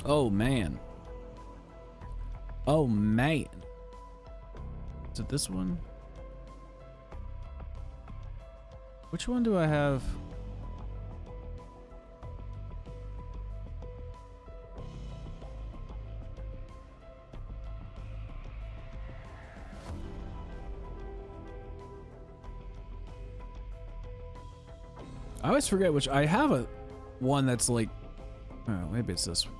Oh, man. Oh, man. Is it this one? Which one do I have? I always forget which. I have a one that's like, oh, maybe it's this one.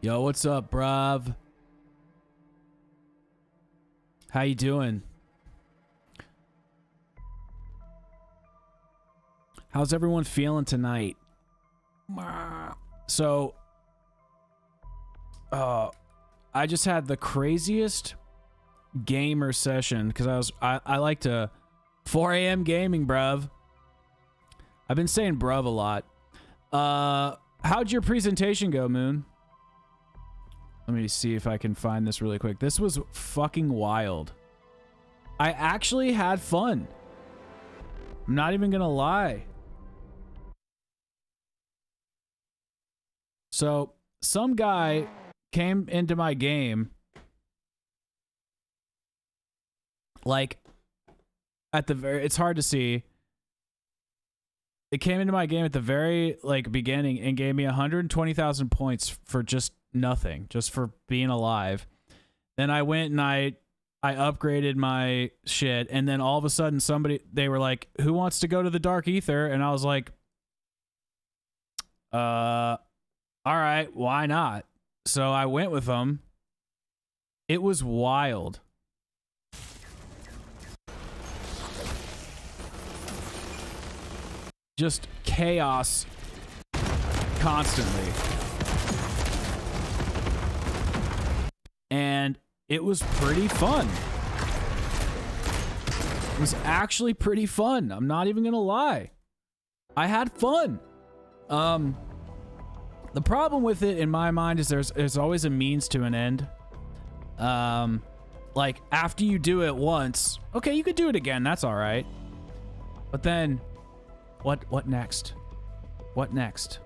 Yo, what's up, bruv? How you doing? How's everyone feeling tonight? So, I just had the craziest gamer session because I like to 4 a.m. gaming, bruv. I've been saying bruv a lot. How'd your presentation go, Moon? Let me see if I can find this really quick. This was fucking wild. I actually had fun. I'm not even gonna lie. So, some guy came into my game like at the very, it's hard to see. It came into my game at the very like beginning and gave me 120,000 points for just nothing, just for being alive. Then I went and I upgraded my shit, and then all of a sudden they were like, who wants to go to the dark ether? And I was like, all right, why not? So I went with them. It was wild. Just chaos constantly. And it was pretty fun. It was actually pretty fun. I'm not even gonna lie. I had fun. The problem with it in my mind is there's always a means to an end. Like after you do it once, okay, you could do it again. That's all right. But then, what next? What next?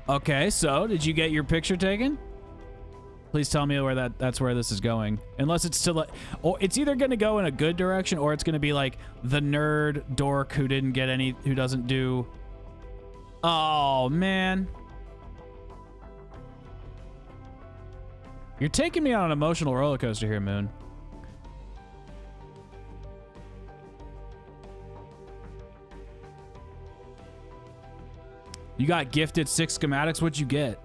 Okay, so did you get your picture taken? Please tell me where that's where this is going. Unless it's to like, or it's either going to go in a good direction or it's going to be like the nerd dork who didn't get any, who doesn't do. Oh man, you're taking me on an emotional roller coaster here, Moon. You got gifted 6 schematics. What'd you get?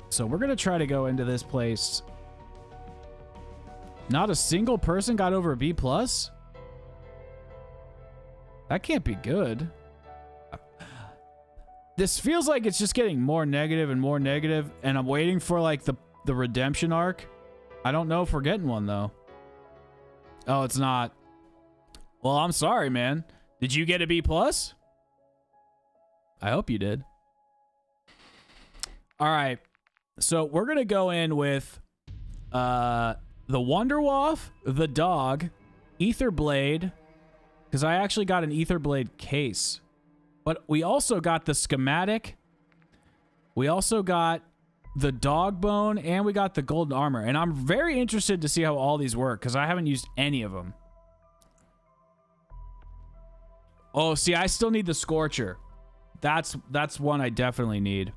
So we're gonna try to go into this place. Not a single person got over a B+? That can't be good. This feels like it's just getting more negative and more negative, and I'm waiting for like the redemption arc. I don't know if we're getting one though. Oh, it's not. Well, I'm sorry, man. Did you get a B+? I hope you did. All right. So we're going to go in with the Wonderwaff, the dog, Aether Blade, because I actually got an Aether Blade case. But we also got the schematic. We also got the dog bone, and we got the golden armor. And I'm very interested to see how all these work because I haven't used any of them. Oh, see, I still need the Scorcher. That's one I definitely need.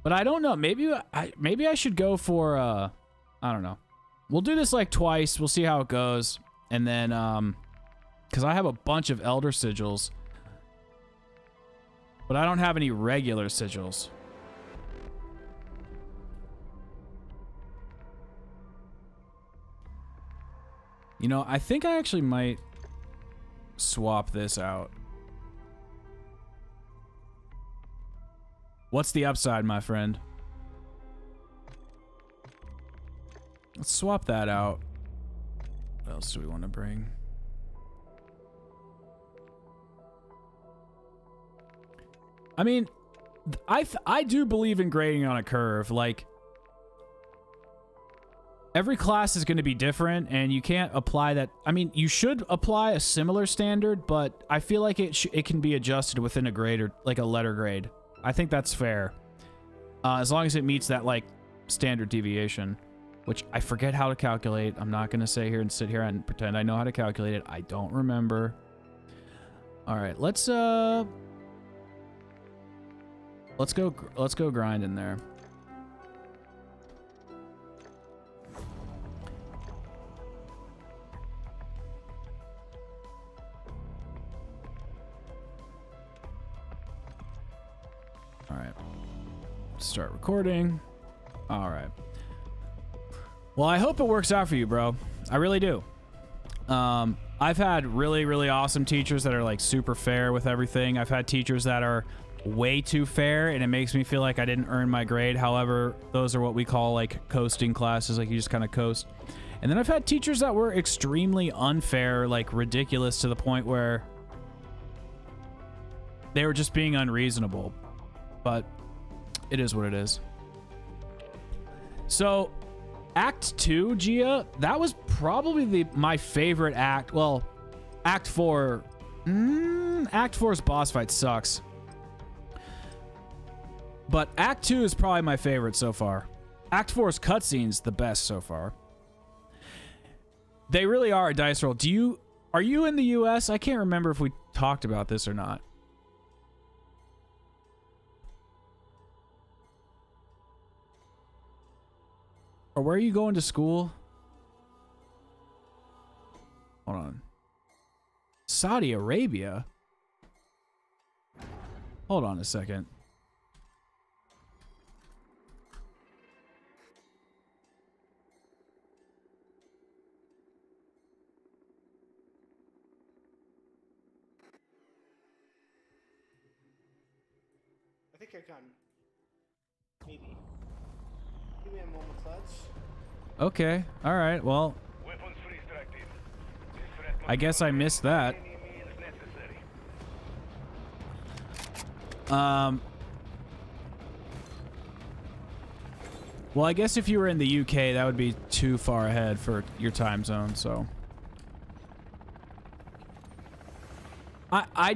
But I don't know. Maybe I should go for I don't know. We'll do this like twice. We'll see how it goes. And then because I have a bunch of Elder Sigils. But I don't have any regular sigils. You know, I think I actually might swap this out. What's the upside, my friend? Let's swap that out. What else do we want to bring? I mean, I do believe in grading on a curve. Like, every class is going to be different, and you can't apply that. I mean, you should apply a similar standard, but I feel like it can be adjusted within a grade or like a letter grade. I think that's fair, as long as it meets that like standard deviation, which I forget how to calculate. I'm not going to sit here and pretend I know how to calculate it. I don't remember. All right, let's go grind in there. All right. Start recording. All right. Well, I hope it works out for you, bro. I really do. I've had really, really awesome teachers that are like super fair with everything. I've had teachers that are way too fair, and it makes me feel like I didn't earn my grade. However, those are what we call like coasting classes, like you just kind of coast. And then I've had teachers that were extremely unfair, like ridiculous to the point where they were just being unreasonable. But it is what it is. So Act 2, Gia, that was probably my favorite act. Well, Act 4, Act 4's boss fight sucks. But Act 2 is probably my favorite so far. Act 4's cutscene's the best so far. They really are a dice roll. Are you in the US? I can't remember if we talked about this or not. Or where are you going to school? Hold on. Saudi Arabia? Hold on a second. I think I can. Maybe. Give me a moment, lads. Okay. All right. Well, I guess I missed that. Well, I guess if you were in the UK, that would be too far ahead for your time zone, so. I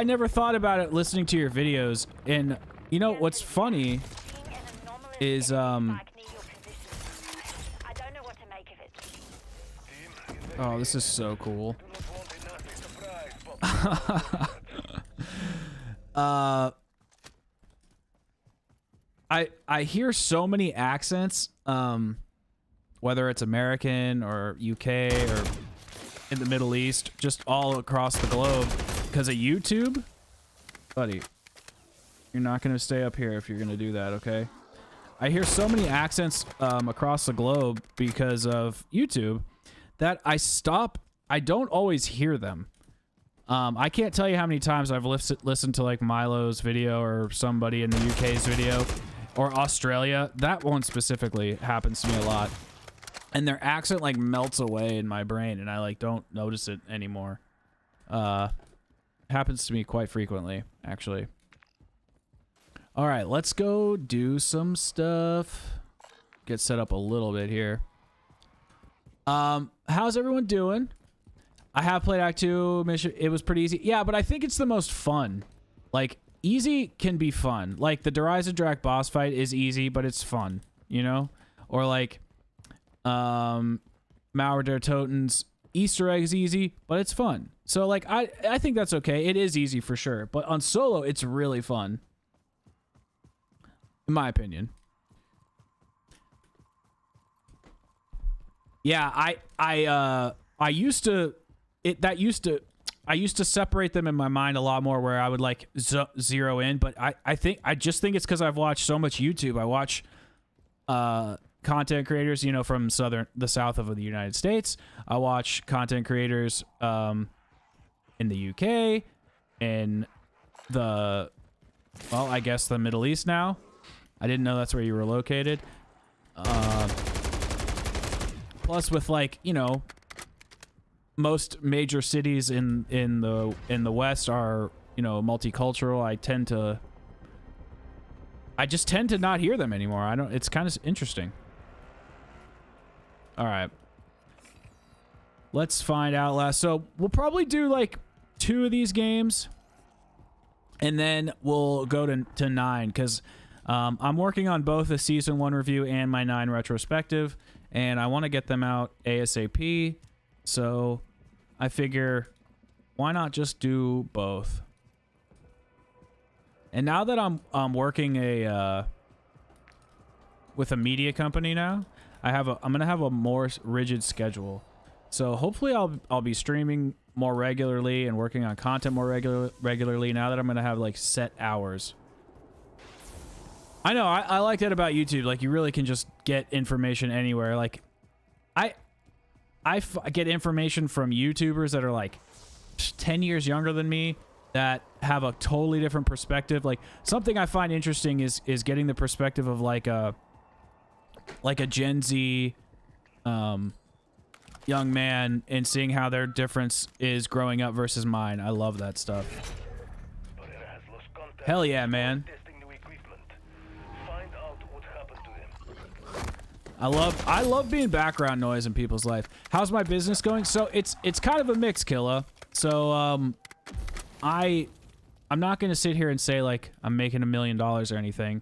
never thought about it listening to your videos, and you know what's funny is oh, this is so cool. I hear so many accents, whether it's American or UK or in the Middle East, just all across the globe because of YouTube. Buddy, you're not going to stay up here if you're going to do that, okay? I hear so many accents across the globe because of YouTube that I don't always hear them. I can't tell you how many times I've listened to like Milo's video or somebody in the UK's video or Australia. That one specifically happens to me a lot. And their accent like melts away in my brain and I like don't notice it anymore. Happens to me quite frequently, actually. All right, let's go do some stuff. Get set up a little bit here. How's everyone doing? I have played Act 2 mission. It was pretty easy. Yeah, but I think it's the most fun. Like, easy can be fun. Like the Drak boss fight is easy, but it's fun, you know? Or like Mauer der Toten's Easter egg is easy, but it's fun. So like I think that's okay. It is easy for sure, but on solo it's really fun. In my opinion. Yeah, I used to I used to separate them in my mind a lot more, where I would like zero in, but I just think it's because I've watched so much YouTube. I watch content creators, you know, from the south of the United States. I watch content creators in the UK, in the, well, I guess the Middle East now. I didn't know that's where you were located. Plus with like, you know, most major cities in the West are, you know, multicultural. I just tend to not hear them anymore. It's kind of interesting. All right. Let's find out last. So we'll probably do like 2 of these games, and then we'll go to 9, because I'm working on both a season 1 review and my 9 retrospective, and I want to get them out ASAP. So I figure, why not just do both? And now that I'm working with a media company now, I'm gonna have a more rigid schedule. So hopefully I'll be streaming more regularly and working on content more regularly now that I'm gonna have like set hours. I know, I like that about YouTube. Like, you really can just get information anywhere. Like, I get information from YouTubers that are like 10 years younger than me that have a totally different perspective. Like, something I find interesting is getting the perspective of like a Gen Z young man and seeing how their difference is growing up versus mine. I love that stuff. Hell yeah, man. I love being background noise in people's life. How's my business going? So it's kind of a mix, Killa. So I'm not gonna sit here and say like I'm making $1 million or anything,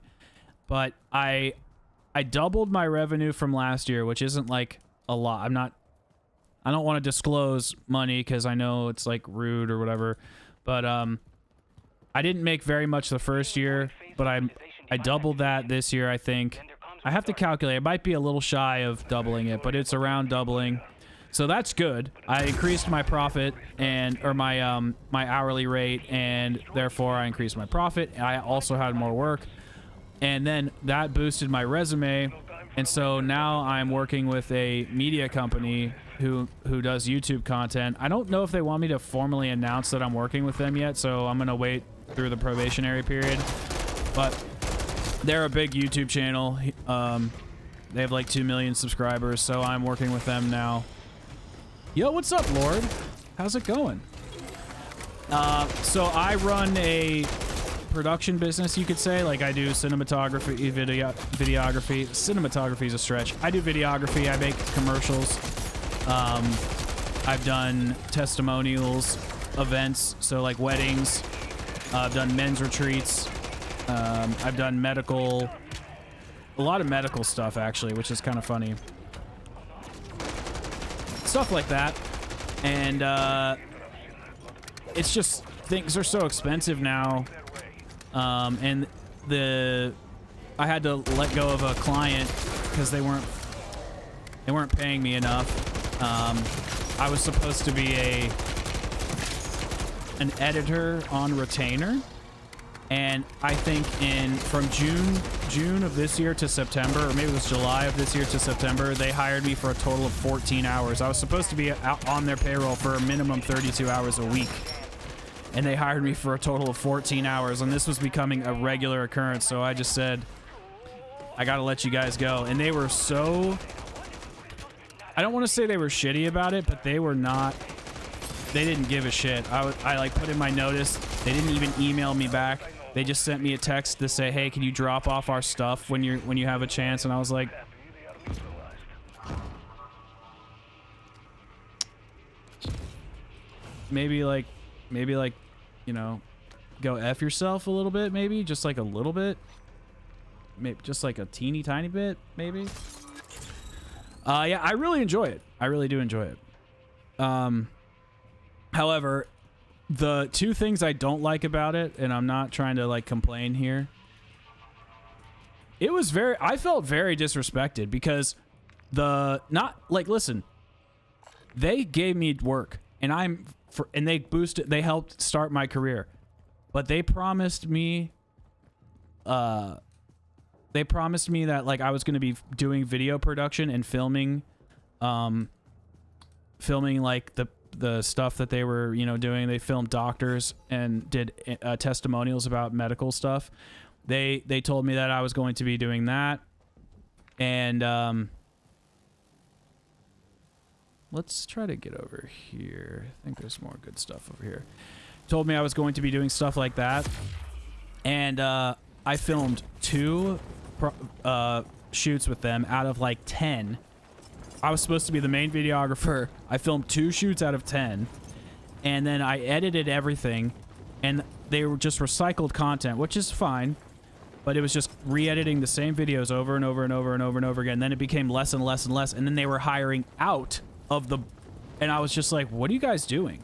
but I doubled my revenue from last year, which isn't like a lot. I don't want to disclose money because I know it's like rude or whatever, but I didn't make very much the first year, but I doubled that this year, I think. I have to calculate. It might be a little shy of doubling it, but it's around doubling. So that's good. I increased my profit or my hourly rate, and therefore I increased my profit. I also had more work, and then that boosted my resume. And so now I'm working with a media company who does YouTube content. I don't know if they want me to formally announce that I'm working with them yet, so I'm gonna wait through the probationary period. But they're a big YouTube channel. They have like 2 million subscribers, so I'm working with them now. Yo, what's up, Lord? How's it going? So I run a production business, you could say. Like, I do cinematography, videography. Cinematography is a stretch. I do videography. I make commercials. I've done testimonials, events, so like weddings. I've done men's retreats. I've done a lot of medical stuff, actually, which is kind of funny. Stuff like that. And it's just, things are so expensive now. And I had to let go of a client because they weren't paying me enough. I was supposed to be an editor on retainer. And I think from June of this year to September, or maybe it was July of this year to September, they hired me for a total of 14 hours. I was supposed to be out on their payroll for a minimum 32 hours a week. And they hired me for a total of 14 hours. And this was becoming a regular occurrence. So I just said, I gotta let you guys go. And they were so... I don't want to say they were shitty about it, but they were not... They didn't give a shit. I like put in my notice. They didn't even email me back. They just sent me a text to say, "Hey, can you drop off our stuff when you have a chance?" And I was like, maybe like, you know, go F yourself a little bit, maybe just like a little bit, maybe just like a teeny tiny bit, maybe. Yeah, I really enjoy it. I really do enjoy it. However, the two things I don't like about it, and I'm not trying to like complain here, I felt very disrespected because listen, they gave me work and they helped start my career, but they promised me that like I was going to be doing video production and filming like the stuff that they were, doing. They filmed doctors and did testimonials about medical stuff. They told me that I was going to be doing that. And let's try to get over here. I think there's more good stuff over here. Told me I was going to be doing stuff like that. And I filmed 2 shoots with them out of like 10. I was supposed to be the main videographer. I filmed 2 shoots out of 10. And then I edited everything. And they were just recycled content, which is fine. But it was just re-editing the same videos over and over and over and over and over again. Then it became less and less and less. And then they were hiring out of the... And I was just like, what are you guys doing?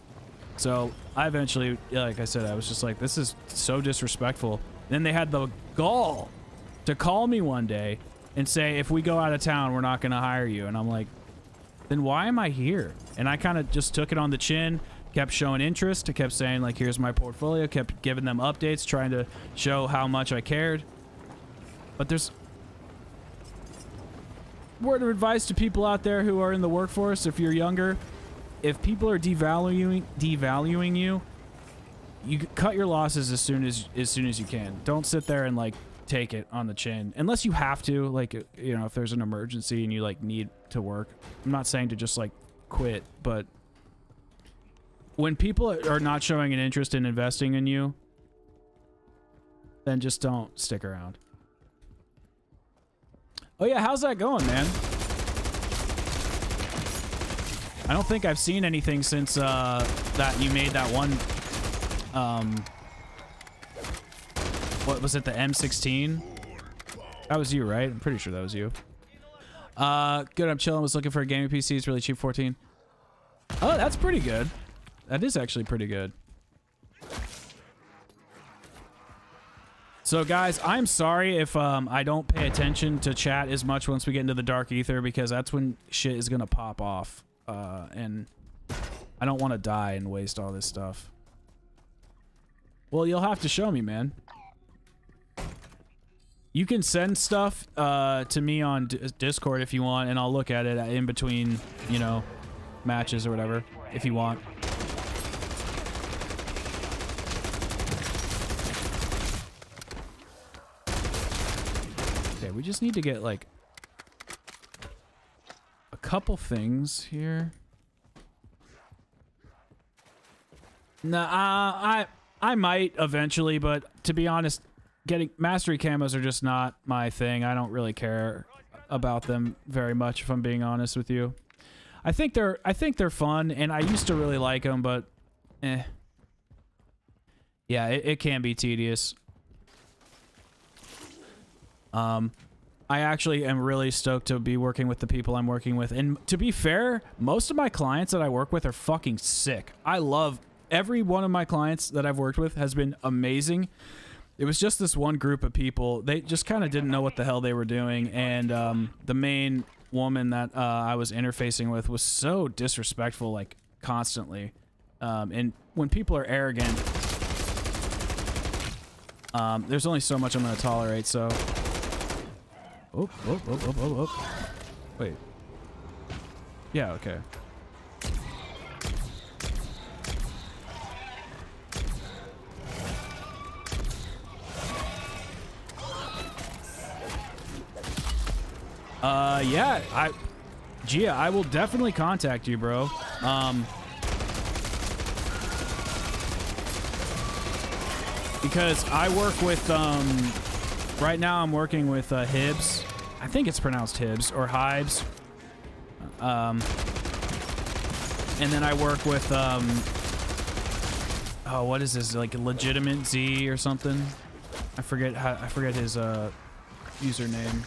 So I eventually, like I said, I was just like, this is so disrespectful. Then they had the gall to call me one day and say, if we go out of town, we're not going to hire you. And I'm like, then why am I here? And I kind of just took it on the chin, kept showing interest, kept saying, like, here's my portfolio, kept giving them updates, trying to show how much I cared. But there's... word of advice to people out there who are in the workforce, if you're younger, if people are devaluing you, you cut your losses as soon as you can. Don't sit there and like take it on the chin unless you have to, like, if there's an emergency and you like need to work. I'm not saying to just like quit, but when people are not showing an interest in investing in you, then just don't stick around. Oh yeah, how's that going, man? I don't think I've seen anything since that you made that one. What was it? The M16? That was you, right? I'm pretty sure that was you. Good. I'm chilling. Was looking for a gaming PC. It's really cheap. 14. Oh, that's pretty good. That is actually pretty good. So guys, I'm sorry if I don't pay attention to chat as much once we get into the dark ether, because that's when shit is gonna pop off, and I don't want to die and waste all this stuff. Well, you'll have to show me, man. You can send stuff to me on Discord if you want, and I'll look at it in between, matches or whatever, if you want. Okay, we just need to get, like, a couple things here. Nah, I might eventually, but to be honest, getting mastery camos are just not my thing. I don't really care about them very much, if I'm being honest with you. I think they're fun, and I used to really like them, but yeah, it can be tedious. I actually am really stoked to be working with the people I'm working with, and to be fair, most of my clients that I work with are fucking sick. I love every one of my clients that I've worked with has been amazing. It was just this one group of people. They just kind of didn't know what the hell they were doing, and the main woman that I was interfacing with was so disrespectful, like, constantly. And when people are arrogant, there's only so much I'm going to tolerate, so... Oh. Wait. Yeah, okay. Yeah, Gia, I will definitely contact you, bro. Because I work with, right now I'm working with, Hibs. I think it's pronounced Hibs, or Hibs. And then I work with, oh oh, what is this? Like a legitimate Z or something? I forget his username.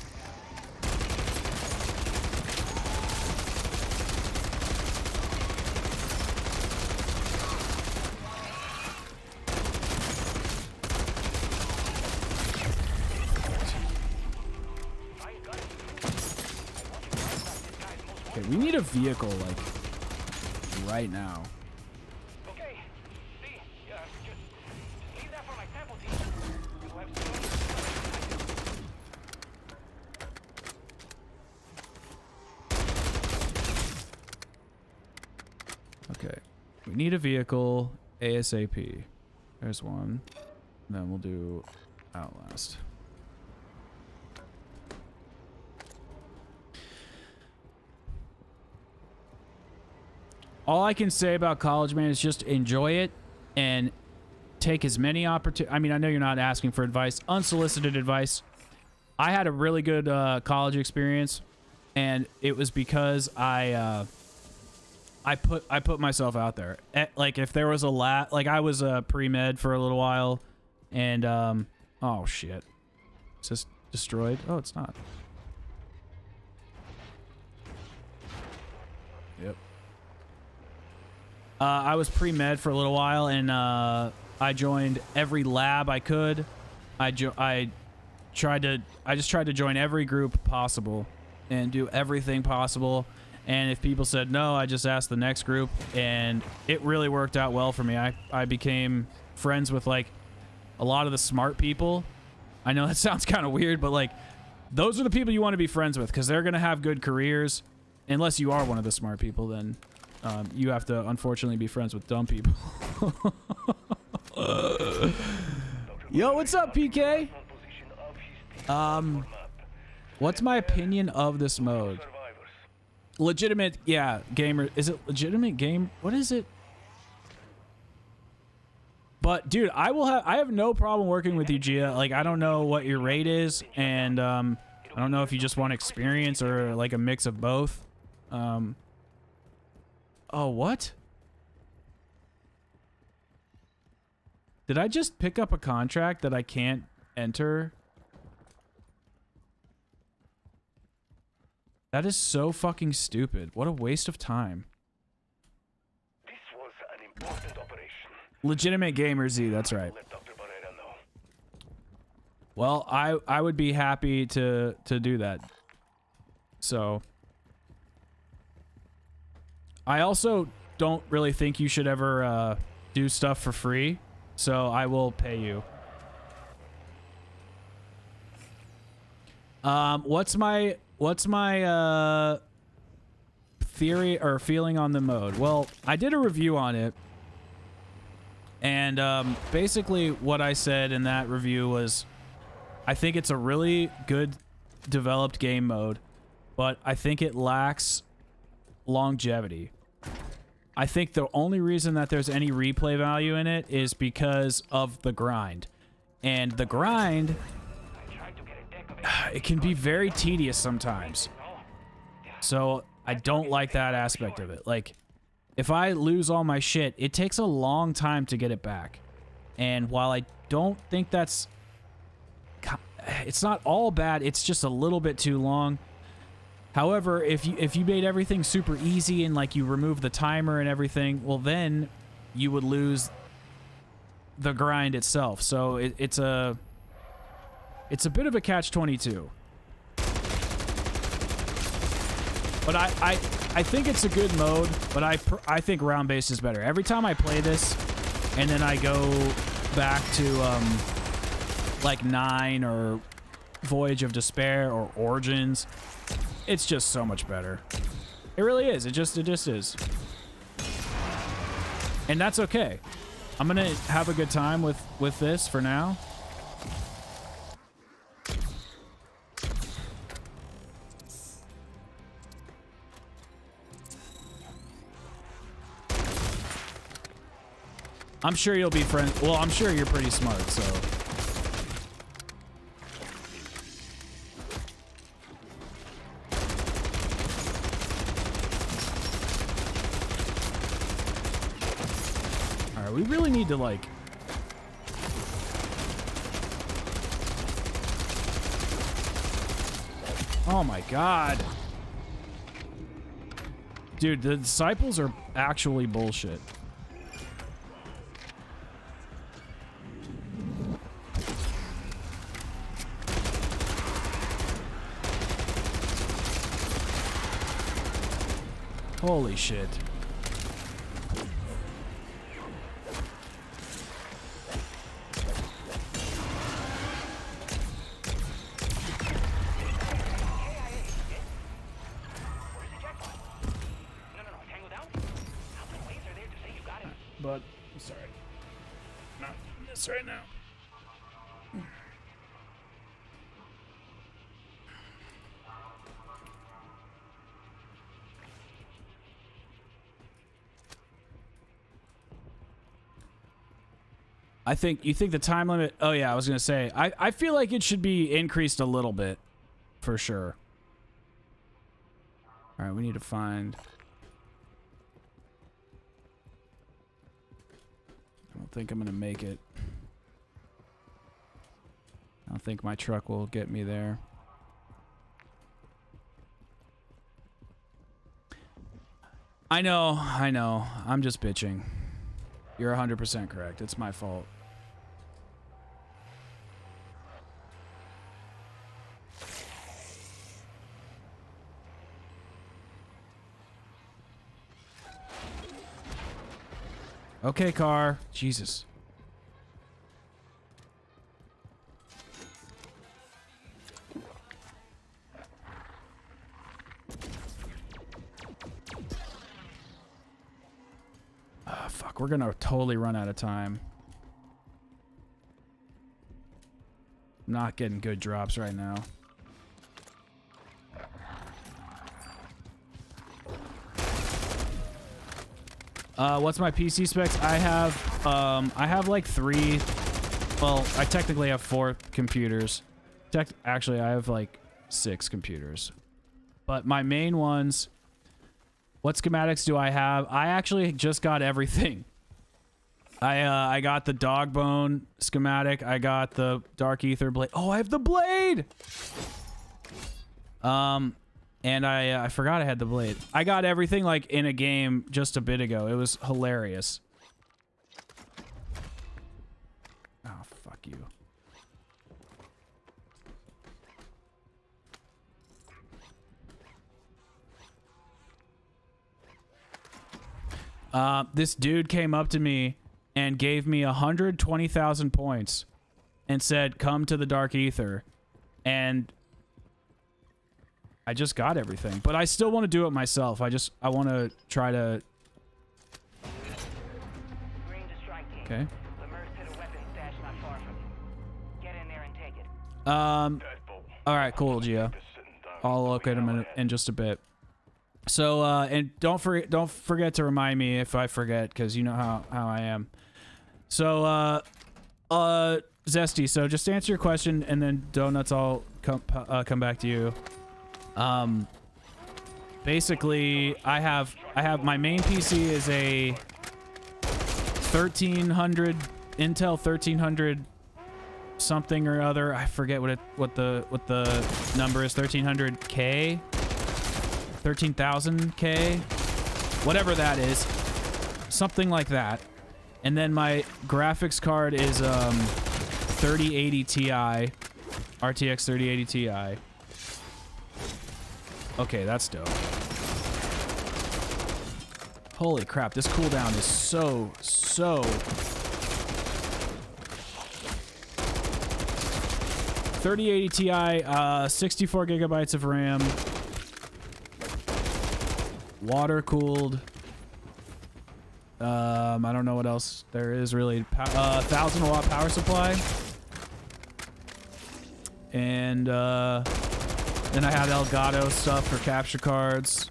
Okay, we need a vehicle like right now. Okay, we need a vehicle ASAP. There's one. And then we'll do Outlast. All I can say about college, man, is just enjoy it and take as many opportunities. I mean, I know you're not asking for advice, unsolicited advice. I had a really good college experience, and it was because I put myself out there. Like if there was a like I was a pre-med for a little while, and oh shit, is this destroyed? Oh, it's not. Yep. I was pre-med for a little while, and I joined every lab I could. I just tried to join every group possible and do everything possible. And if people said no, I just asked the next group, and it really worked out well for me. I became friends with like a lot of the smart people. I know that sounds kind of weird, but like those are the people you want to be friends with because they're gonna have good careers. Unless you are one of the smart people, then you have to unfortunately be friends with dumb people. Yo, what's up, PK? What's my opinion of this mode? Legitimate, yeah, gamer. Is it legitimate game? What is it? But dude, I have no problem working with you, Gia. Like, I don't know what your rate is, and I don't know if you just want experience or like a mix of both. Oh, what? Did I just pick up a contract that I can't enter? That is so fucking stupid. What a waste of time. This was an important operation. Legitimate Gamer Z, that's right. Well, I would be happy to do that. So I also don't really think you should ever do stuff for free, so I will pay you. What's my theory or feeling on the mode? Well, I did a review on it, and basically what I said in that review was I think it's a really good developed game mode, but I think it lacks longevity. I think the only reason that there's any replay value in it is because of the grind. And the grind, it can be very tedious sometimes. So I don't like that aspect of it. Like, if I lose all my shit, it takes a long time to get it back. And while I don't think that's... It's not all bad, it's just a little bit too long. However, if you made everything super easy and like you remove the timer and everything, well then you would lose the grind itself. So it's a bit of a catch-22. But I think it's a good mode, but I think round-based is better. Every time I play this and then I go back to like 9 or Voyage of Despair or Origins, it's just so much better. It really is. It just is. And that's okay. I'm gonna have a good time with this for now. I'm sure you'll be friends. Well, I'm sure you're pretty smart, so. really need to, like... Oh my god. Dude, the disciples are actually bullshit. Holy shit. But I'm sorry. Not this right now. You think the time limit, oh yeah, I was gonna say, I feel like it should be increased a little bit, for sure. Alright, we need to find... I don't think I'm gonna make it. I don't think my truck will get me there. I know, I'm just bitching. You're 100% correct, it's my fault. Okay, car. Jesus. Ah, fuck. We're gonna totally run out of time. I'm not getting good drops right now. What's my PC specs? I have like 3. Well, I technically have 4 computers. Actually, I have like 6 computers. But my main ones, what schematics do I have? I actually just got everything. I got the dog bone schematic. I got the dark ether blade. Oh, I have the blade. And I forgot I had the blade. I got everything like in a game just a bit ago. It was hilarious. Oh, fuck you. This dude came up to me and gave me 120,000 points and said, come to the Dark Ether. And I just got everything, but I still want to do it myself. I want to try to... Okay. Alright, cool, Gia. I'll locate him in just a bit. So, and don't forget to remind me if I forget, because you know how I am. So, Zesty, so just answer your question, and then Donuts, I'll come back to you. Basically, I have my main PC is a 1300 Intel 1300 something or other. I forget what the number is. 1300K, 13,000K, whatever that is, something like that. And then my graphics card is 3080 Ti, RTX 3080 Ti. Okay, that's dope. Holy crap, this cooldown is so 3080 Ti, 64 gigabytes of RAM, water cooled. I don't know what else there is really. 1000 watt power supply, and then I have Elgato stuff for capture cards,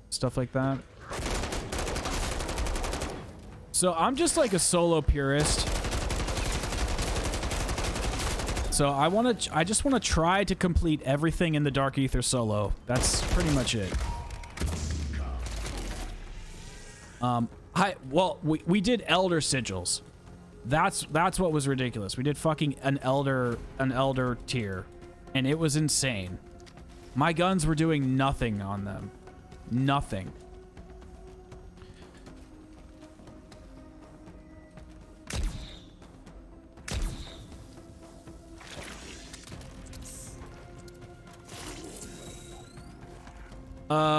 stuff like that. So I'm just like a solo purist. So I just want to try to complete everything in the Dark Ether solo. That's pretty much it. Well, we did elder sigils. That's what was ridiculous. We did fucking an elder tier, and it was insane. My guns were doing nothing on them. Nothing.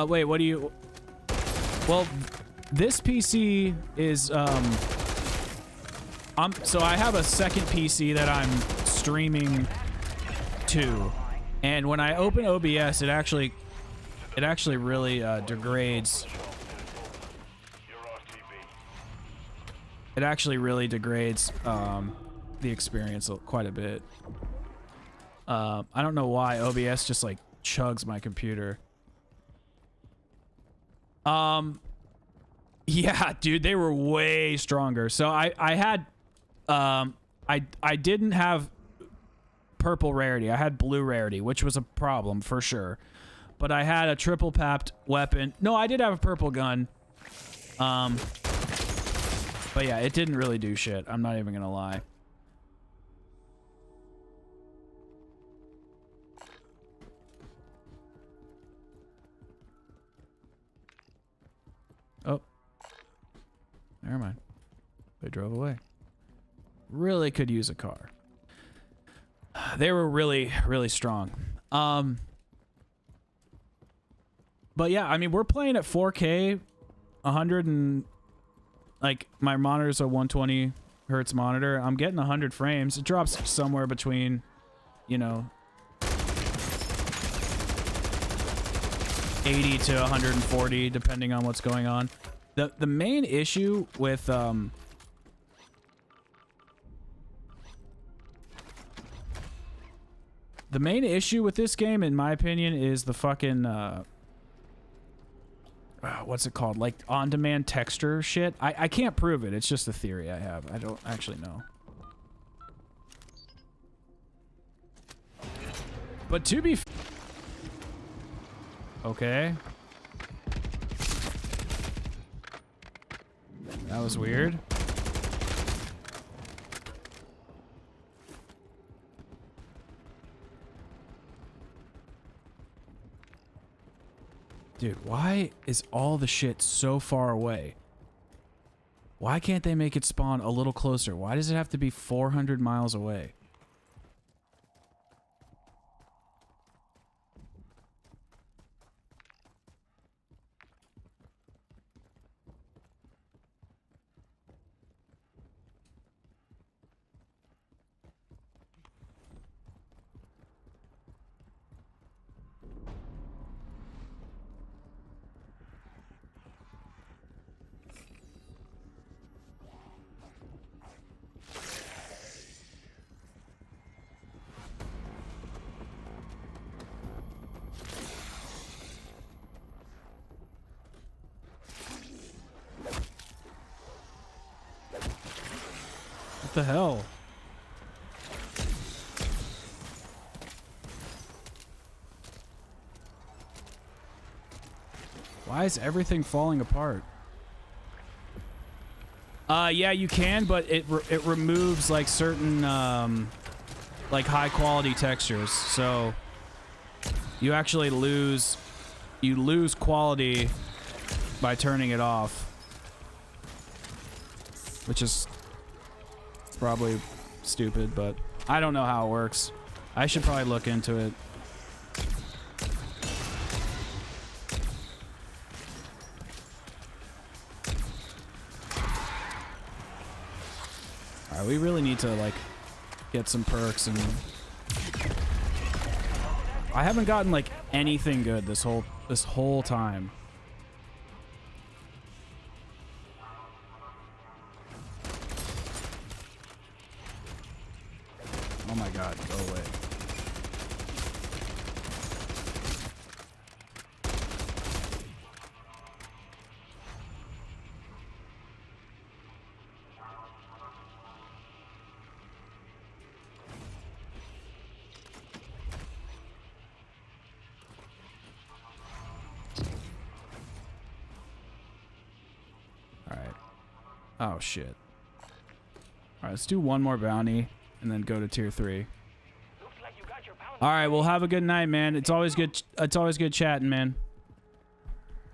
Wait, what do you... Well, this PC is, so I have a second PC that I'm streaming to, and when I open OBS, it actually really degrades. It actually really degrades the experience quite a bit. I don't know why OBS just like chugs my computer. Yeah, dude, they were way stronger. So I had I didn't have purple rarity. I had blue rarity, which was a problem for sure. But I had a triple papped weapon. No, I did have a purple gun. But yeah, it didn't really do shit. I'm not even gonna lie. Oh. Never mind. They drove away. Really could use a car. They were really, really strong. But yeah, I mean, we're playing at 4K, 100 and... Like, my monitor's a 120 hertz monitor. I'm getting 100 frames. It drops somewhere between, you know... 80 to 140, depending on what's going on. The main issue with this game, in my opinion, is the fucking what's it called? Like on-demand texture shit. I can't prove it. It's just a theory I have. I don't actually know. But to be okay. That was weird. Dude, why is all the shit so far away? Why can't they make it spawn a little closer? Why does it have to be 400 miles away? What the hell? Why is everything falling apart? Yeah, you can, but it removes like certain like high quality textures. So you actually lose quality by turning it off, which is probably stupid, but I don't know how it works. I should probably look into it. Alright, we really need to like get some perks, and I haven't gotten like anything good this whole time. Oh my god, go away. All right. Oh, shit. All right, let's do one more bounty and then go to tier 3. Looks like you got your bounty. All right, well, have a good night, man. It's always good. It's always good chatting, man.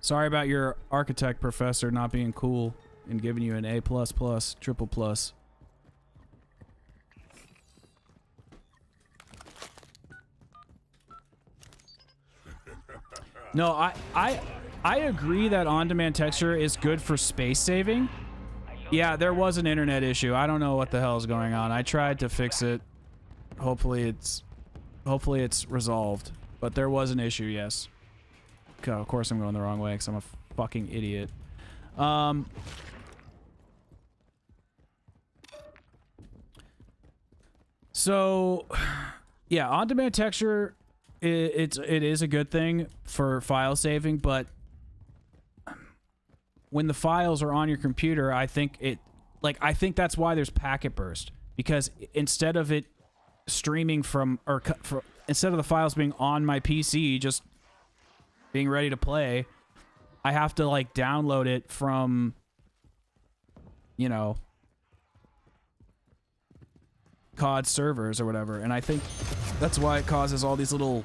Sorry about your architect professor not being cool and giving you an A++, triple plus. No, I agree that on-demand texture is good for space saving. Yeah, there was an internet issue. I don't know what the hell is going on. I tried to fix it. Hopefully it's resolved. But there was an issue, yes. Okay, of course I'm going the wrong way because I'm a fucking idiot. So, yeah, on-demand texture, it is a good thing for file saving, but when the files are on your computer, I think that's why there's packet burst, because instead of it streaming instead of the files being on my PC just being ready to play, I have to like download it from, you know, COD servers or whatever, and I think that's why it causes all these little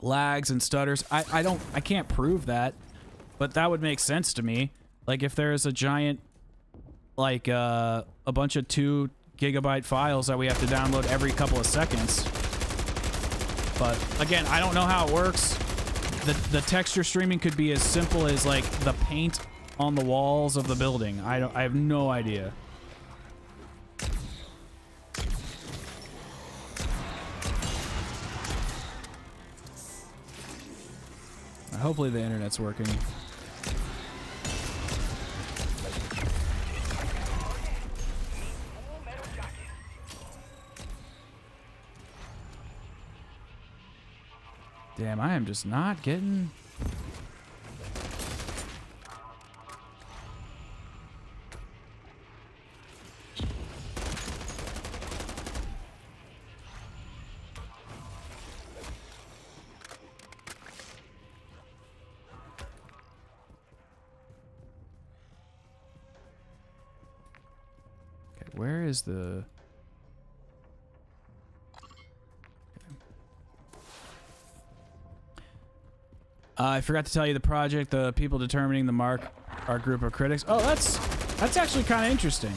lags and stutters. I can't prove that, but that would make sense to me. Like if there's a giant, like a bunch of 2 GB files that we have to download every couple of seconds. But again, I don't know how it works. The texture streaming could be as simple as like the paint on the walls of the building. I have no idea. Hopefully the internet's working. Damn, I am just not getting... Where is the... I forgot to tell you the project, the people determining the mark, our group of critics. Oh, that's actually kind of interesting.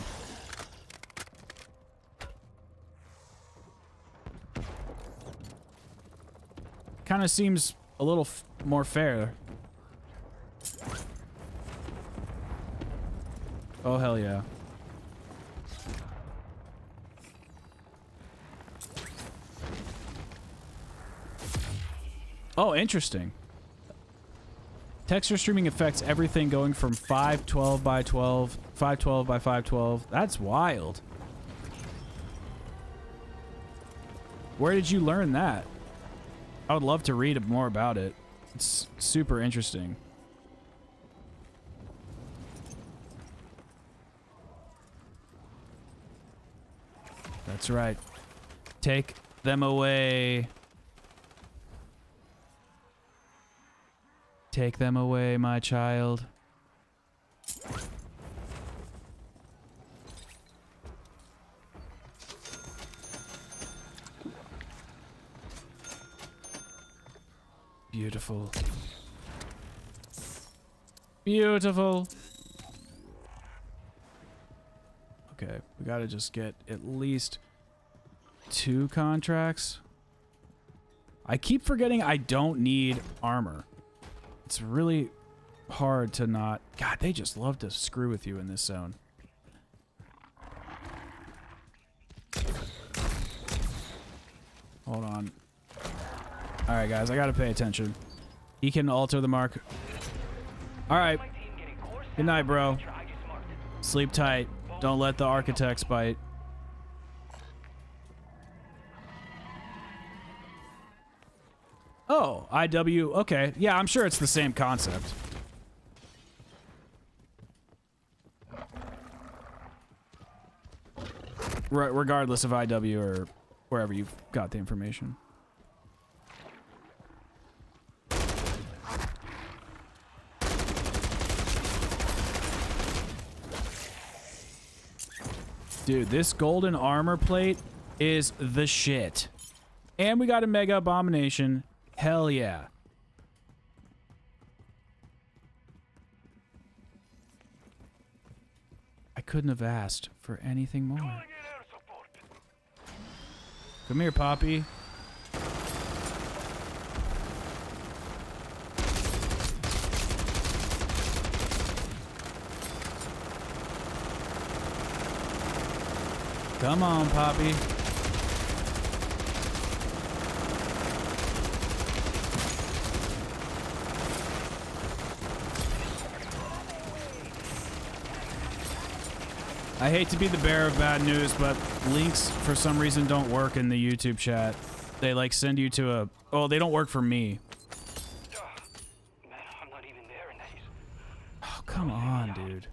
Kind of seems a little more fair. Oh, hell yeah. Oh, interesting. Texture streaming affects everything going from 512 by 12, 512 by 512. That's wild. Where did you learn that? I would love to read more about it. It's super interesting. That's right. Take them away. Take them away, my child. Beautiful. Beautiful. Okay, we gotta just get at least 2 contracts. I keep forgetting I don't need armor. It's really hard to not... God, they just love to screw with you in this zone. Hold on. Alright, guys, I gotta pay attention. He can alter the mark. Alright. Good night, bro. Sleep tight. Don't let the architects bite. Oh, IW. Okay. Yeah, I'm sure it's the same concept. Regardless of IW or wherever you got the information. Dude, this golden armor plate is the shit. And we got a mega abomination. Hell yeah. I couldn't have asked for anything more. Come here, Poppy. Come on, Poppy. I hate to be the bearer of bad news, but links for some reason don't work in the YouTube chat. They like send you to a... Oh, they don't work for me. Man, I'm not even there in these. Oh, come on, dude.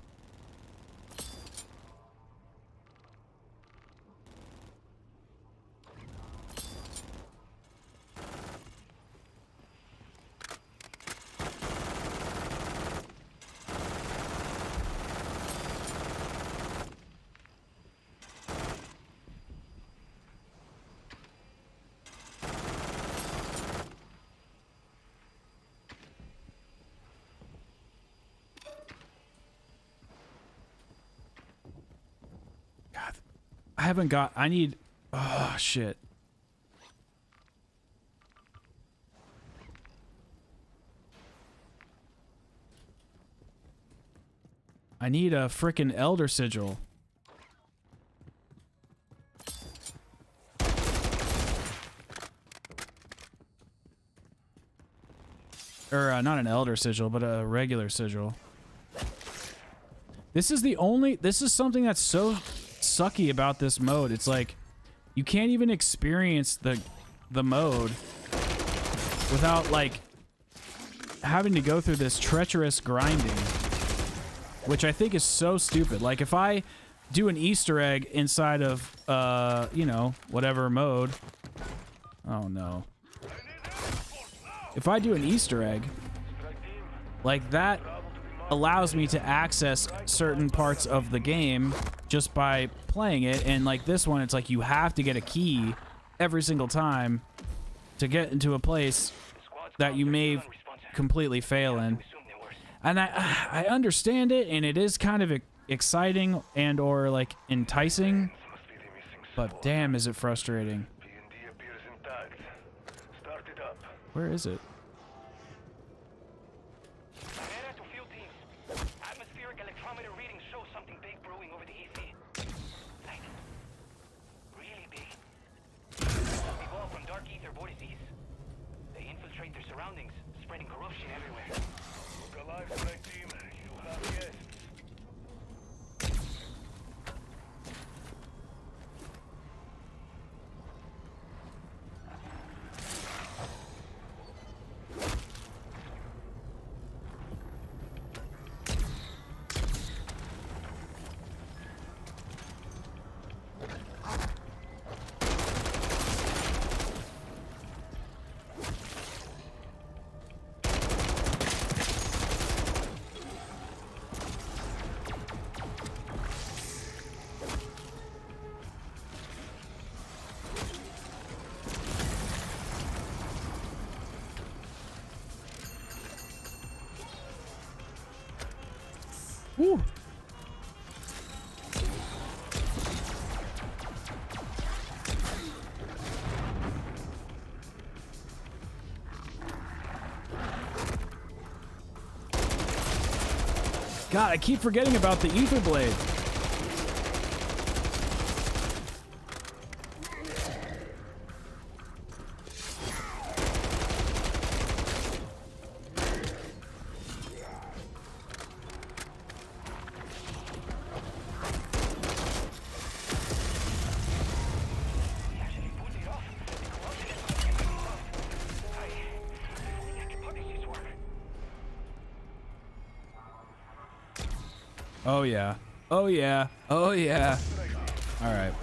I haven't got... I need... Oh, shit. I need a frickin' Elder Sigil. Or, not an Elder Sigil, but a regular Sigil. This is the only... This is something that's so... sucky about this mode. It's like you can't even experience the mode without like having to go through this treacherous grinding, which I think is so stupid. Like if I do an Easter egg inside of you know, whatever mode. Oh no. If I do an Easter egg like that allows me to access certain parts of the game just by playing it, and like this one, it's like you have to get a key every single time to get into a place that you may completely fail in. And I understand it, and it is kind of exciting and or like enticing, but damn is it frustrating. Where is it? Woo. God, I keep forgetting about the Aether Blade. Oh yeah. Oh yeah. Oh yeah. All right.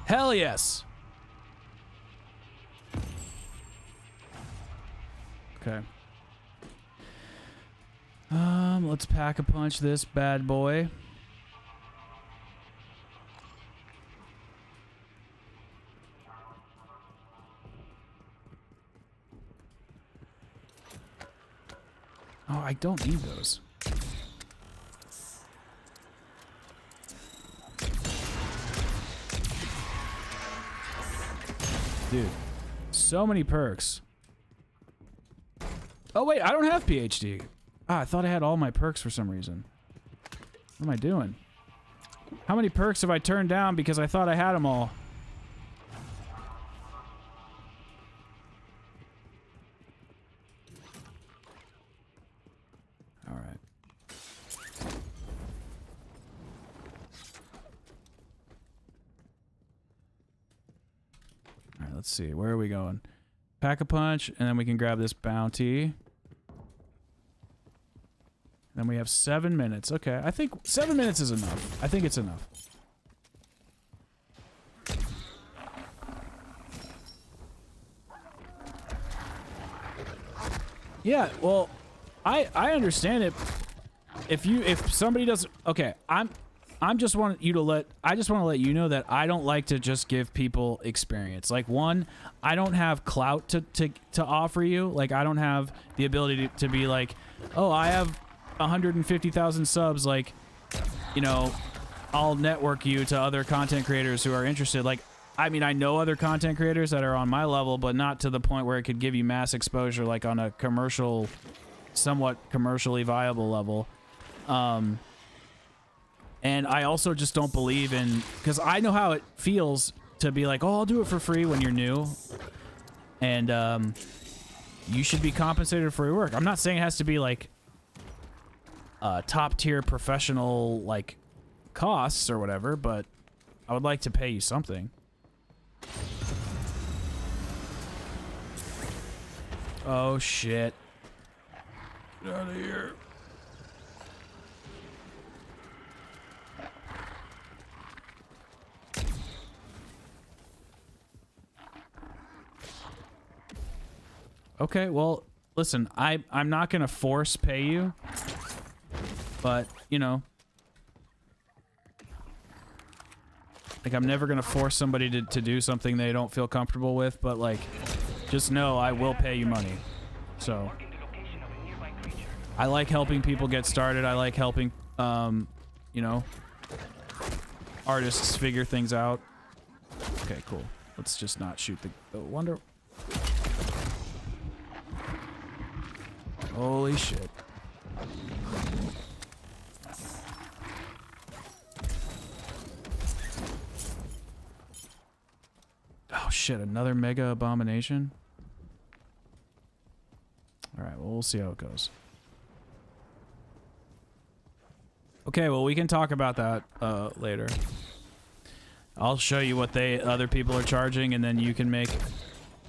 Hell yes. Okay. Let's pack a punch this bad boy. Oh, I don't need those. Dude, so many perks. Oh wait, I don't have PhD. Ah, I thought I had all my perks for some reason. What am I doing? How many perks have I turned down because I thought I had them all? All right. All right, let's see. Where are we going? Pack a punch, and then we can grab this bounty. Then we have 7 minutes. Okay, I think 7 minutes is enough. I think it's enough. Yeah, well, I understand it. If somebody doesn't, okay, I just want to let you know that I don't like to just give people experience. Like, one, I don't have clout to offer you. Like, I don't have the ability to be like, oh, I have 150,000 subs. Like, you know, I'll network you to other content creators who are interested. Like, I mean, I know other content creators that are on my level, but not to the point where it could give you mass exposure, like on a commercial, somewhat commercially viable level. And I also just don't believe in, because I know how it feels to be like, oh, I'll do it for free when you're new. And you should be compensated for your work. I'm not saying it has to be like top tier professional like costs or whatever, but I would like to pay you something. Oh shit. Get out of here. Okay, well, listen, I'm not gonna force pay you, but you know, like, I'm never gonna force somebody to do something they don't feel comfortable with, but like, just know I will pay you money. So I like helping people get started. I like helping you know, artists figure things out. Okay, cool. Let's just not shoot the wonder. Holy shit. Oh shit, another mega abomination? Alright, well, we'll see how it goes. Okay, well, we can talk about that later. I'll show you what other people are charging, and then you can make...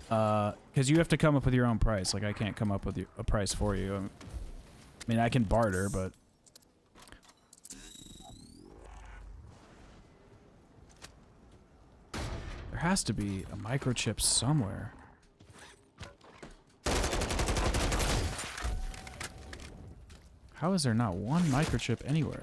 because you have to come up with your own price. Like, I can't come up with a price for you. I mean, I can barter, but... there has to be a microchip somewhere. How is there not one microchip anywhere?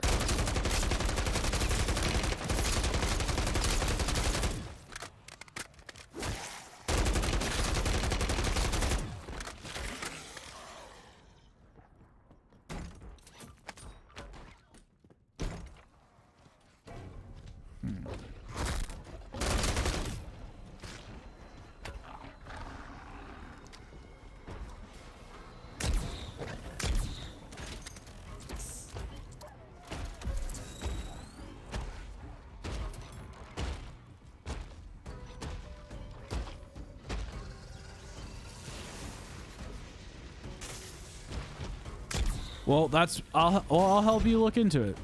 Well, I'll help you look into it.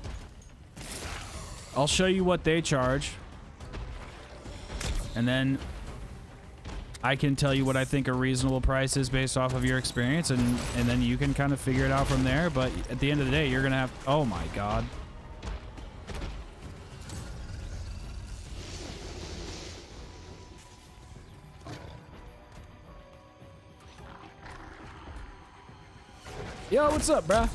I'll show you what they charge. And then I can tell you what I think a reasonable price is based off of your experience, and then you can kind of figure it out from there. But at the end of the day, you're gonna have... oh my god. Yo, what's up, bruh?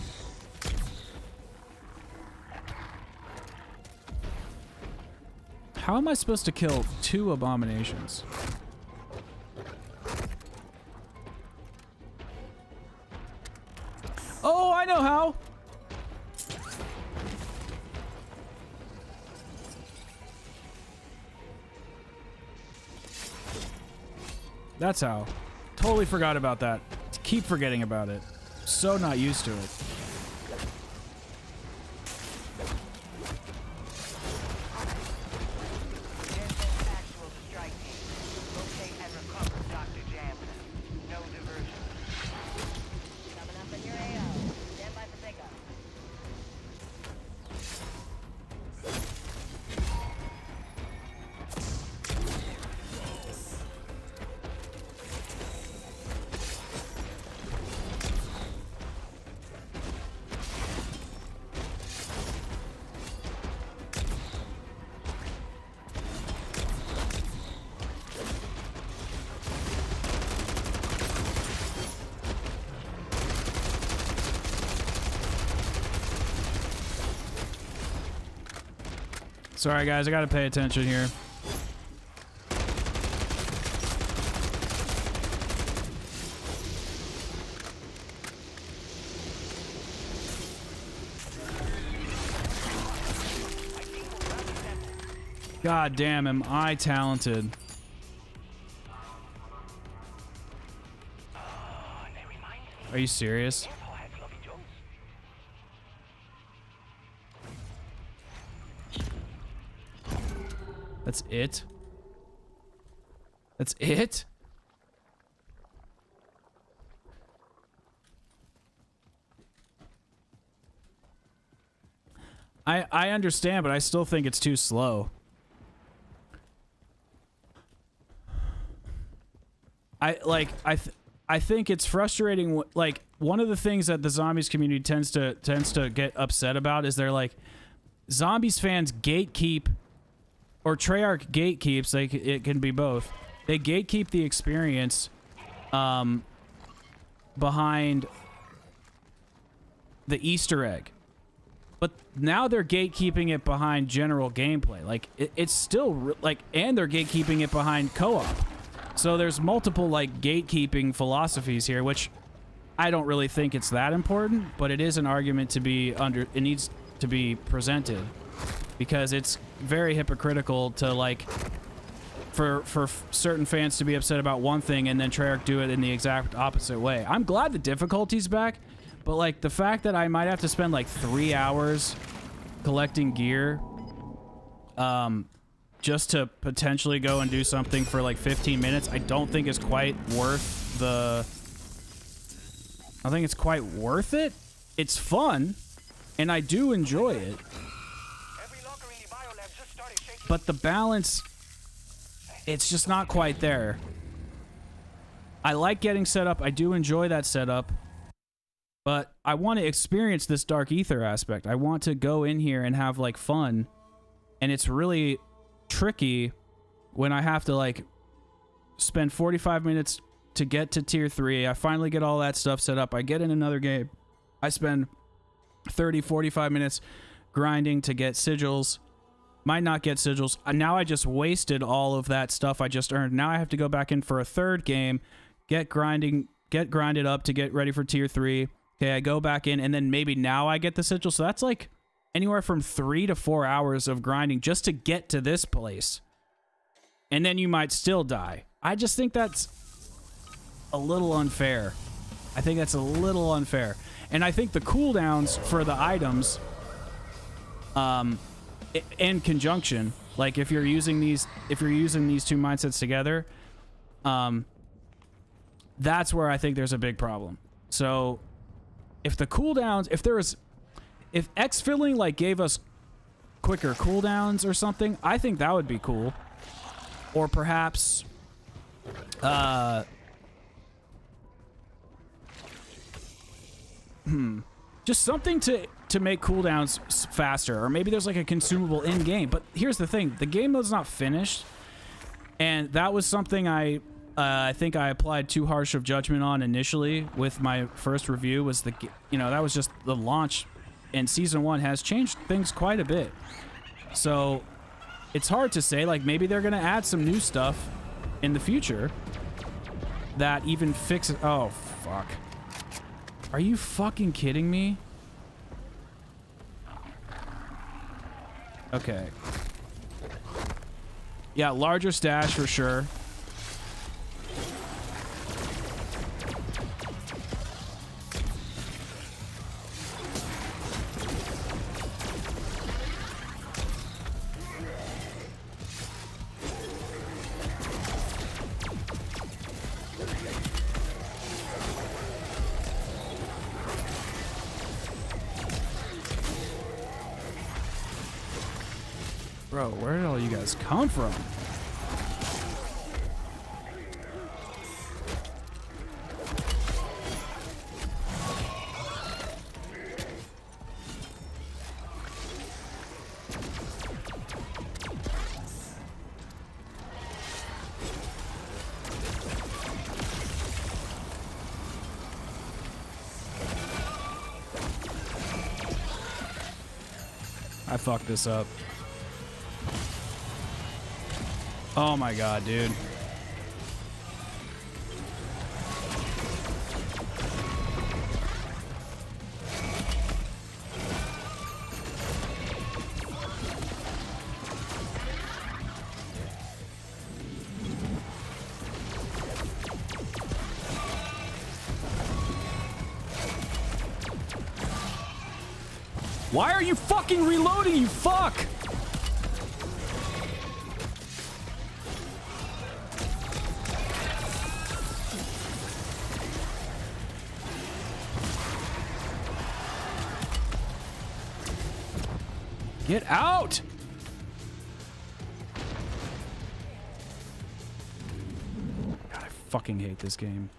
How am I supposed to kill 2 abominations? Oh, I know how! That's how. Totally forgot about that. Keep forgetting about it. So not used to it. Sorry, guys, I gotta pay attention here. God damn, am I talented. Are you serious? That's it? That's it? I understand, but I still think it's too slow. I think it's frustrating. Like, one of the things that the zombies community tends to get upset about is they're like, zombies fans gatekeep, or Treyarch gatekeeps. Like, it can be both. They gatekeep the experience behind the Easter egg, but now they're gatekeeping it behind general gameplay. Like, it's still like, and they're gatekeeping it behind co-op. So there's multiple like gatekeeping philosophies here, which I don't really think it's that important, but it is an argument to be under. It needs to be presented because it's very hypocritical to like for certain fans to be upset about one thing and then Treyarch do it in the exact opposite way. I'm glad the difficulty's back, but like the fact that I might have to spend like 3 hours collecting gear, just to potentially go and do something for like 15 minutes, I don't think is quite worth the... I think it's quite worth it. It's fun, and I do enjoy it. But the balance, it's just not quite there. I like getting set up. I do enjoy that setup. But I want to experience this Dark Aether aspect. I want to go in here and have like fun. And it's really tricky when I have to like spend 45 minutes to get to tier 3. I finally get all that stuff set up. I get in another game. I spend 30-45 minutes grinding to get sigils. Might not get sigils. Now I just wasted all of that stuff I just earned. Now I have to go back in for a third game, get grinded up to get ready for tier 3. Okay, I go back in, and then maybe now I get the sigil. So that's like anywhere from 3 to 4 hours of grinding just to get to this place. And then you might still die. I just think that's a little unfair. I think that's a little unfair. And I think the cooldowns for the items, in conjunction, like if you're using these two mindsets together, that's where I think there's a big problem. So if the cooldowns, if X-filling like gave us quicker cooldowns or something, I think that would be cool. Or perhaps just something to make cooldowns faster, or maybe there's like a consumable in game. But here's the thing, the game mode's not finished, and that was something I think I applied too harsh of judgment on initially with my first review. Was that was just the launch. And Season 1 has changed things quite a bit. So it's hard to say. Like, maybe they're going to add some new stuff in the future that even fixes... Oh, fuck. Are you fucking kidding me? Okay. Yeah, larger stash for sure. Bro, where did all you guys come from? I fucked this up. Oh my god, dude. Why are you fucking reloading, you fuck? Get out! God, I fucking hate this game.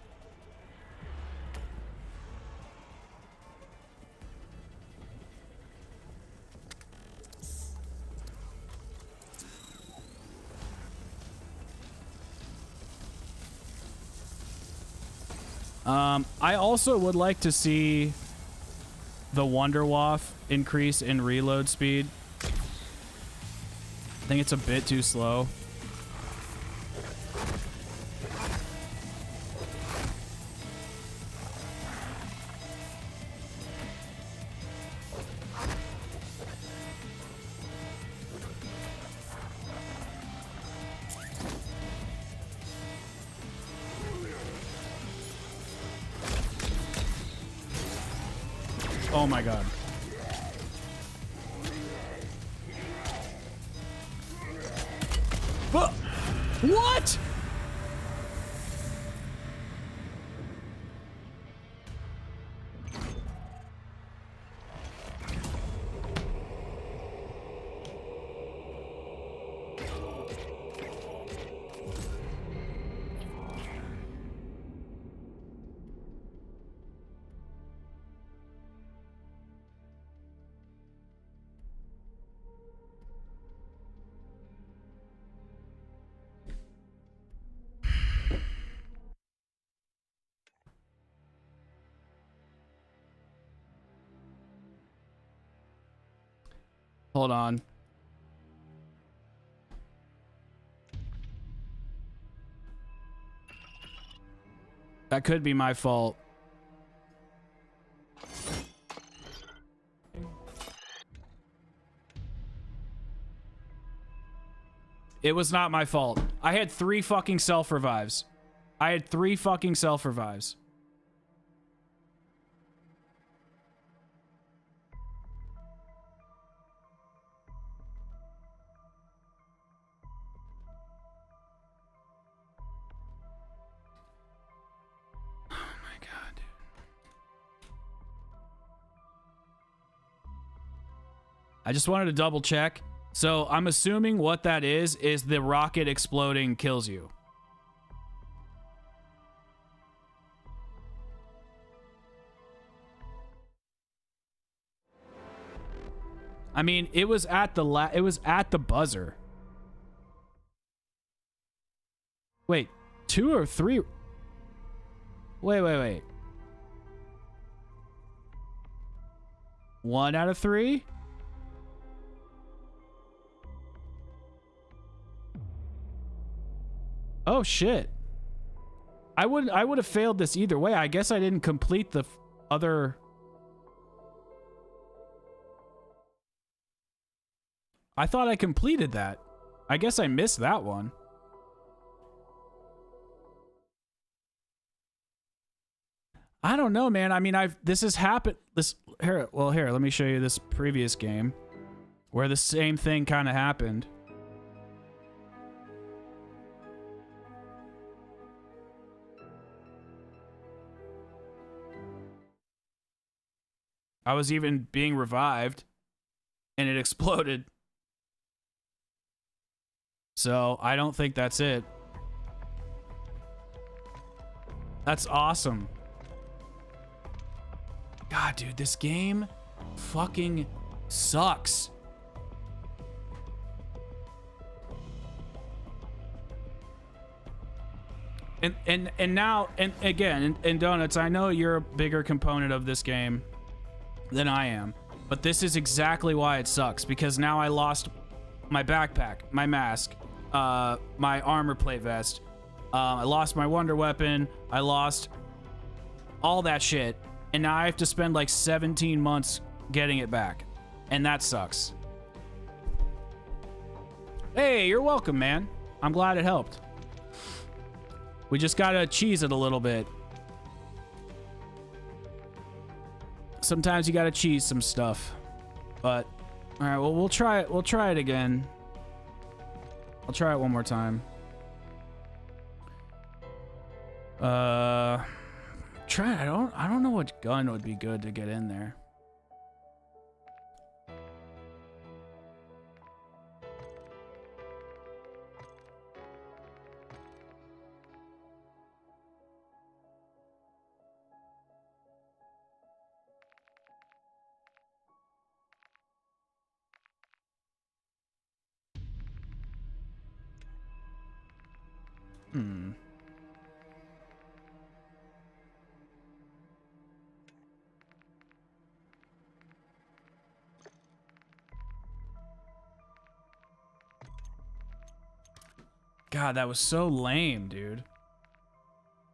I also would like to see the Wonder Waff increase in reload speed. I think it's a bit too slow. Oh my god. What? Hold on. That could be my fault. It was not my fault. I had 3 fucking self-revives. I had 3 fucking self-revives. I just wanted to double check. So I'm assuming what that is the rocket exploding kills you. I mean, it was at the buzzer. Wait, 2 or 3? Wait. 1 out of 3? Oh shit. I would have failed this either way. I guess I didn't complete the other. I thought I completed that. I guess I missed that one. I don't know, man. I mean, this has happened. Here, let me show you this previous game where the same thing kind of happened. I was even being revived and it exploded. So I don't think that's it. That's awesome. God, dude, this game fucking sucks. And now, and again, and Donuts, I know you're a bigger component of this game than I am, but this is exactly why it sucks, because now I lost my backpack, my mask, my armor plate vest, I lost my wonder weapon, I lost all that shit, and now I have to spend like 17 months getting it back, and that sucks. Hey, you're welcome, man. I'm glad it helped. We just gotta cheese it a little bit. Sometimes you gotta cheese some stuff. But all right, well, we'll try it. We'll try it again. I'll try it one more time. Try it. I don't know what gun would be good to get in there. God, that was so lame, dude.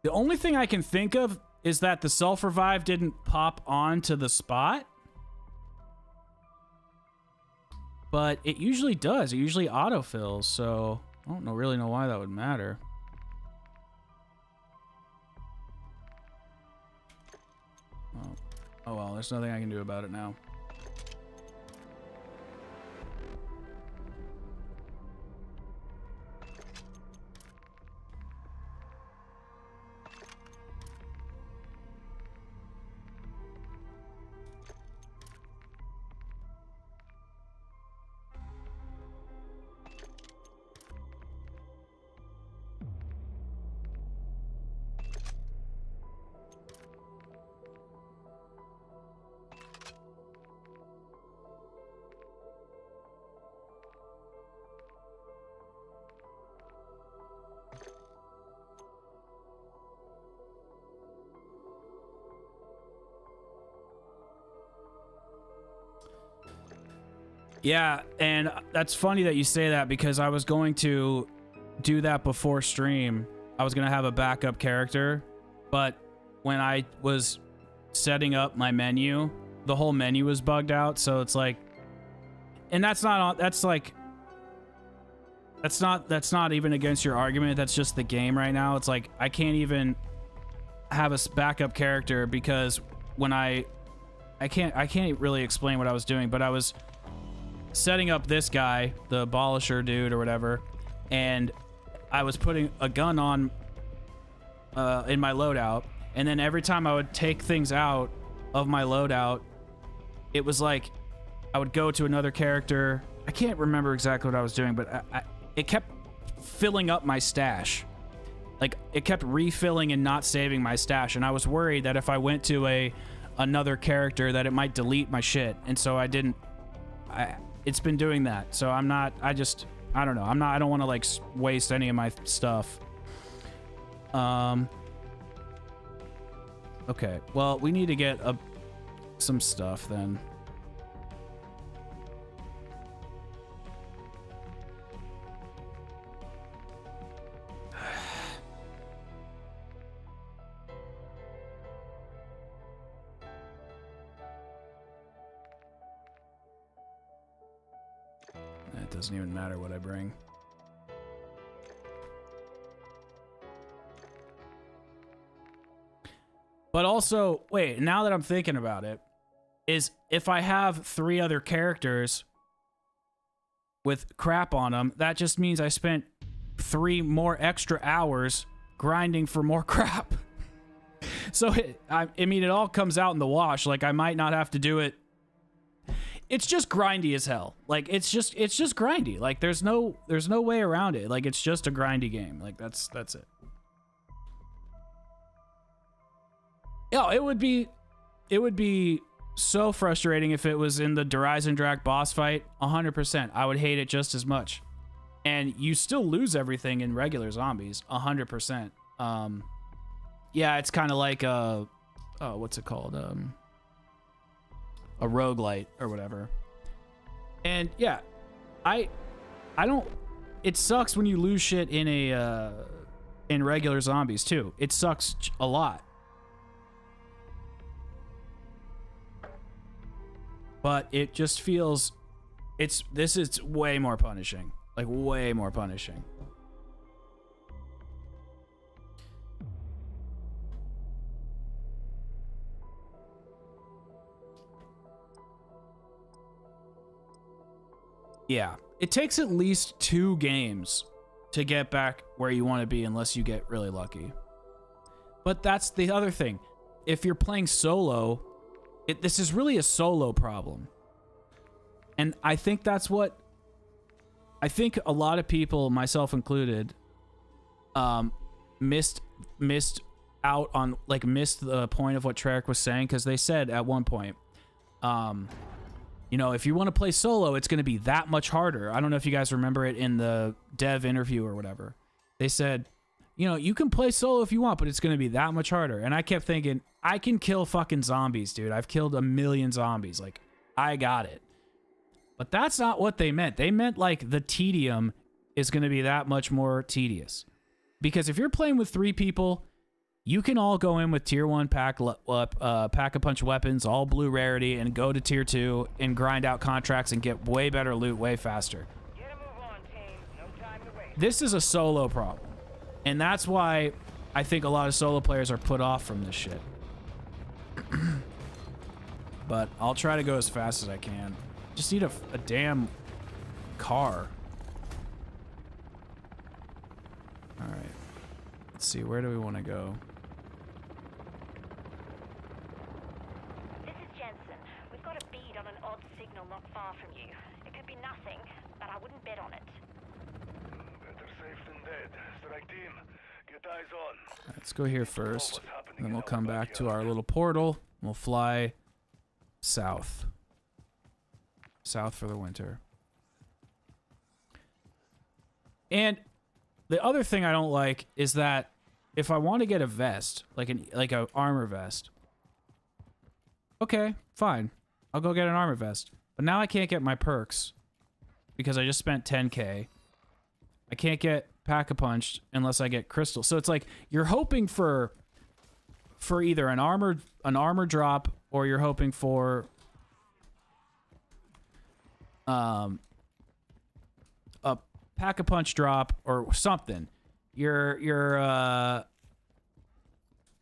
The only thing I can think of is that the self-revive didn't pop onto the spot. But it usually does. It usually autofills, so I don't really know why that would matter. Oh well, there's nothing I can do about it now. Yeah, and that's funny that you say that, because I was going to do that before stream. I was going to have a backup character, but when I was setting up my menu, the whole menu was bugged out, so it's like, and that's not even against your argument, that's just the game right now. It's like I can't even have a backup character because when I can't really explain what I was doing, but I was setting up this guy, the abolisher dude or whatever, and I was putting a gun on in my loadout, and then every time I would take things out of my loadout, it was like I would go to another character. I can't remember exactly what I was doing, but it kept filling up my stash. Like, it kept refilling and not saving my stash, and I was worried that if I went to another character that it might delete my shit, and so I didn't. It's been doing that, so I'm not. I don't know. I don't want to like waste any of my stuff. Okay. Well, we need to get some stuff then. doesn't even matter what I bring. But also, wait, now that I'm thinking about it, is if I have 3 other characters with crap on them, that just means I spent 3 more extra hours grinding for more crap. So, I mean, it all comes out in the wash. Like, I might not have to do it. It's just grindy as hell. Like, it's just grindy. Like, there's no way around it. Like, it's just a grindy game. Like, that's it. Yeah, it would be so frustrating if it was in the Drak boss fight. 100%. I would hate it just as much. And you still lose everything in regular zombies. 100%. Yeah, it's kind of like what's it called? A roguelite or whatever. And yeah, I don't. It sucks when you lose shit in regular zombies too. It sucks a lot. But it just feels, it's way more punishing. Like, way more punishing. Yeah. It takes at least 2 games to get back where you want to be unless you get really lucky. But that's the other thing. If you're playing solo, this is really a solo problem. And I think that's what... I think a lot of people, myself included, missed out on... Like, missed the point of what Treyarch was saying, because they said at one point, you know, if you want to play solo, it's going to be that much harder. I don't know if you guys remember it in the dev interview or whatever. They said, you know, you can play solo if you want, but it's going to be that much harder. And I kept thinking, I can kill fucking zombies, dude. I've killed 1 million zombies. Like, I got it. But that's not what they meant. They meant, like, the tedium is going to be that much more tedious. Because if you're playing with 3 people, you can all go in with tier 1 pack-a-punch weapons, all blue rarity, and go to tier 2 and grind out contracts and get way better loot way faster. Get a move on, team. No time to waste. This is a solo problem. And that's why I think a lot of solo players are put off from this shit. But I'll try to go as fast as I can. Just need a damn car. Alright. Let's see, where do we want to go? This is Jensen. We've got a bead on an odd signal not far from you. It could be nothing, but I wouldn't bet on it. Better safe than dead. Strike team, get eyes on. Let's go here first. And then we'll come back to our little portal. We'll fly south. South for the winter. And the other thing I don't like is that if I want to get a vest, like a armor vest, okay, fine. I'll go get an armor vest. But now I can't get my perks because I just spent 10K. I can't get pack-a-punched unless I get crystal. So it's like you're hoping for either an armor drop, or you're hoping for a pack-a-punch drop or something. Oh,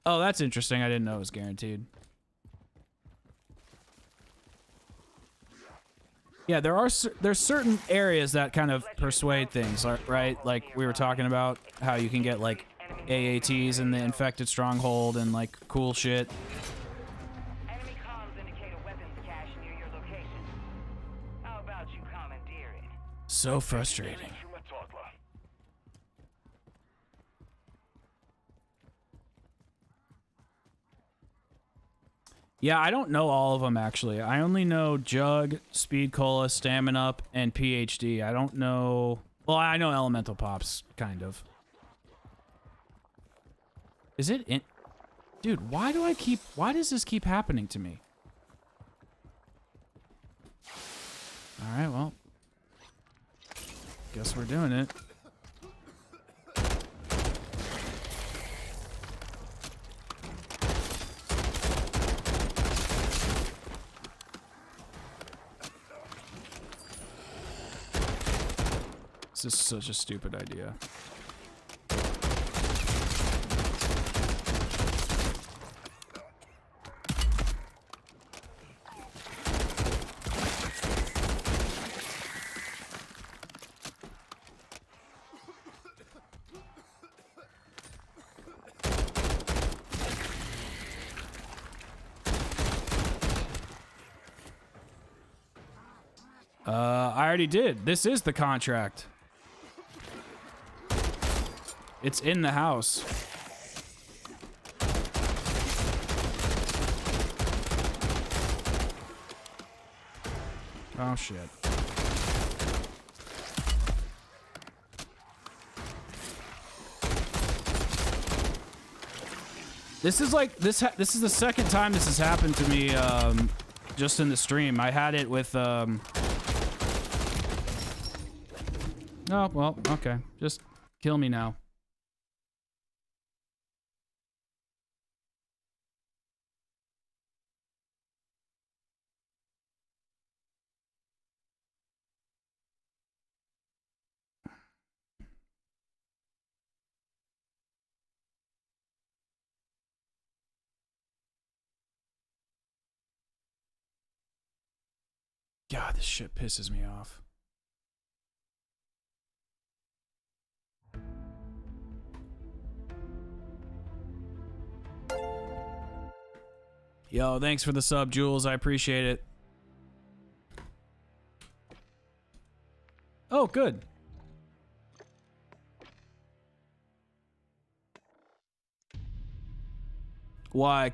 that's interesting. I didn't know it was guaranteed. Yeah, there's certain areas that kind of persuade things, right? Like we were talking about how you can get like AATs in the infected stronghold and like cool shit. Enemy comms indicate a weapons cache near your location. How about you commandeer it? So frustrating. From a toddler. Yeah, I don't know all of them, actually. I only know Jug, Speed Cola, Stamina Up, and PhD. I don't know... Well, I know Elemental Pops, kind of. Is it in... Dude, why does this keep happening to me? Alright, well. Guess we're doing it. This is such a stupid idea. I already did. This is the contract. It's in the house. Oh shit. This is like this is the second time this has happened to me just in the stream. I had it with Oh, well, okay. Just kill me now. God, this shit pisses me off. Yo, thanks for the sub, Jules. I appreciate it. Oh, good. Why?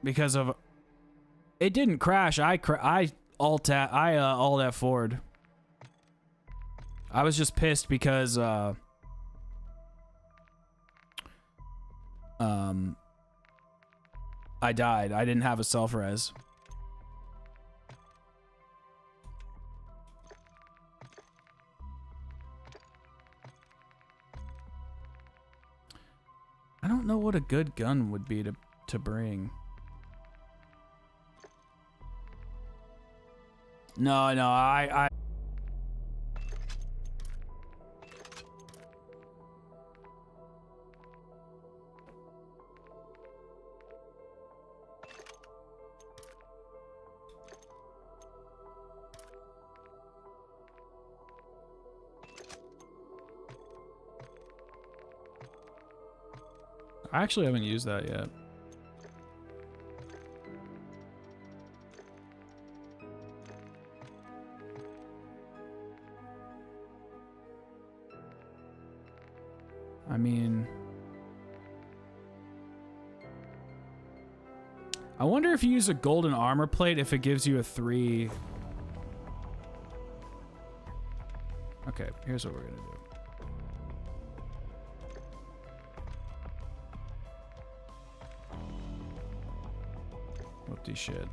Because of it didn't crash. I alt F4'd. I was just pissed because I died. I didn't have a self-res. I don't know what a good gun would be to bring. No, I actually haven't used that yet. I mean, I wonder if you use a golden armor plate if it gives you a 3. Okay, here's what we're gonna do. Whoopty shit.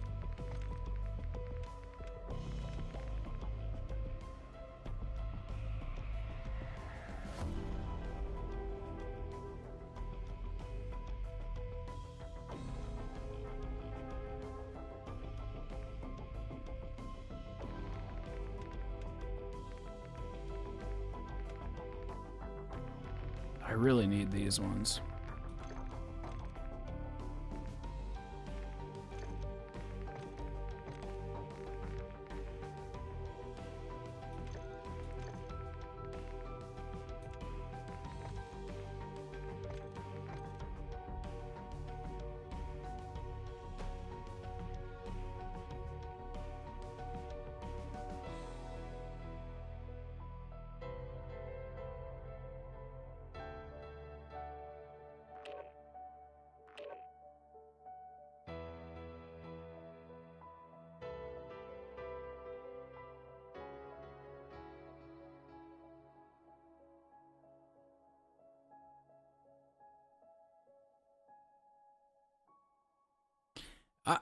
I really need these ones.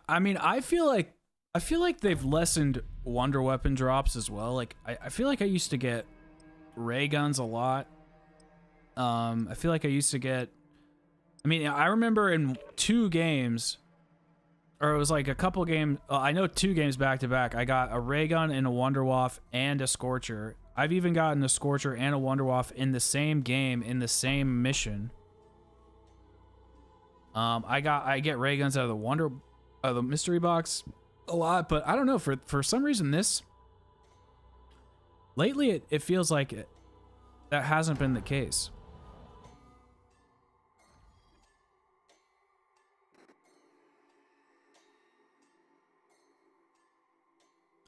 I mean, I feel like they've lessened wonder weapon drops as well. Like I feel like I used to get ray guns a lot. I feel like I used to get, I mean, I remember in 2 games or it was like a couple games. I know 2 games back to back. I got a ray gun and a Wonderwaff and a Scorcher. I've even gotten a Scorcher and a Wonderwaff in the same game in the same mission. I get ray guns out of the mystery box a lot, but I don't know, for some reason lately it feels like that hasn't been the case.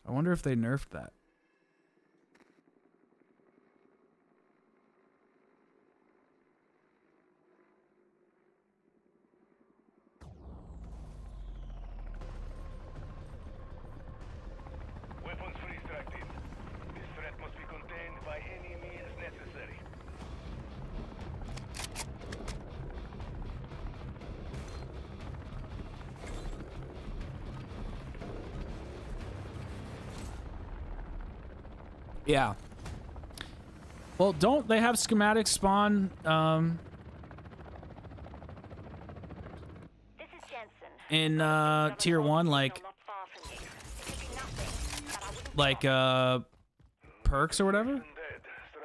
I wonder if they nerfed that. Weapons freeze active. This threat must be contained by any means necessary. Yeah. Well, don't they have schematics spawn? This is Jensen. In tier 1, like Not far from you. It could be nothing, but I wouldn't perks or whatever.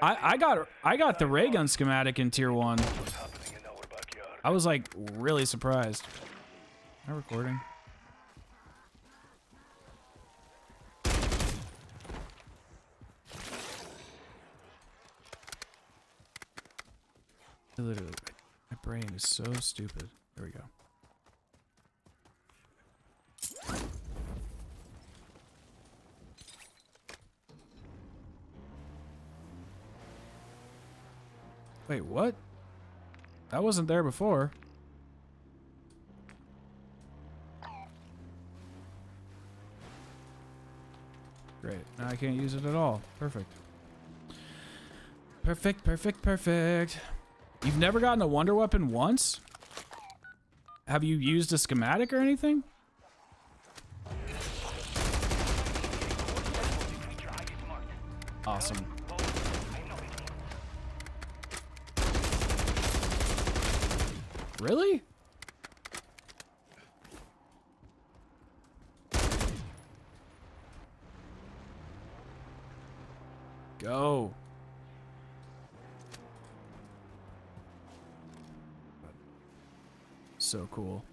I got the ray gun schematic in tier 1. What's happening in our backyard? I was like really surprised. Am I recording? Literally, my brain is so stupid. There we go. Wait, what? That wasn't there before. Great. Now I can't use it at all. Perfect. Perfect, perfect, perfect. You've never gotten a wonder weapon once? Have you used a schematic or anything? Awesome. Really? Go. So cool.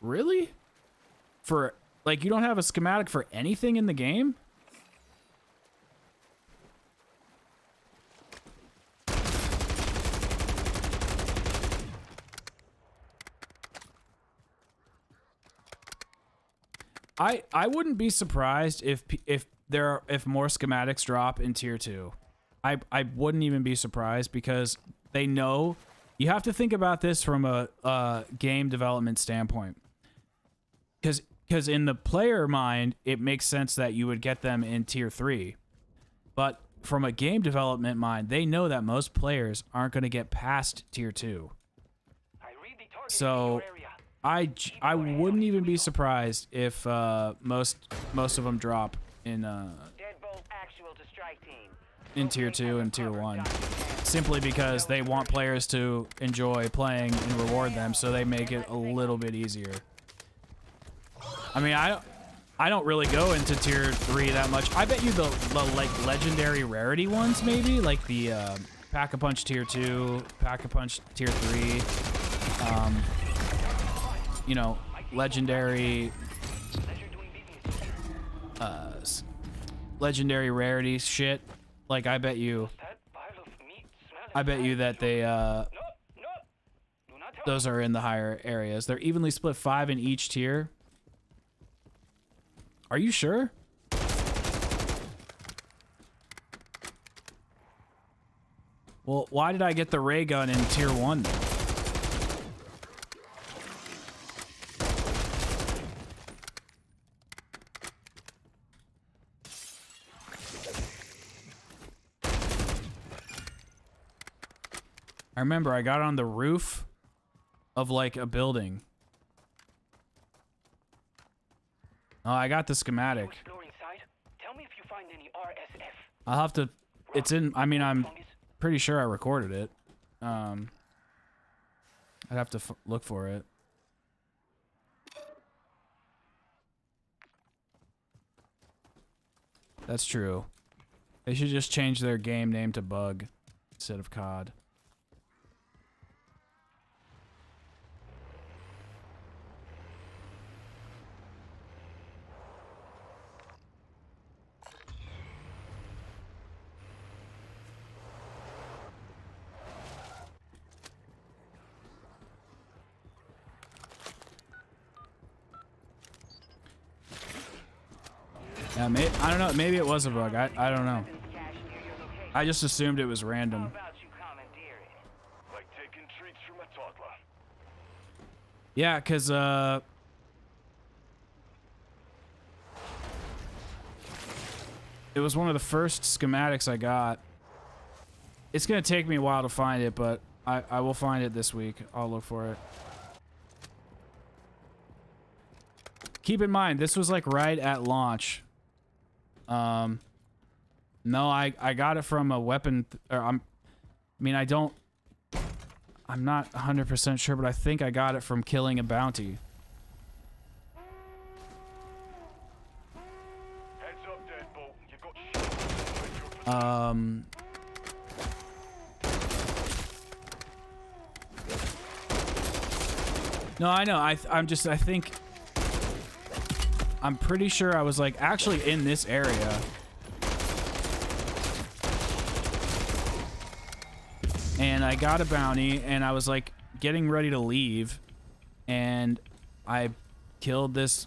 Really? For, like, you don't have a schematic for anything in the game? I wouldn't be surprised if more schematics drop in tier 2. I wouldn't even be surprised because they know. You have to think about this from a game development standpoint. Because in the player mind, it makes sense that you would get them in tier 3. But from a game development mind, they know that most players aren't going to get past tier 2. So I wouldn't even be surprised if most of them drop in tier 2 and tier 1, simply because they want players to enjoy playing and reward them, so they make it a little bit easier. I mean, I don't really go into tier 3 that much. I bet you the like legendary rarity ones, maybe like the Pack-a-Punch tier 2, Pack-a-Punch tier 3, you know, legendary legendary rarity shit. Like, I bet you that they those are in the higher areas. They're evenly split 5 in each tier. Are you sure? Well, why did I get the ray gun in tier 1 then? I remember I got on the roof of like a building. Oh, I got the schematic. I'll have to, it's in, I mean, I'm pretty sure I recorded it. I'd have to look for it. That's true. They should just change their game name to Bug instead of COD. Yeah, I don't know. Maybe it was a bug. I don't know. I just assumed it was random. How about you commandeer it? Like taking treats from a toddler. Yeah, because, it was one of the first schematics I got. It's going to take me a while to find it, but I will find it this week. I'll look for it. Keep in mind, this was like right at launch. No, I got it from a weapon, I'm not 100% sure, but I think I got it from killing a bounty. Heads up, Deadbolt. You've got No, I know. I'm pretty sure I was like actually in this area. And I got a bounty and I was like getting ready to leave and I killed this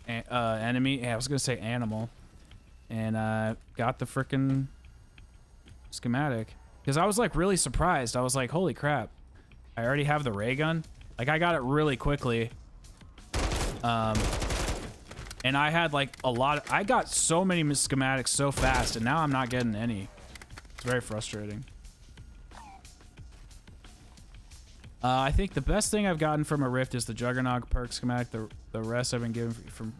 enemy. I was going to say animal. And got the frickin' schematic. Because I was like really surprised. I was like, holy crap. I already have the ray gun. Like I got it really quickly. And I had like I got so many schematics so fast and now I'm not getting any. It's very frustrating. I think the best thing I've gotten from a Rift is the Juggernaut perk schematic. The rest I've been given from...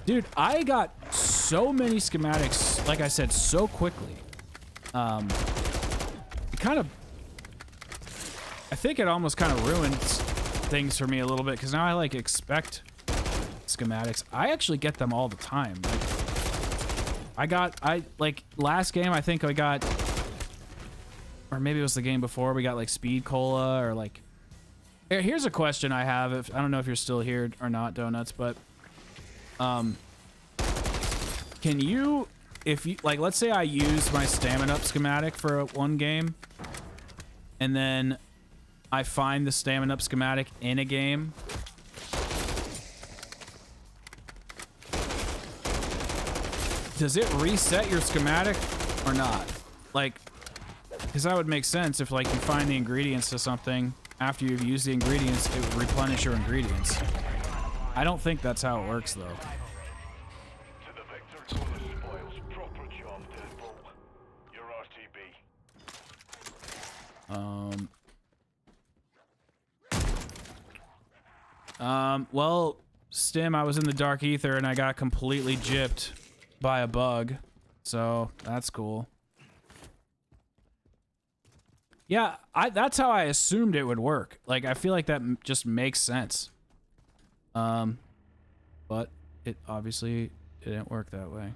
Dude, I got so many schematics, like I said, so quickly. It kind of... I think it almost kind of ruins things for me a little bit, because now I, like, expect schematics. I actually get them all the time. Like, last game, I think I got... Or maybe it was the game before, we got, like, Speed Cola, or, like... Here's a question I have. I don't know if you're still here or not, Donuts, but... Can you... If you... Like, let's say I use my Stamina Up schematic for one game, and then I find the Stamina Up schematic in a game... Does it reset your schematic or not? Like... Because that would make sense if, like, you find the ingredients to something, after you've used the ingredients, it would replenish your ingredients. I don't think that's how it works, though. To the victor go the spoils. Proper job, Deadbolt. Your RTB. Well, Stim, I was in the Dark Aether and I got completely gypped by a bug. So, that's cool. Yeah, that's how I assumed it would work. Like, I feel like that just makes sense. But it obviously didn't work that way.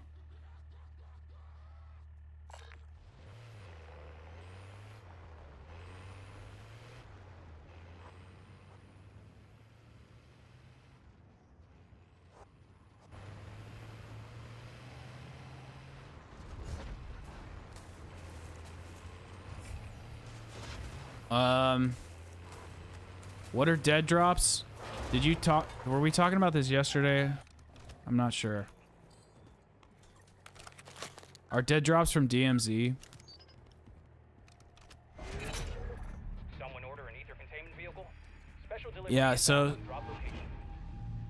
What are dead drops? Did you talk? Were we talking about this yesterday? I'm not sure. Are dead drops from DMZ? Someone order an Aether containment vehicle? Special delivery. Yeah, so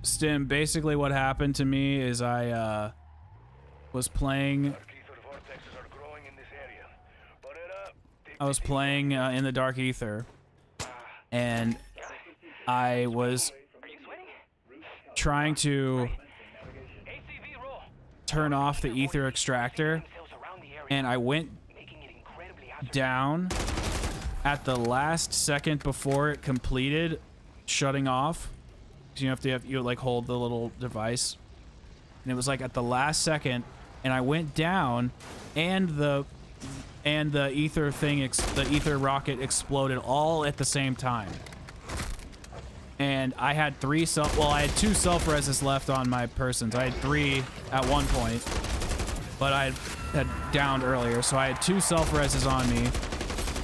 Stim, basically what happened to me is I was playing in the Dark Aether, and I was trying to turn off the Aether extractor, and I went down at the last second before it completed shutting off. So you like hold the little device, and it was like at the last second, and I went down, and the ether thing, the ether rocket exploded all at the same time. And I had I had 2 self-reses left on my persons. I had 3 at one point, but I had downed earlier, so I had 2 self-reses on me,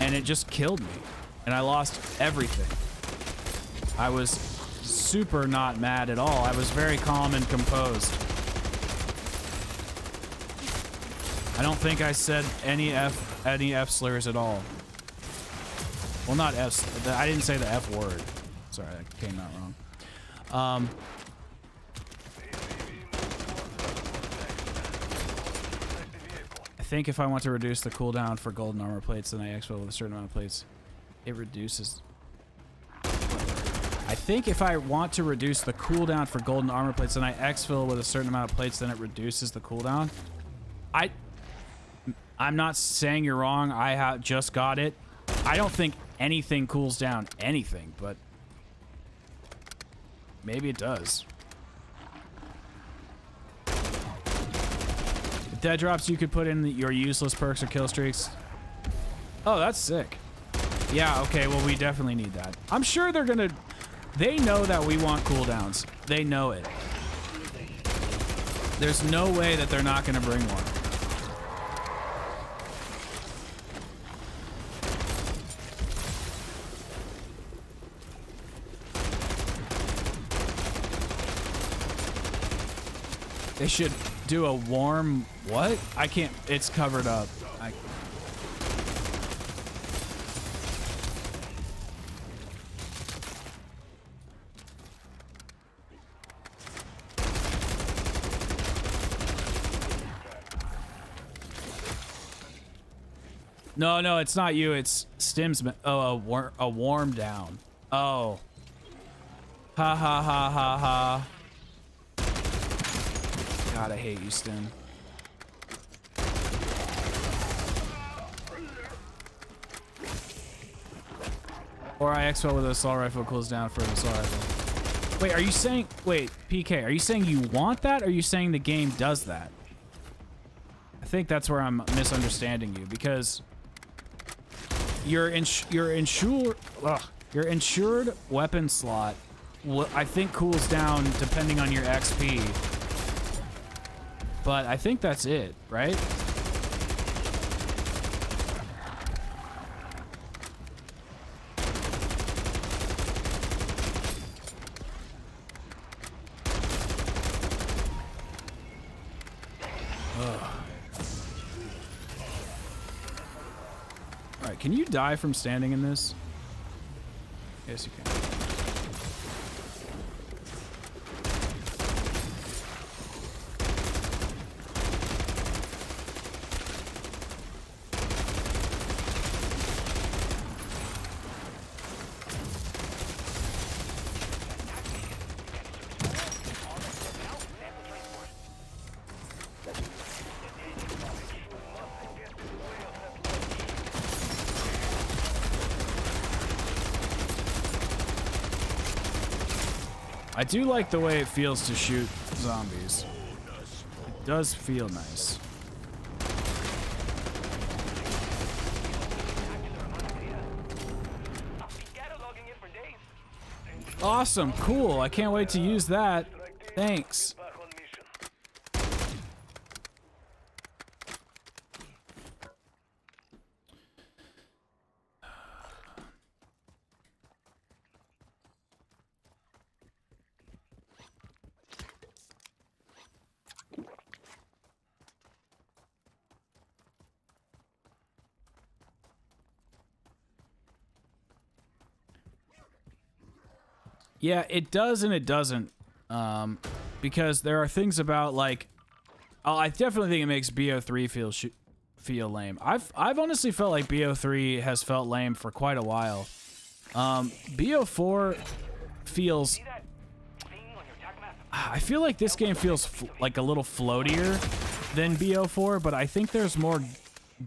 and it just killed me, and I lost everything. I was super not mad at all. I was very calm and composed. I don't think I said any F slurs at all. Well, not F's. I didn't say the F word. Sorry, that came out wrong. I think if I want to reduce the cooldown for golden armor plates, then I exfil with a certain amount of plates. It reduces. I think if I want to reduce the cooldown for golden armor plates, then I exfil with a certain amount of plates, then it reduces the cooldown. I'm not saying you're wrong. I just got it. I don't think anything cools down anything, but maybe it does. If dead drops, you could put in your useless perks or kill streaks. Oh, that's sick. Yeah, okay, well, we definitely need that. I'm sure they're gonna... They know that we want cooldowns. They know it. There's no way that they're not gonna bring one. They should do a warm... What? I can't... It's covered up. No, it's not you. It's Stims. Oh, a warm down. Oh. Ha ha ha ha ha. God, I hate you, Stim. Or I exfil with an assault rifle cools down for an assault rifle. Wait, are you saying... Wait, PK, are you saying you want that, or are you saying the game does that? I think that's where I'm misunderstanding you, because... Your insured weapon slot, I think, cools down depending on your XP. But I think that's it, right? Alright, can you die from standing in this? Yes, you can. I do like the way it feels to shoot zombies. It does feel nice. Awesome, cool. I can't wait to use that. Thanks. Yeah, it does and it doesn't, because there are things about, like, I definitely think it makes BO3 feel lame. I've honestly felt like BO3 has felt lame for quite a while. BO4 feels... I feel like this game feels like a little floatier than BO4, but I think there's more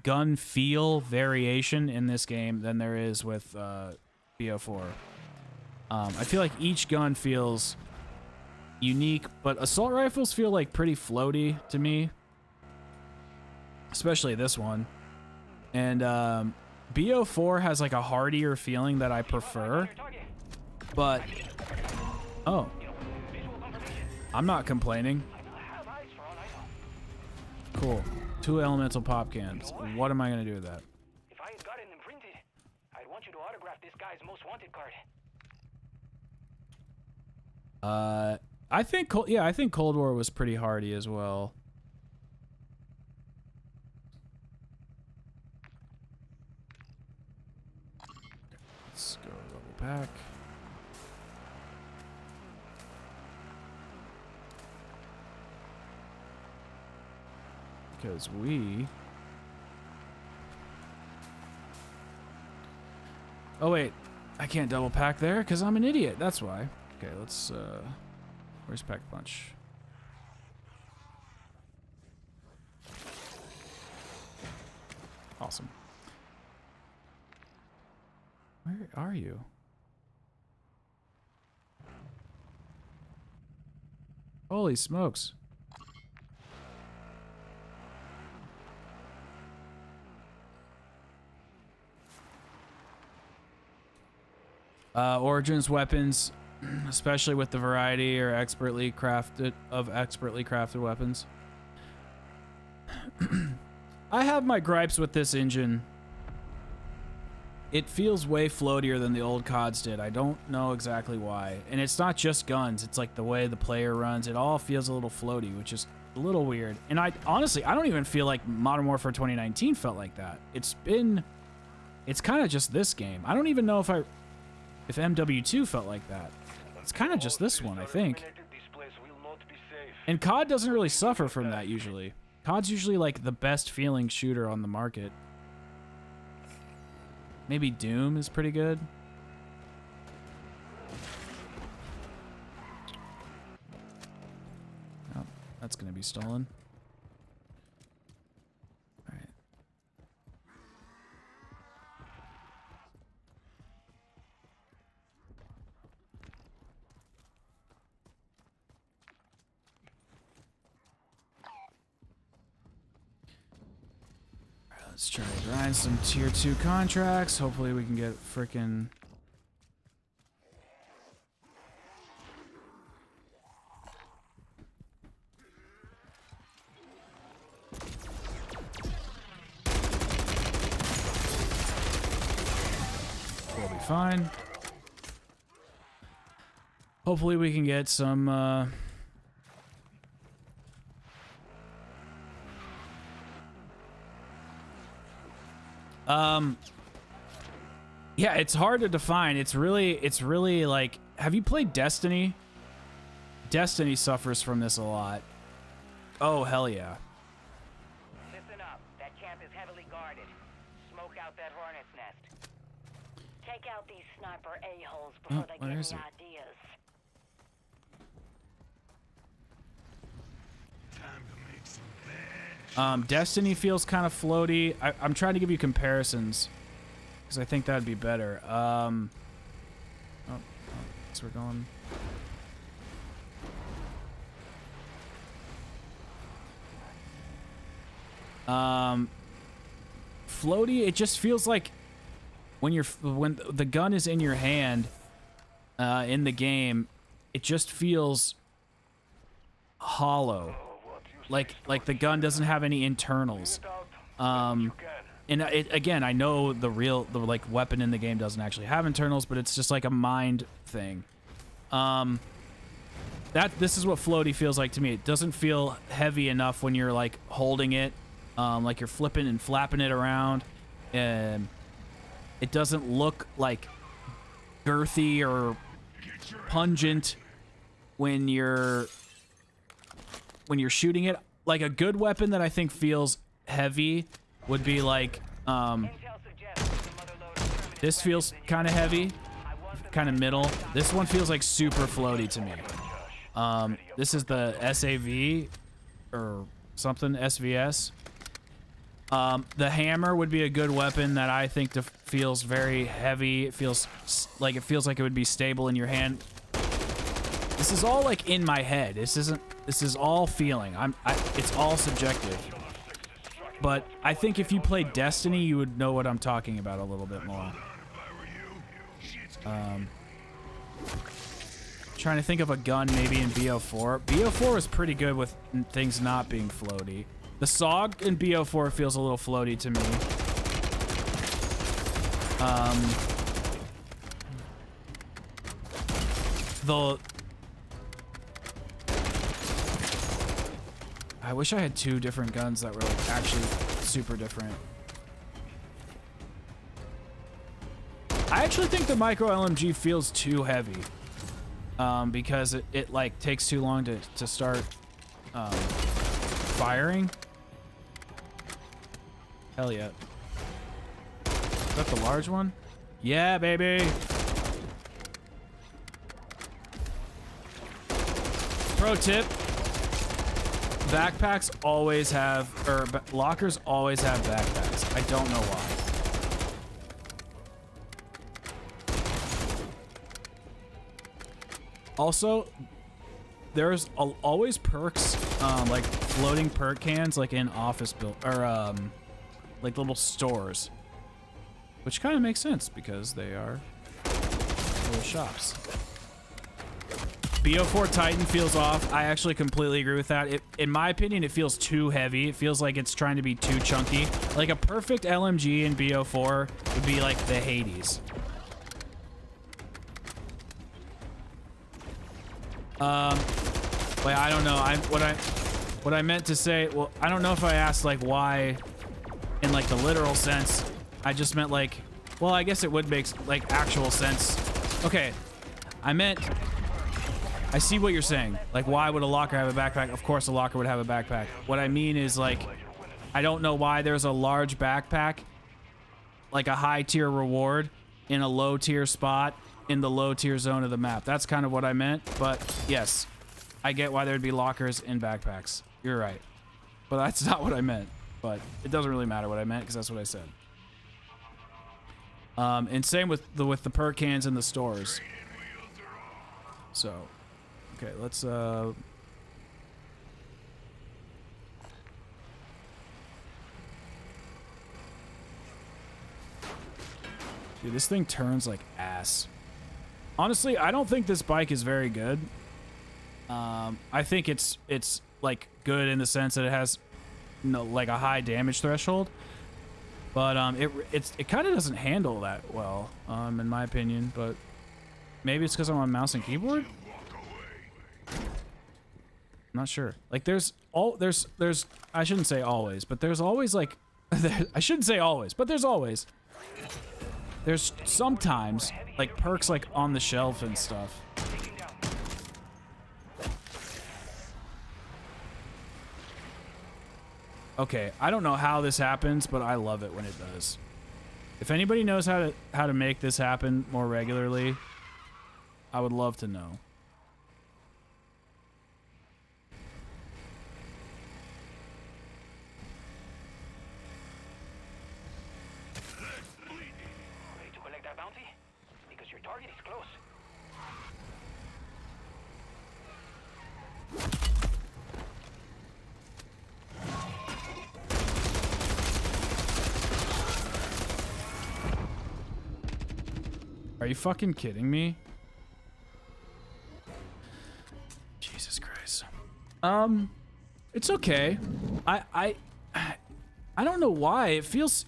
gun feel variation in this game than there is with BO4. I feel like each gun feels unique, but assault rifles feel like pretty floaty to me, especially this one. And BO4 has like a hardier feeling that I prefer, but oh, I'm not complaining. Cool. 2 elemental pop cans. What am I gonna do with that? If I had gotten them printed, I'd want you to autograph this guy's most wanted card. I think I think Cold War was pretty hardy as well. Let's go double pack. Because oh wait, I can't double pack there because I'm an idiot. That's why. Okay, let's where's Pack Punch? Awesome. Where are you? Holy smokes. Origins weapons, especially with the variety or expertly crafted weapons. I have my gripes with this engine. It feels way floatier than the old CODs did. I don't know exactly why. And it's not just guns, it's like the way the player runs. It all feels a little floaty, which is a little weird. And I honestly don't even feel like Modern Warfare 2019 felt like that. It's kind of just this game. I don't even know if MW2 felt like that. It's kind of just this one, I think. And COD doesn't really suffer from that usually. COD's usually like the best feeling shooter on the market. Maybe Doom is pretty good. Oh, that's gonna be stolen. All right. Let's try to grind some tier 2 contracts. Hopefully we can get frickin' we'll be fine. Hopefully we can get some yeah, it's hard to define. It's really like, have you played Destiny? Destiny suffers from this a lot. Oh, hell yeah. Listen up. That camp is heavily guarded. Smoke out that hornet's nest. Take out these sniper a-holes before they where get is any it? ideas. Destiny feels kind of floaty. I'm trying to give you comparisons because I think that'd be better. So we're going. Floaty. It just feels like when the gun is in your hand in the game, it just feels hollow. Like the gun doesn't have any internals. And again, I know the like weapon in the game doesn't actually have internals, but it's just like a mind thing. This is what floaty feels like to me. It doesn't feel heavy enough when you're like holding it, like you're flipping and flapping it around, and it doesn't look like girthy or pungent when you're shooting it. Like a good weapon that I think feels heavy would be like, this feels kind of heavy, kind of middle. This one feels like super floaty to me. This is the SAV or something, SVS. The hammer would be a good weapon that I think feels very heavy. It feels like it would be stable in your hand. This is all like in my head. This is all feeling. It's all subjective. But I think if you played Destiny, you would know what I'm talking about a little bit more. Trying to think of a gun maybe in BO4. BO4 is pretty good with things not being floaty. The SOG in BO4 feels a little floaty to me. I wish I had two different guns that were like actually super different. I actually think the micro LMG feels too heavy. Because it like takes too long to start firing. Hell yeah. Is that the large one? Yeah, baby. Pro tip. Backpacks always have, or lockers always have backpacks. I don't know why. Also, there's always perks, like floating perk cans, like in office or like little stores, which kind of makes sense because they are little shops. BO4 Titan feels off. I actually completely agree with that. In my opinion, it feels too heavy. It feels like it's trying to be too chunky. Like a perfect LMG in BO4 would be like the Hades. Wait, I don't know. What I meant to say. Well, I don't know if I asked like why, in like the literal sense. I just meant like, well, I guess it would make like actual sense. Okay, I meant. I see what you're saying. Like, why would a locker have a backpack? Of course, a locker would have a backpack. What I mean is like, I don't know why there's a large backpack, like a high tier reward, in a low tier spot in the low tier zone of the map. That's kind of what I meant, but yes, I get why there'd be lockers in backpacks. You're right, but that's not what I meant, but it doesn't really matter what I meant because that's what I said. And same with the perk cans in the stores. So, okay, let's dude, this thing turns like ass. Honestly, I don't think this bike is very good. I think it's like good in the sense that it has like a high damage threshold, but it kind of doesn't handle that well, in my opinion. But maybe it's because I'm on mouse and keyboard. I'm not sure. Like there's I shouldn't say always, but there's always like I shouldn't say always, but there's always. There's sometimes like perks like on the shelf and stuff. Okay, I don't know how this happens, but I love it when it does. If anybody knows how to make this happen more regularly, I would love to know. Are you fucking kidding me? Jesus Christ. It's okay. I don't know why it feels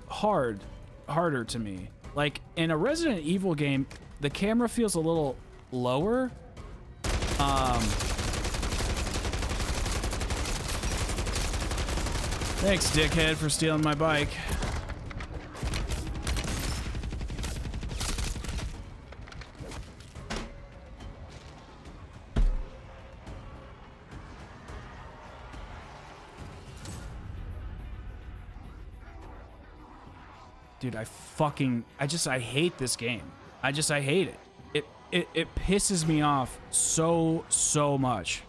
harder to me. Like in a Resident Evil game, the camera feels a little lower. Thanks, dickhead, for stealing my bike. Dude, I hate this game. I hate it. It pisses me off so much.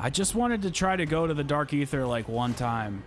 I just wanted to try to go to the Dark Aether like one time.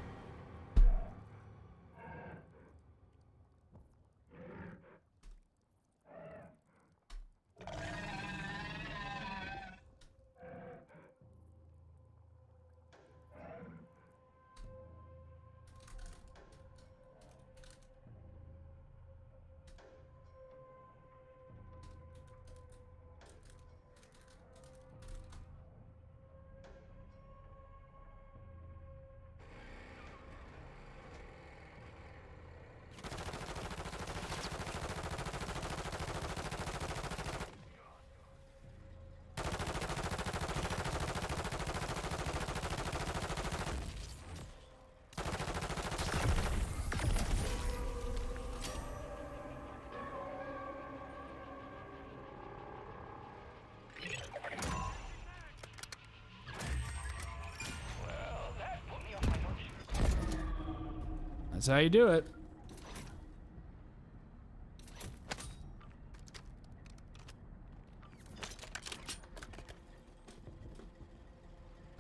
That's how you do it.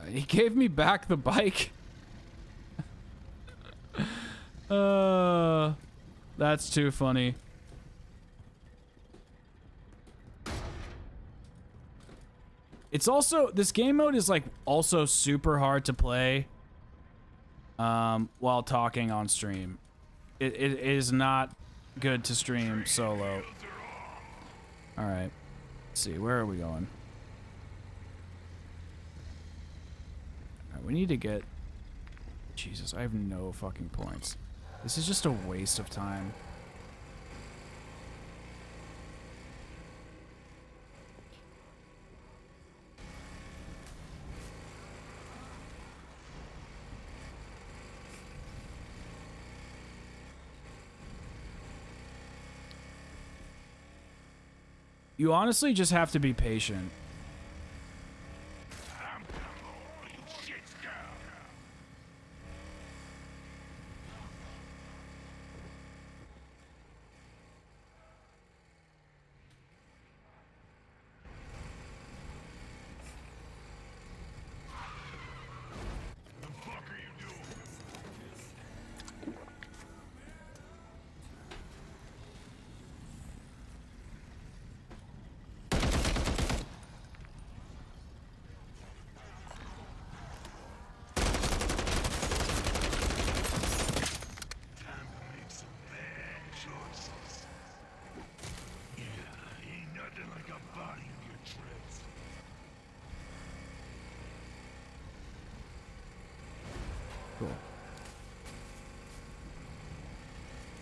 He gave me back the bike. That's too funny. It's also, this game mode is like also super hard to play while talking on stream. It is not good to stream solo. All right, let's see, where are we going? All right, we need to get, Jesus, I have no fucking points. This is just a waste of time. You honestly just have to be patient.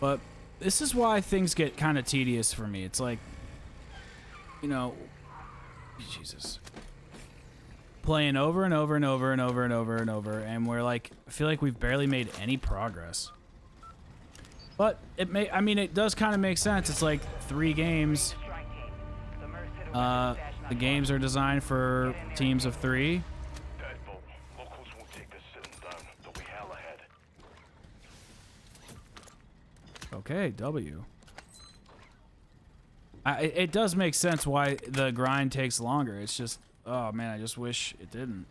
But this is why things get kind of tedious for me. It's like, you know, Jesus, playing over and over and over and over and over and over, and we're like, I feel like we've barely made any progress. But I mean, it does kind of make sense. It's like 3 games. The games are designed for teams of 3. Okay, W. It does make sense why the grind takes longer. It's just, oh man, I just wish it didn't.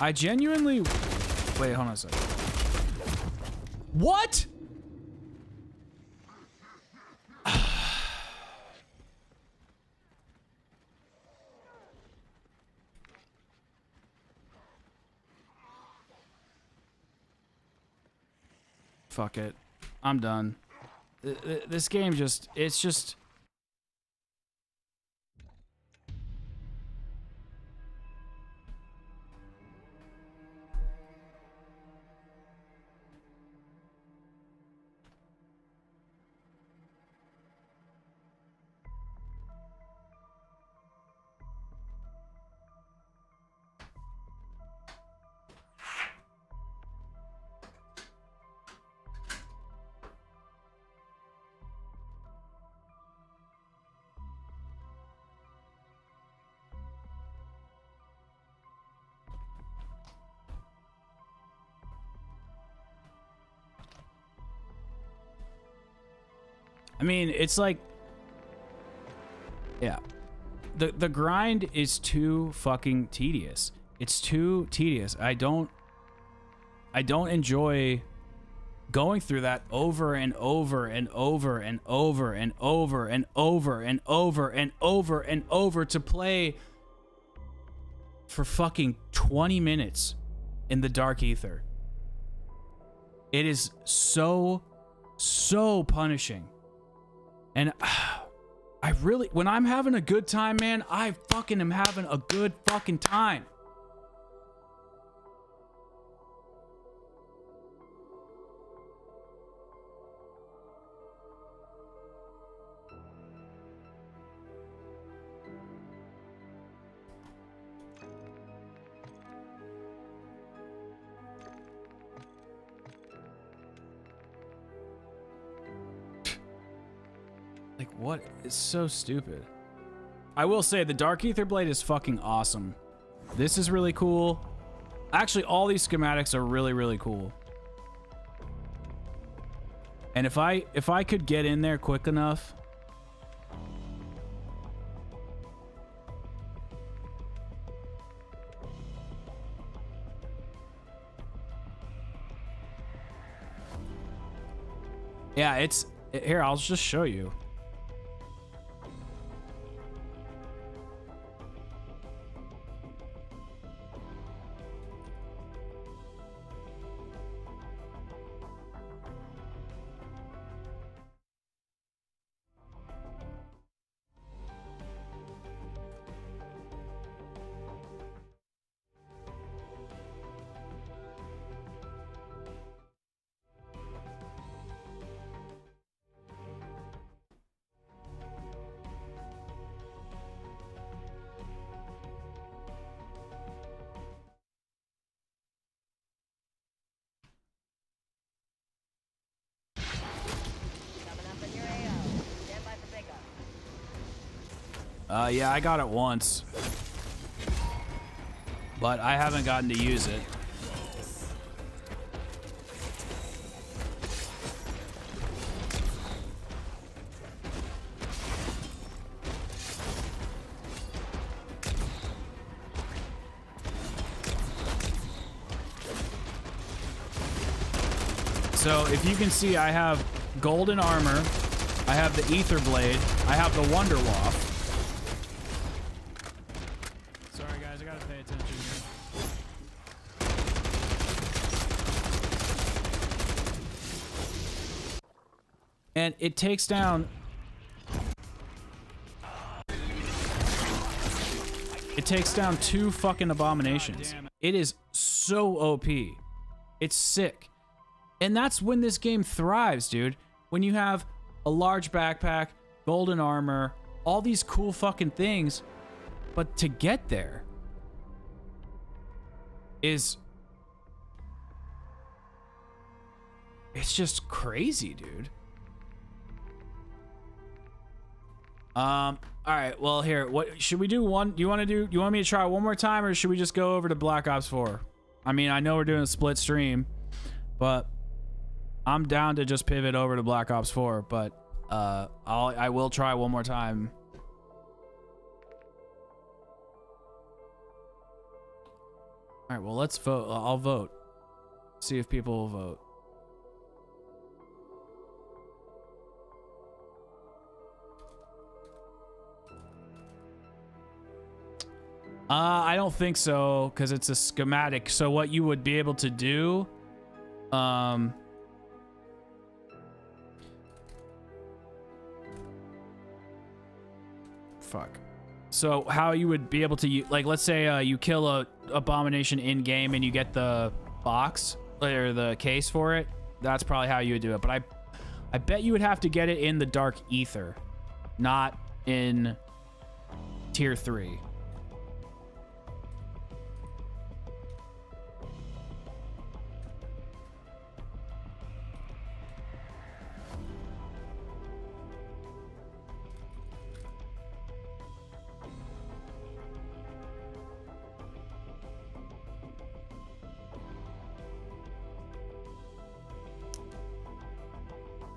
I genuinely... Wait, hold on a second. What? Fuck it. I'm done. This game just... It's just... I mean, it's like, yeah, the grind is too fucking tedious. It's too tedious. I don't enjoy going through that over and over and over and over and over and over and over and over and over to play for fucking 20 minutes in the Dark Aether. It is so punishing. And I really, when I'm having a good time, man, I fucking am having a good fucking time. Like, what? It's so stupid. I will say, the Dark Aether Blade is fucking awesome. This is really cool. Actually, all these schematics are really, really cool. And if I could get in there quick enough... Yeah, it's... Here, I'll just show you. Yeah, I got it once. But I haven't gotten to use it. So if you can see, I have golden armor, I have the Aether Blade, I have the Wonder Waff. Sorry guys, I gotta pay attention here. And it takes down... It takes down 2 fucking abominations. It is so OP. It's sick. And that's when this game thrives, dude. When you have a large backpack, golden armor, all these cool fucking things. But to get there is... It's just crazy, dude. All right, well, here, what should we do? Do you want me to try one more time, or should we just go over to Black Ops 4? I mean, I know we're doing a split stream, but I'm down to just pivot over to Black Ops 4, but I will try one more time. All right, well, let's vote. I'll vote. See if people will vote. I don't think so, because it's a schematic. So what you would be able to do, fuck. So how you would be able to, like, let's say you kill a abomination in game and you get the box or the case for it. That's probably how you would do it. But I bet you would have to get it in the Dark Aether, not in Tier 3.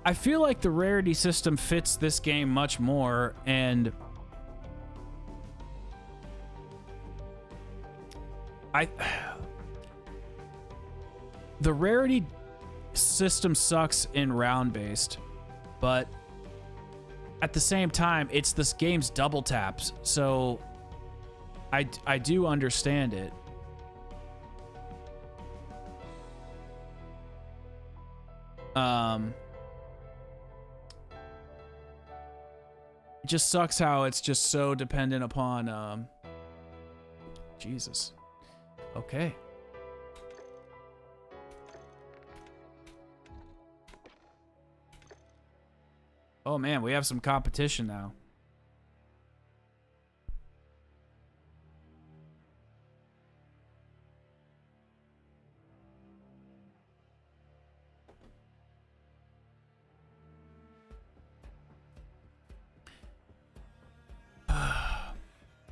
I feel like the rarity system fits this game much more, and the rarity system sucks in round-based, but at the same time, it's this game's double taps, so I do understand it. It just sucks how it's just so dependent upon Jesus. Okay. Oh man, we have some competition now.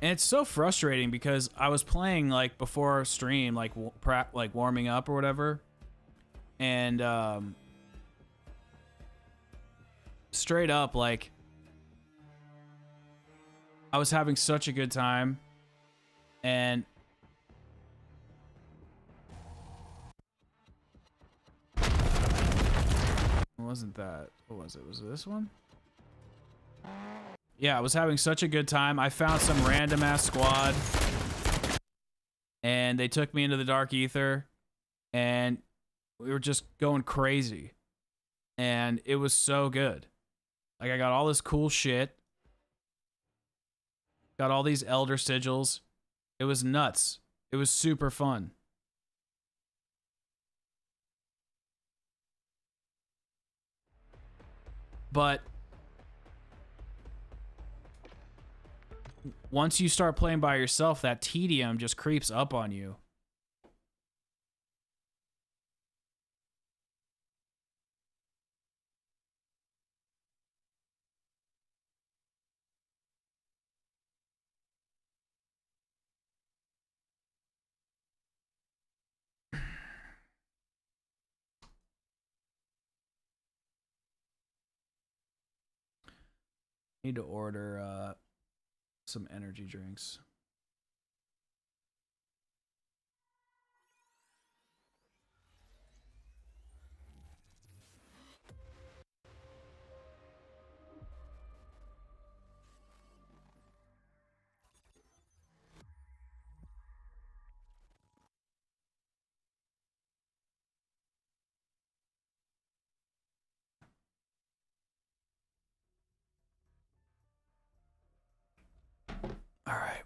And it's so frustrating because I was playing like before stream, like warming up or whatever, and straight up, like, I was having such a good time, and what wasn't that? What was it? Was it this one? Yeah, I was having such a good time. I found some random ass squad, and they took me into the dark ether, and we were just going crazy, and it was so good. Like, I got all this cool shit. Got all these elder sigils. It was nuts. It was super fun. But once you start playing by yourself, that tedium just creeps up on you. Need to order some energy drinks. All right.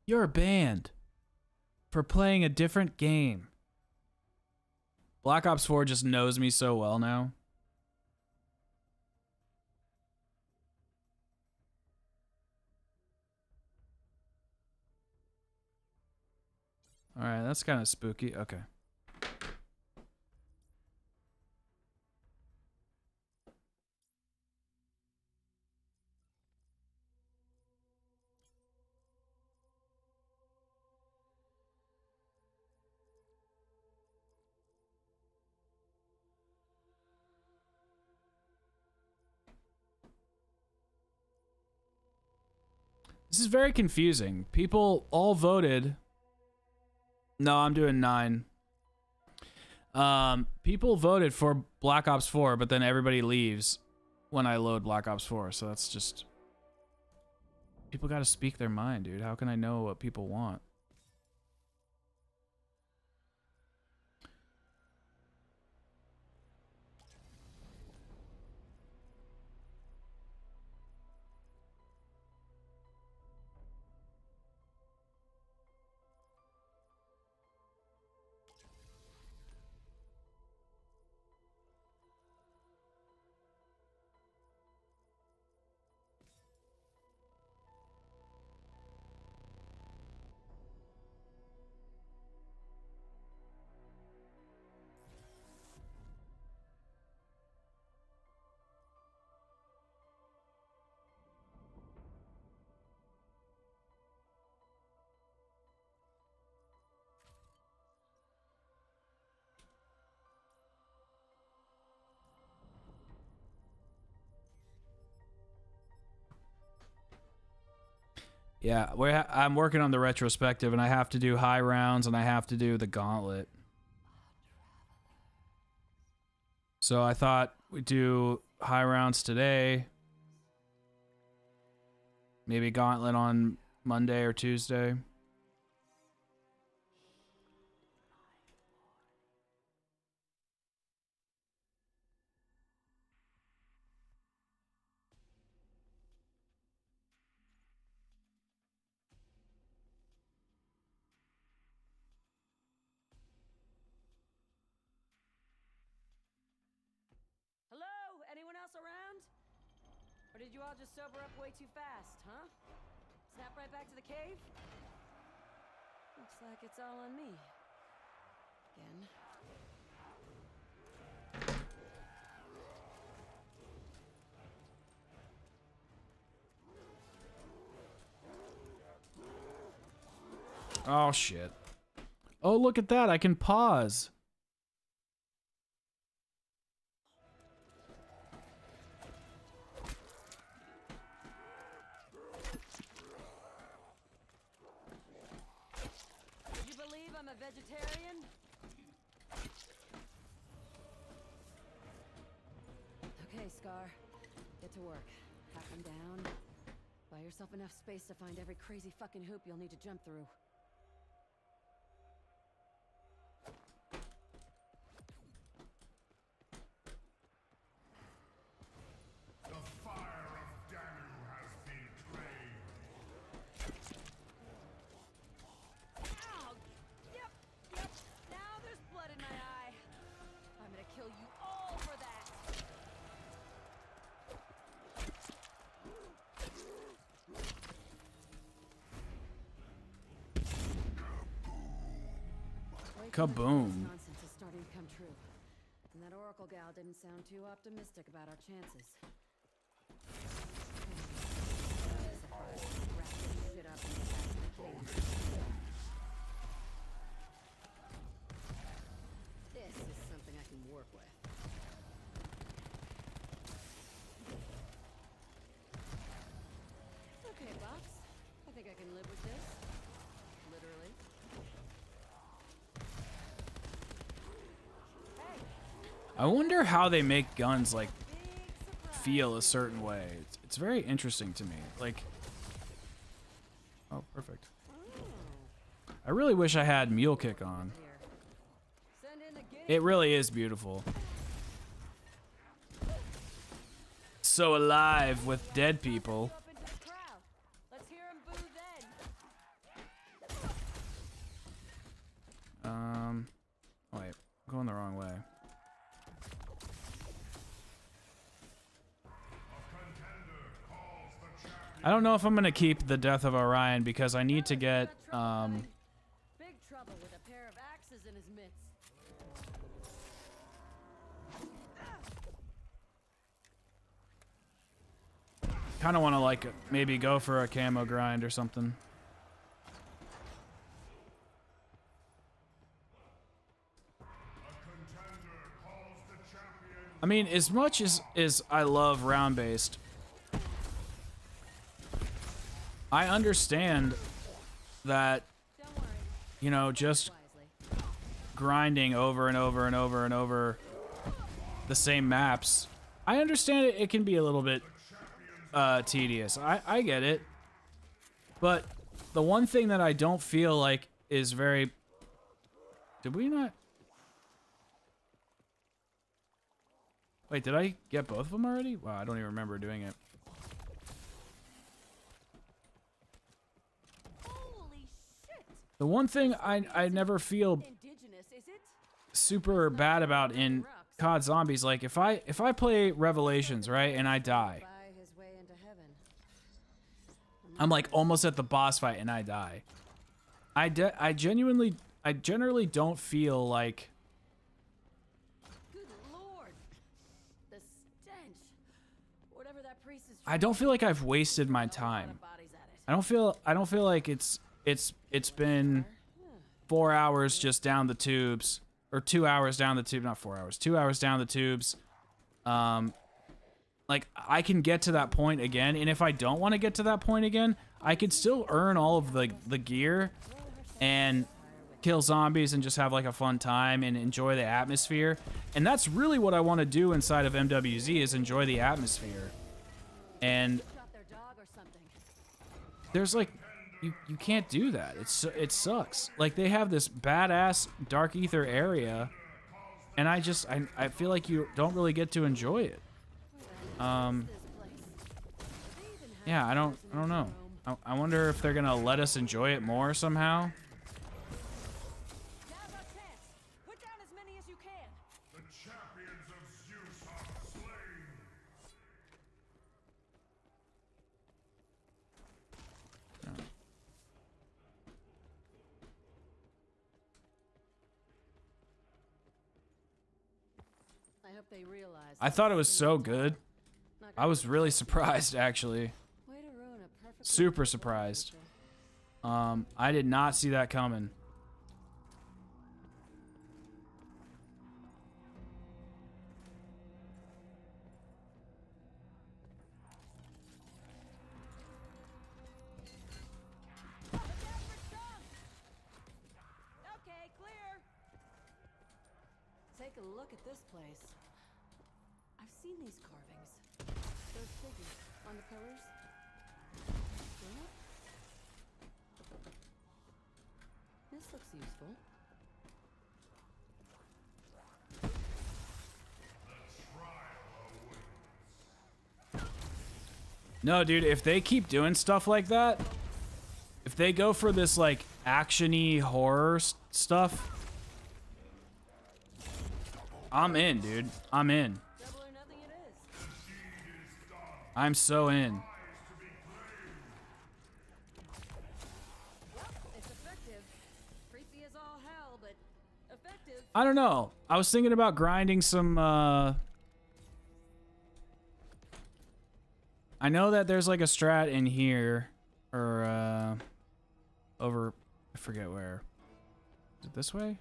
You're banned for playing a different game. Black Ops 4 just knows me so well now. All right, that's kind of spooky. Okay. This is very confusing. People all voted. No, I'm doing 9. People voted for Black Ops 4, but then everybody leaves when I load Black Ops 4. So that's just... People gotta speak their mind, dude. How can I know what people want? Yeah, I'm working on the retrospective, and I have to do high rounds, and I have to do the gauntlet. So I thought we'd do high rounds today. Maybe gauntlet on Monday or Tuesday. Hello? Anyone else around? Or did you all just sober up way too fast, huh? Snap right back to the cave? Looks like it's all on me. Again. Oh, shit. Oh, look at that. I can pause. Would you believe I'm a vegetarian? Okay, Scar. Get to work. Hack them down. Buy yourself enough space to find every crazy fucking hoop you'll need to jump through. The fire of Danu has been drained. Ow! Yep! Now there's blood in my eye. I'm gonna kill you all for that. Kaboom. Nonsense is starting to come true. And that Oracle gal didn't sound too optimistic about our chances. Shit up in the back of the cave. This is something I can work with. Okay, Box. I think I can live with this. Literally. I wonder how they make guns, like, feel a certain way. It's very interesting to me. Like... Oh, perfect. I really wish I had Mule Kick on. Send in the game. It really is beautiful. So alive with dead people. Up into the crowd. Let's hear 'em boo then. Wait, I'm going the wrong way. I don't know if I'm gonna keep the Death of Orion because I need to get Big trouble with a pair of axes in his mitts. kind of want to like maybe go for a camo grind or something. I mean, as much as I love round-based, I understand that, you know, just grinding over and over and over and over the same maps, I understand it can be a little bit tedious. I get it. But the one thing that I don't feel like is very... Did we not... Wait, did I get both of them already? Wow, I don't even remember doing it. Holy shit! The one thing I never feel Indigenous, is it? super bad about in COD Zombies, like if I play Revelations, right, and I die, Buy his way into heaven. I'm like almost at the boss fight and I die. I generally don't feel like... Good lord. The stench. Whatever that priest is I don't feel like I've wasted my time. bodies at it. I don't feel like it's been 4 hours just down the tubes, or 2 hours down the tube, not 4 hours, 2 hours down the tubes. Like I can get to that point again, and if I don't want to get to that point again, I could still earn all of the gear and kill zombies and just have like a fun time and enjoy the atmosphere. And that's really what I want to do inside of MWZ, is enjoy the atmosphere. And there's like, you can't do that. It sucks. Like, they have this badass Dark Aether area, and I feel like you don't really get to enjoy it. Yeah, I don't know. I wonder if they're gonna let us enjoy it more somehow. Now's our chance. Put down as many as you can. The champions of Zeus are slain. I hope they realize. I thought it was so good. I was really surprised, actually. Way to ruin a perfectly Super surprised. I did not see that coming. Okay, clear. Take a look at this place. I've seen these carvings. Those figures on the pillars. Yeah. This looks useful. No, dude, if they keep doing stuff like that, if they go for this like action-y horror stuff, I'm in, dude. I'm in. Double or nothing it is. I'm so in. Well, it's effective. Creepy as all hell, but effective. I don't know. I was thinking about grinding some, I know that there's like a strat in here, or, over, I forget where. Is it this way?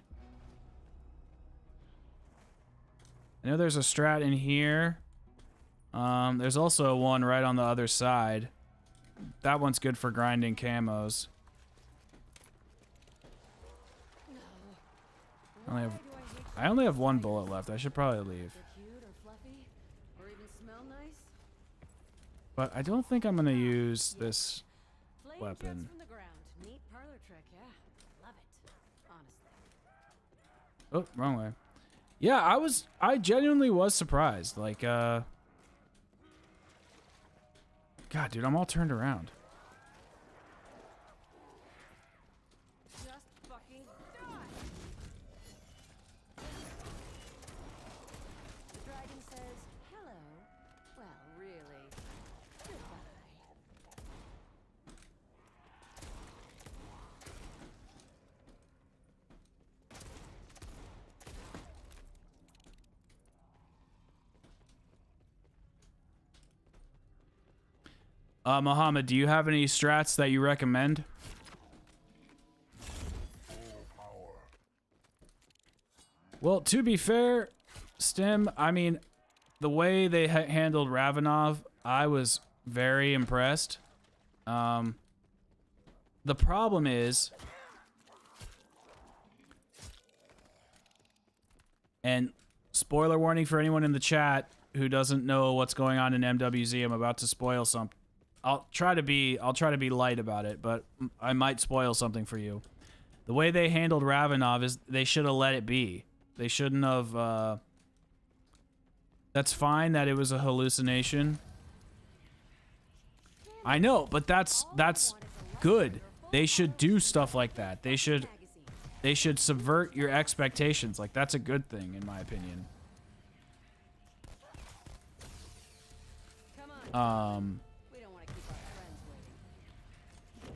I know there's a strat in here. There's also one right on the other side. That one's good for grinding camos. I only have one bullet left. I should probably leave. They're cute or fluffy, or even smell nice. But I don't think I'm gonna use this Flame weapon. jets from the ground. Neat parlor trick, yeah. Love it. Honestly. Oh, wrong way. Yeah, I genuinely was surprised. Like, God, dude, I'm all turned around. Just fucking die. The dragon says hello. Well, really. Goodbye. Mohammed, do you have any strats that you recommend? Well, to be fair, Stim, I mean, the way they handled Ravenov, I was very impressed. The problem is, and spoiler warning for anyone in the chat who doesn't know what's going on in MWZ, I'm about to spoil something. I'll try to be light about it, but I might spoil something for you. The way they handled Ravenov is they should have let it be. They shouldn't have, that's fine that it was a hallucination. I know, but that's good. They should do stuff like that. They should subvert your expectations. Like, that's a good thing, in my opinion. Come on. We don't want to keep our friends waiting.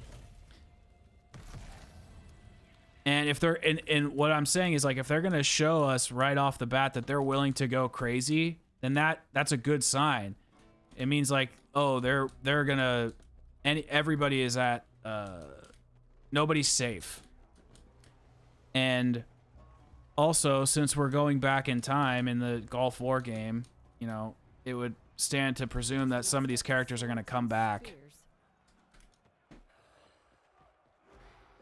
And if they're, and what I'm saying is, like, if they're gonna show us right off the bat that they're willing to go crazy, then that's a good sign. It means like, oh, they're gonna, and everybody is at, nobody's safe. And also, since we're going back in time in the Gulf War game, you know, it would stand to presume that some of these characters are gonna come back.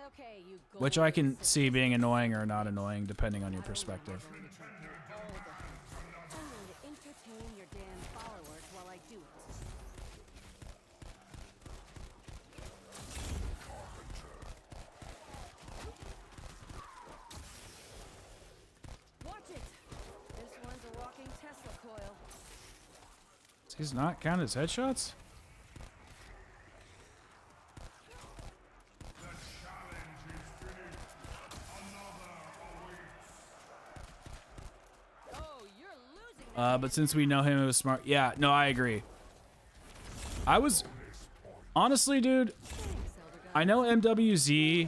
Okay, you which I can see being annoying or not annoying depending on your perspective. I'm going to entertain your damn followers while I do it. Watch it! This one's a walking Tesla coil. Does these not count as headshots? Oh, you're losing. But since we know him, it was smart. Yeah, no, I agree. I was honestly, dude, I know MWZ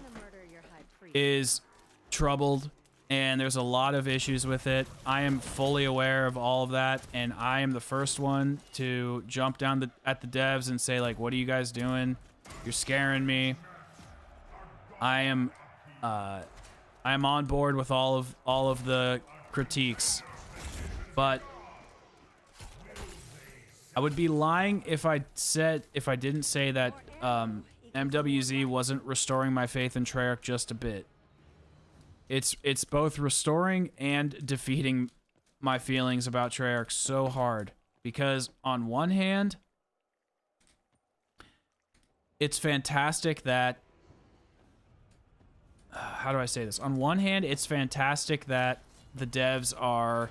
is troubled and there's a lot of issues with it. I am fully aware of all of that, and I am the first one to jump down at the devs and say, like, what are you guys doing? You're scaring me. I'm on board with all of the critiques, but I would be lying if I didn't say that MWZ wasn't restoring my faith in Treyarch just a bit. It's both restoring and defeating my feelings about Treyarch so hard, because on one hand, it's fantastic that how do I say this? On one hand, it's fantastic that the devs are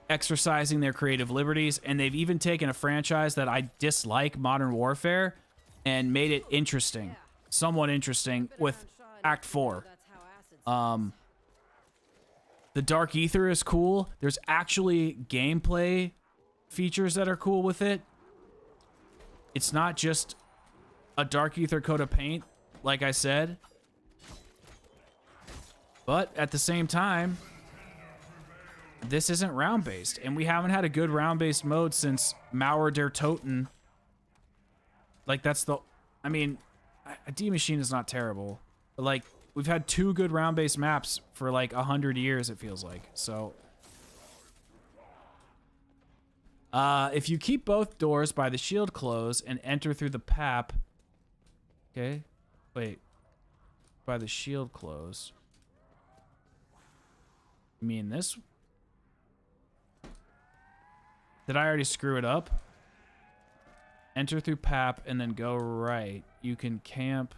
exercising their creative liberties, and they've even taken a franchise that I dislike, Modern Warfare, and made it interesting, somewhat interesting, with Act 4. The Dark Aether is cool. There's actually gameplay features that are cool with it. It's not just a Dark Aether coat of paint, like I said. But at the same time, this isn't round-based, and we haven't had a good round-based mode since Mauer der Toten. Like, that's the... I mean, a D-Machine is not terrible. But, like, we've had 2 good round-based maps for, like, 100 years, it feels like. So... if you keep both doors by the shield closed and enter through the PAP... Okay. Wait. By the shield closed. You mean this? Did I already screw it up? Enter through PAP and then go right. You can camp.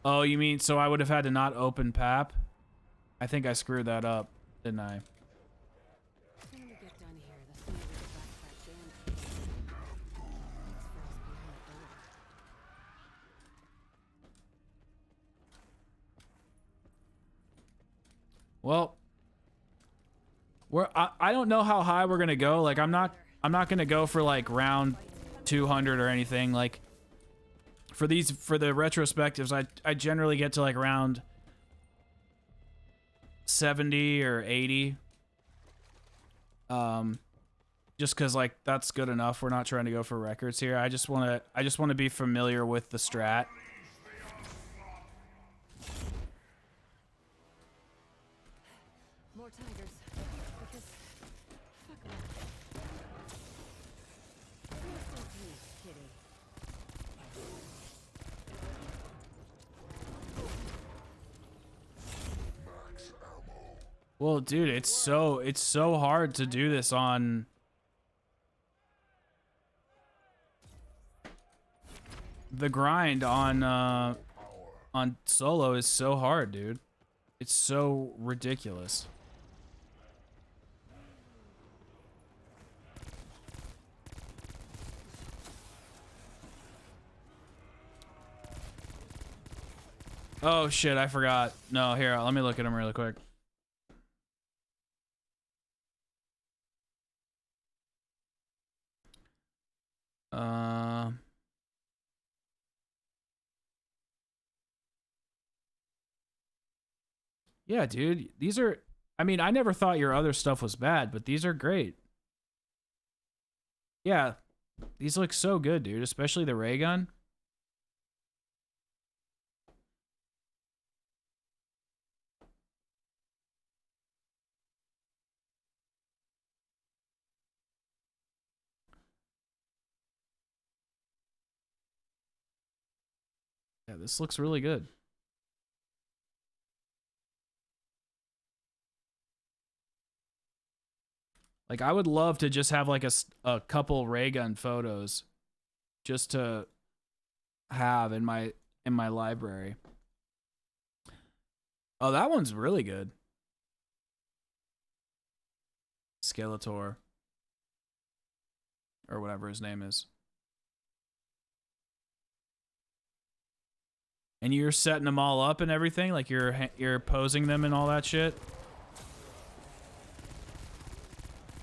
Oh, you mean so I would have had to not open PAP? I think I screwed that up, didn't I? Well, I don't know how high we're gonna go. Like, I'm not gonna go for like round 200 or anything. Like, for the retrospectives, I generally get to like round 70 or 80. Just because like that's good enough. We're not trying to go for records here. I just want to be familiar with the strat. More tigers. Because fuck them. Rest in peace, kitty. Well, dude, it's so hard to do this on the grind on solo is so hard, dude. It's so ridiculous. Oh shit, I forgot. No, here, let me look at him really quick. Yeah, dude, these are, I mean, I never thought your other stuff was bad, but these are great. Yeah, these look so good, dude, especially the ray gun. This looks really good. Like, I would love to just have like a couple ray gun photos just to have in my library. Oh, that one's really good. Skeletor. Or whatever his name is. And you're setting them all up and everything? Like you're posing them and all that shit?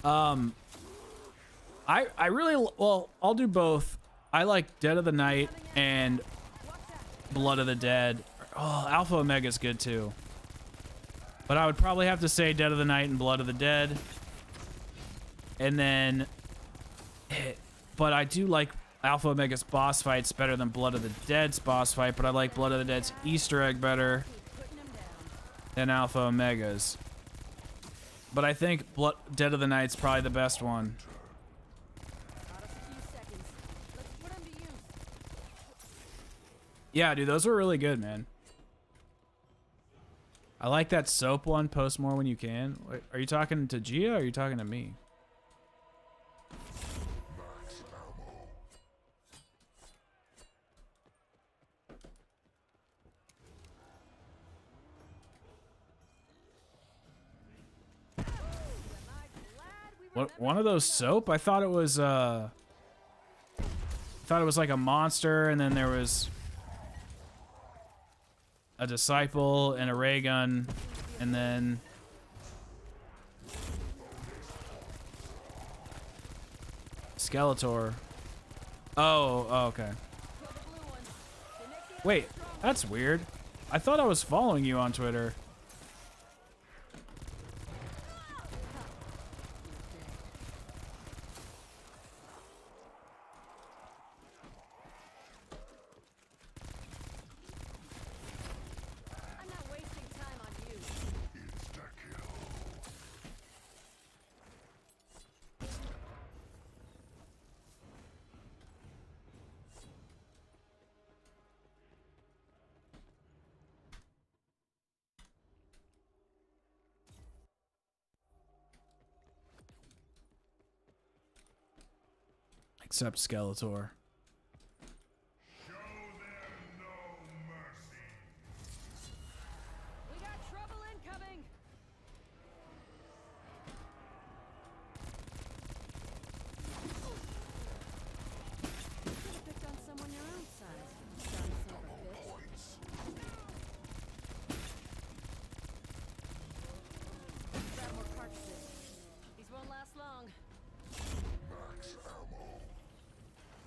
I really, well, I'll do both. I like Dead of the Night and Blood of the Dead. Oh, Alpha Omega's good too. But I would probably have to say Dead of the Night and Blood of the Dead. And then, but I do like Alpha Omega's boss fights better than Blood of the Dead's boss fight, but I like Blood of the Dead's Easter egg better than Alpha Omega's. But I think Dead of the Night's probably the best one. Yeah, dude, those were really good, man. I like that soap one. Post more when you can. Wait, are you talking to Gia or are you talking to me? What, one of those soap? I thought it was like a monster, and then there was a disciple and a ray gun, and then Skeletor. Oh, okay. Wait, that's weird. I thought I was following you on Twitter. Except Skeletor. Show them no mercy. We got trouble incoming. Should've picked on someone your own size. Son of a bitch. Grab more cartridges. These won't last long.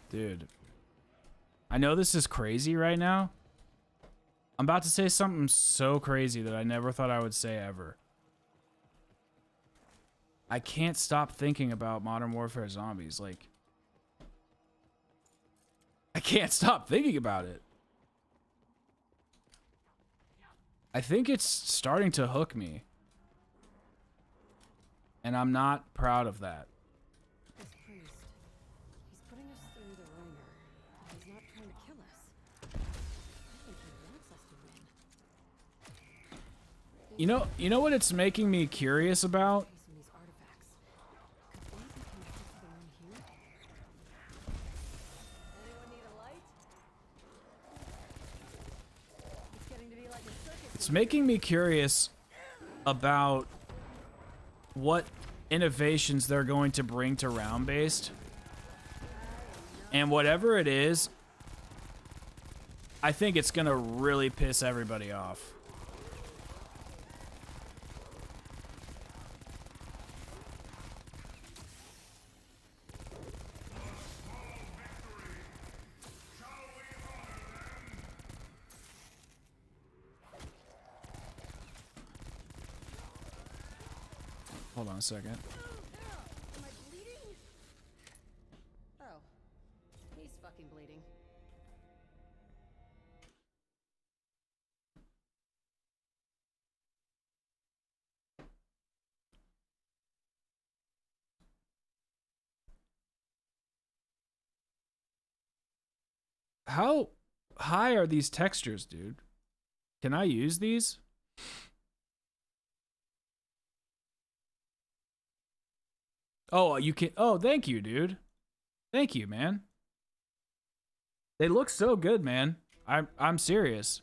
Dude, I know this is crazy right now. I'm about to say something so crazy that I never thought I would say ever. I can't stop thinking about Modern Warfare Zombies. Like, I can't stop thinking about it. I think it's starting to hook me. And I'm not proud of that. This priest. He's putting us through the ringer. He's not trying to kill us. I think he wants us to win. You know what it's making me curious about? Some of these artifacts. Could they be connected to the one here? Anyone need a light? It's getting to be like a circus. It's making me curious about what innovations they're going to bring to round-based. And whatever it is, I think it's going to really piss everybody off. Hold on a second. Am I bleeding? Oh. He's fucking bleeding. How high are these textures, dude? Can I use these? Oh, you can. Oh, thank you, dude. Thank you, man. They look so good, man. I'm serious.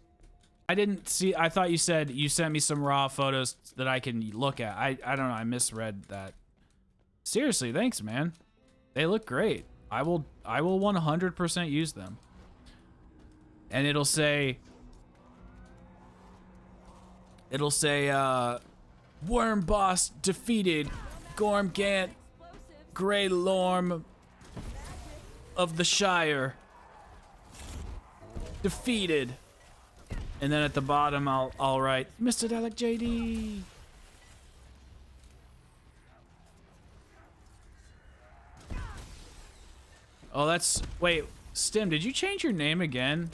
I didn't see. I thought you said you sent me some raw photos that I can look at. I don't know. I misread that. Seriously, thanks, man. They look great. I will 100% use them. And it'll say Worm Boss defeated Gormgant Grey Lorm of the Shire defeated. And then at the bottom I'll write Mr. Dalek JD. Oh, that's... Wait, Stim, did you change your name again?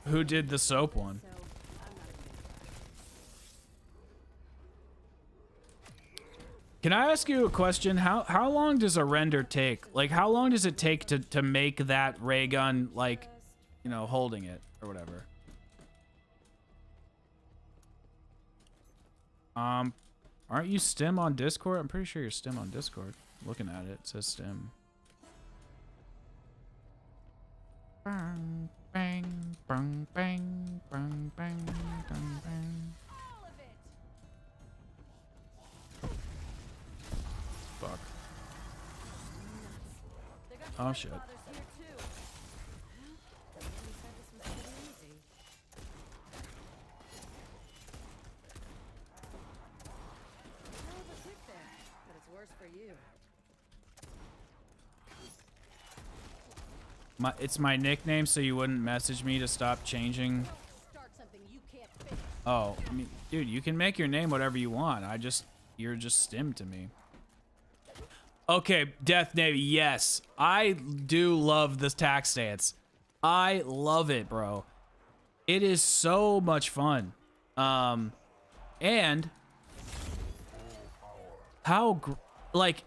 Who did the soap one? Can I ask you a question? How long does a render take? Like, how long does it take to make that ray gun, like, you know, holding it or whatever? Aren't you Stim on Discord? I'm pretty sure you're Stim on Discord. Looking at it, it says Stim. Bang, bang, bang, bang, bang, bang, bang, bang. Fuck. Oh shit. It's my nickname, so you wouldn't message me to stop changing. Oh, I mean, dude, you can make your name whatever you want. You're just Stim to me. Okay, Death Navy, yes. I do love this tax stance. I love it, bro. It is so much fun. And how, like,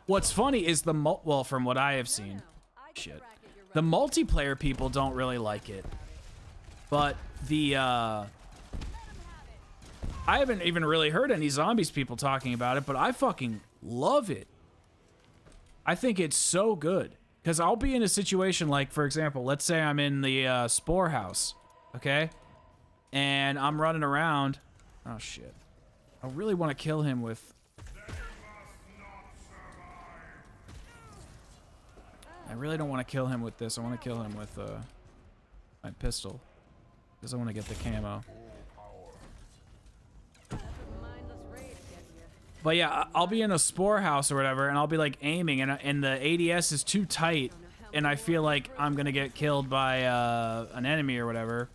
what's funny is well, from what I have seen, shit, the multiplayer people don't really like it, but the, I haven't even really heard any zombies people talking about it, but I fucking love it. I think it's so good, because I'll be in a situation like, for example, let's say I'm in the Spore House, okay, and I'm running around. Oh, shit. I really want to kill him with... I really don't want to kill him with this. I want to kill him with my pistol, because I want to get the camo. But yeah, I'll be in a Spore House or whatever, and I'll be like aiming, and the ADS is too tight, and I feel like I'm gonna get killed by an enemy or whatever.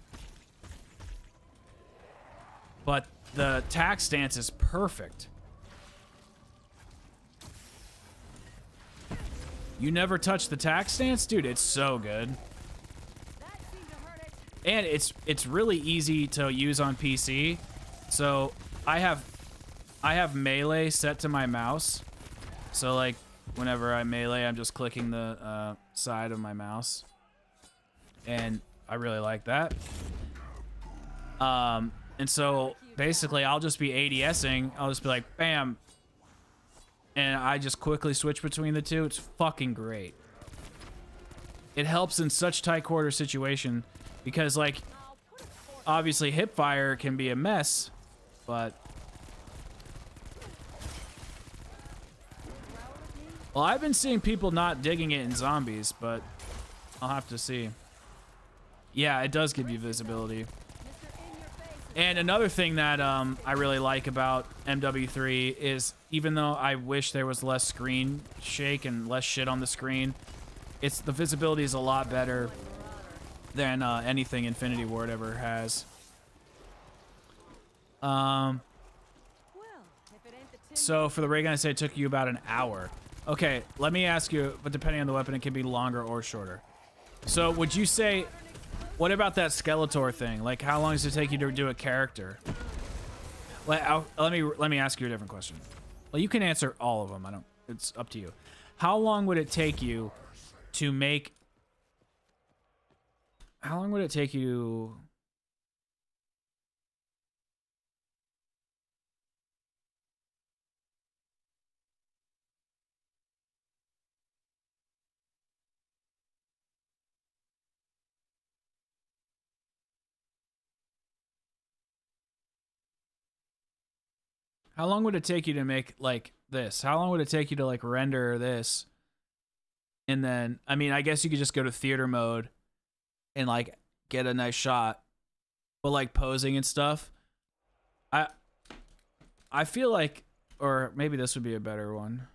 But the tax stance is perfect. You never touch the tax stance? Dude, it's so good. And it's really easy to use on PC. So I have melee set to my mouse. So like whenever I melee, I'm just clicking the side of my mouse. And I really like that. And so basically I'll just be ADSing. I'll just be like, bam. And I just quickly switch between the two. It's fucking great. It helps in such tight quarter situation because, like, obviously hip fire can be a mess, but... Well, I've been seeing people not digging it in zombies, but I'll have to see. Yeah, it does give you visibility. And another thing that I really like about MW3 is, even though I wish there was less screen shake and less shit on the screen, the visibility is a lot better than anything Infinity Ward ever has. Well, if it ain't the tin So for the ray gun, I say it took you about an hour. Okay, let me ask you, but depending on the weapon, it can be longer or shorter. So would you say, what about that Skeletor thing? Like, how long does it take you to do a character? Let me ask you a different question. Well, you can answer all of them. It's up to you. How long would it take you to make? How long would it take you? How long would it take you to make like this? How long would it take you to like render this? And then, I mean, I guess you could just go to theater mode and like get a nice shot, but like posing and stuff. I feel like, or maybe this would be a better one.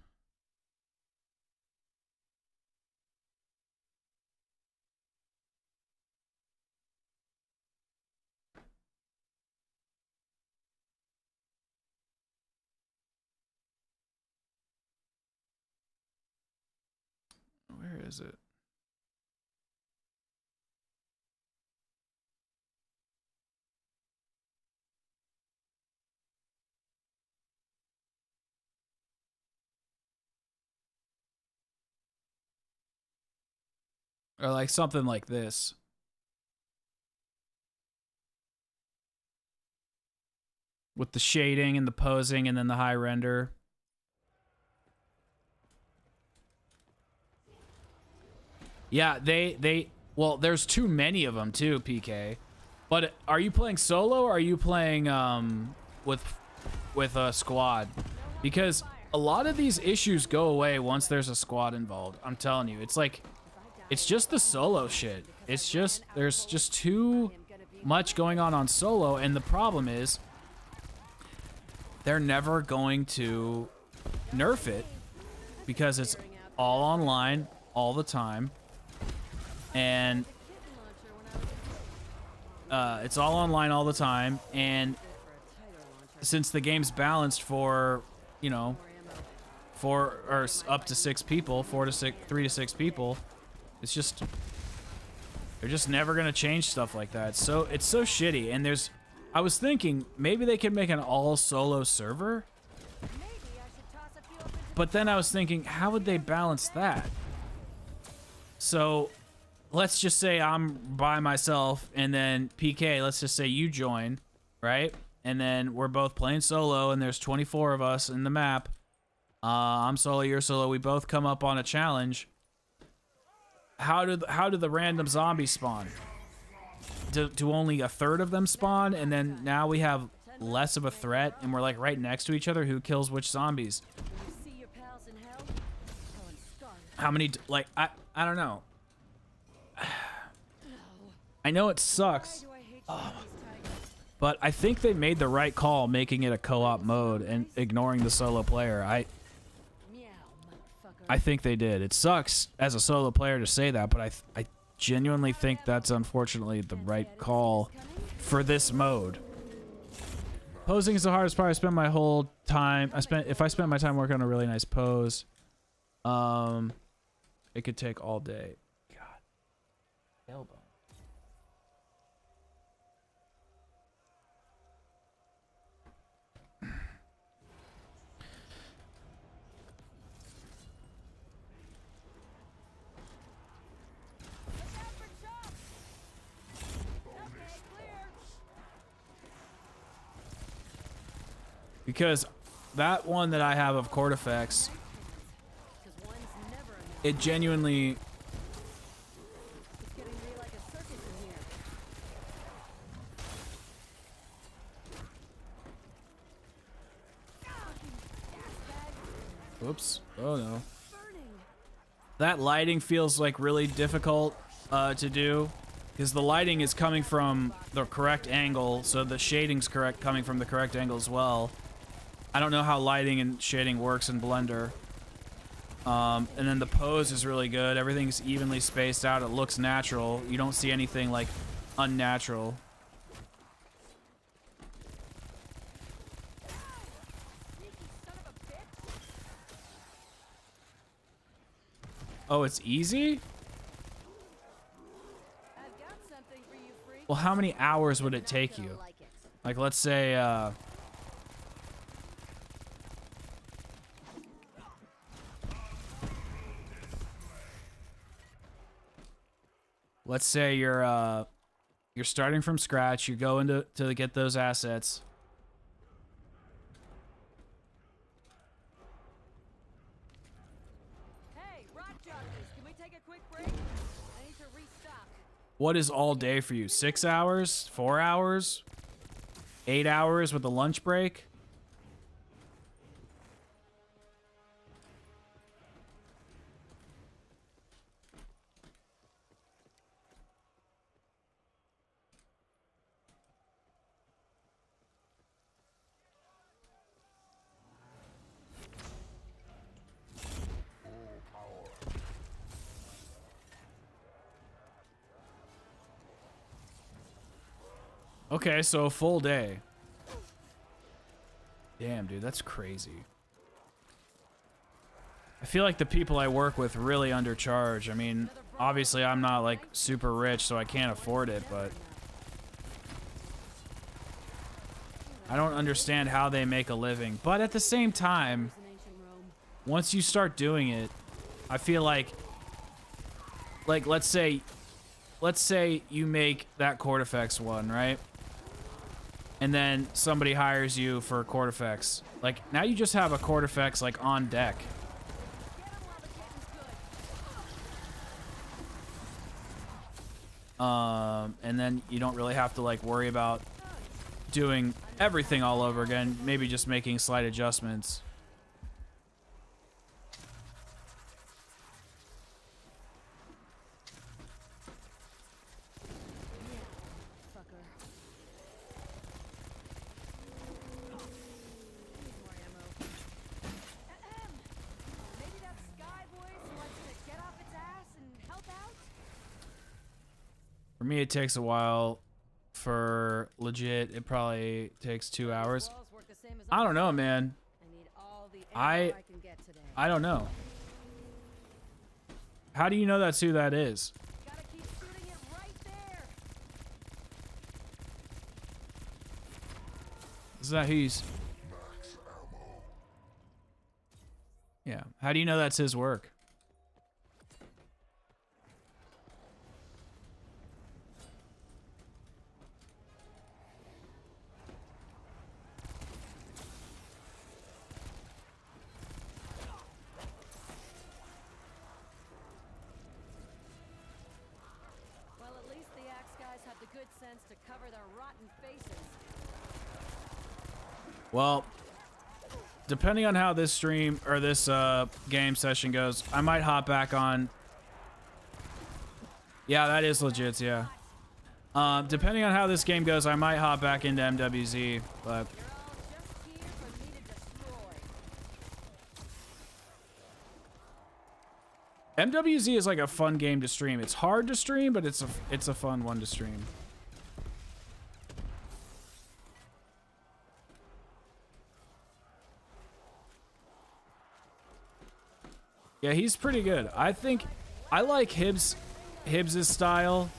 Where is it? Or like something like this. With the shading and the posing and then the high render. Yeah, well, there's too many of them too, PK. But are you playing solo or are you playing with a squad? Because a lot of these issues go away once there's a squad involved. I'm telling you, it's like, it's just the solo shit. It's just, there's just too much going on solo, and the problem is they're never going to nerf it because it's all online all the time. And it's all online all the time, and since the game's balanced for, you know, 4 or up to 6 people, 3 to 6 people, it's just, they're just never gonna change stuff like that. So it's so shitty. And I was thinking maybe they could make an all solo server, but then I was thinking, how would they balance that? So let's just say I'm by myself, and then PK, let's just say you join, right? And then we're both playing solo, and there's 24 of us in the map. I'm solo, you're solo. We both come up on a challenge. How do the random zombies spawn? Do only a third of them spawn, and then now we have less of a threat, and we're like right next to each other? Who kills which zombies? How many? Like I don't know. I know it sucks, but I think they made the right call making it a co-op mode and ignoring the solo player. I think they did. It sucks as a solo player to say that, but I genuinely think that's unfortunately the right call for this mode. Posing is the hardest part. I spent my whole time. If I spent my time working on a really nice pose, it could take all day. God, elbow. Because that one that I have of Court Effects, it genuinely... Whoops. Oh no. That lighting feels like really difficult to do, because the lighting is coming from the correct angle, so the shading's coming from the correct angle as well. I don't know how lighting and shading works in Blender. And then the pose is really good. Everything's evenly spaced out. It looks natural. You don't see anything like unnatural. Oh, it's easy? I've got something for you, freak. Well, how many hours would it take you? Like, let's say, let's say you're starting from scratch. You go into to get those assets. Hey, rock jockeys, can we take a quick break? I need to restock. What is all day for you? 6 hours? 4 hours? 8 hours with a lunch break? Okay, so a full day. Damn, dude, that's crazy. I feel like the people I work with really undercharge. I mean, obviously I'm not like super rich, so I can't afford it, but I don't understand how they make a living. But at the same time, once you start doing it, I feel like let's say you make that Cortifex one, right? And then somebody hires you for Cortifex. Like, now you just have a Cortifex, like, on deck. And then you don't really have to, like, worry about doing everything all over again. Maybe just making slight adjustments. For me, it takes a while. For legit, it probably takes 2 hours. I don't know, man. I don't know. How do you know that's who that is? Is that who's? Yeah. How do you know that's his work? Well, depending on how this stream or this game session goes, I might hop back on. Yeah, that is legit, yeah. Depending on how this game goes, I might hop back into MWZ, but MWZ is like a fun game to stream. It's hard to stream, but it's a fun one to stream. Yeah, he's pretty good. I think I like Hibbs's style.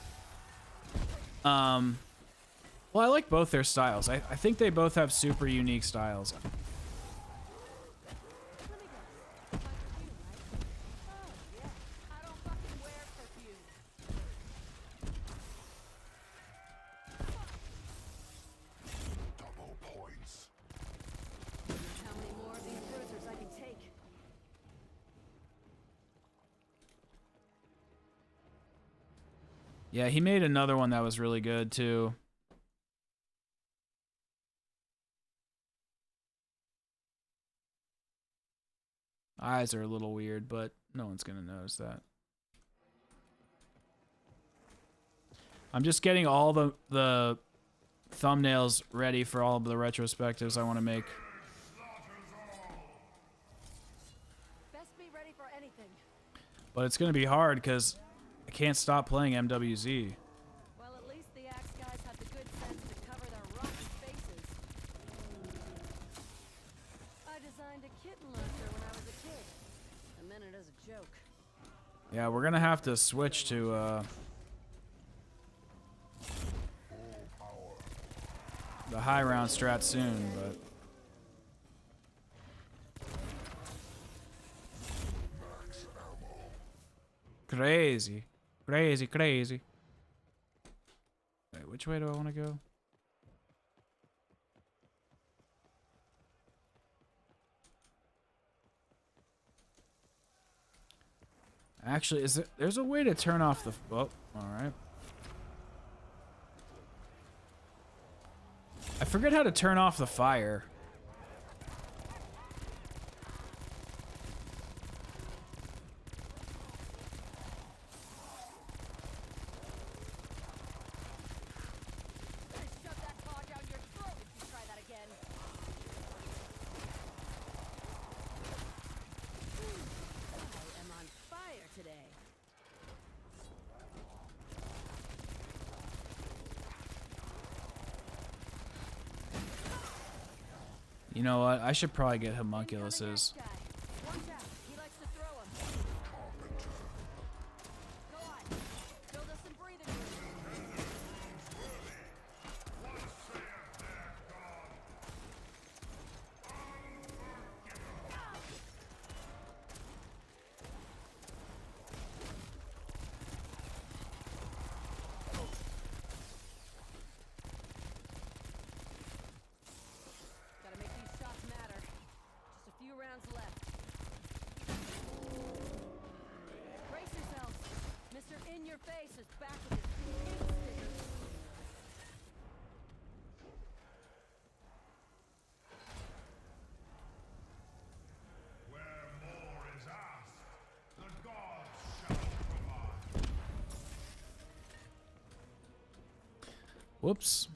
Well, I like both their styles. I think they both have super unique styles. Yeah, he made another one that was really good too. Eyes are a little weird, but no one's gonna notice that. I'm just getting all the thumbnails ready for all of the retrospectives I want to make. Best be ready for anything. But it's gonna be hard because I can't stop playing MWZ. Well, at least the Axe guys have the good sense to cover their rotten faces. I designed a kitten launcher when I was a kid. I meant it as a joke. Yeah, we're gonna have to switch to the high round strat soon, but crazy. Crazy, crazy. Wait, which way do I want to go? Actually, there's a way to turn off the... Oh, alright. I forget how to turn off the fire. Shove that claw down your throat if you try that again. I am on fire today. You know what? I should probably get homunculuses. Watch out. He likes to throw 'em. Go on. Build us some breathing room. Gotta make these shots matter. Just a few rounds left. Brace yourselves. Mr. In Your Face is back with his big stickers. Where more is asked, the gods shall provide. Whoops.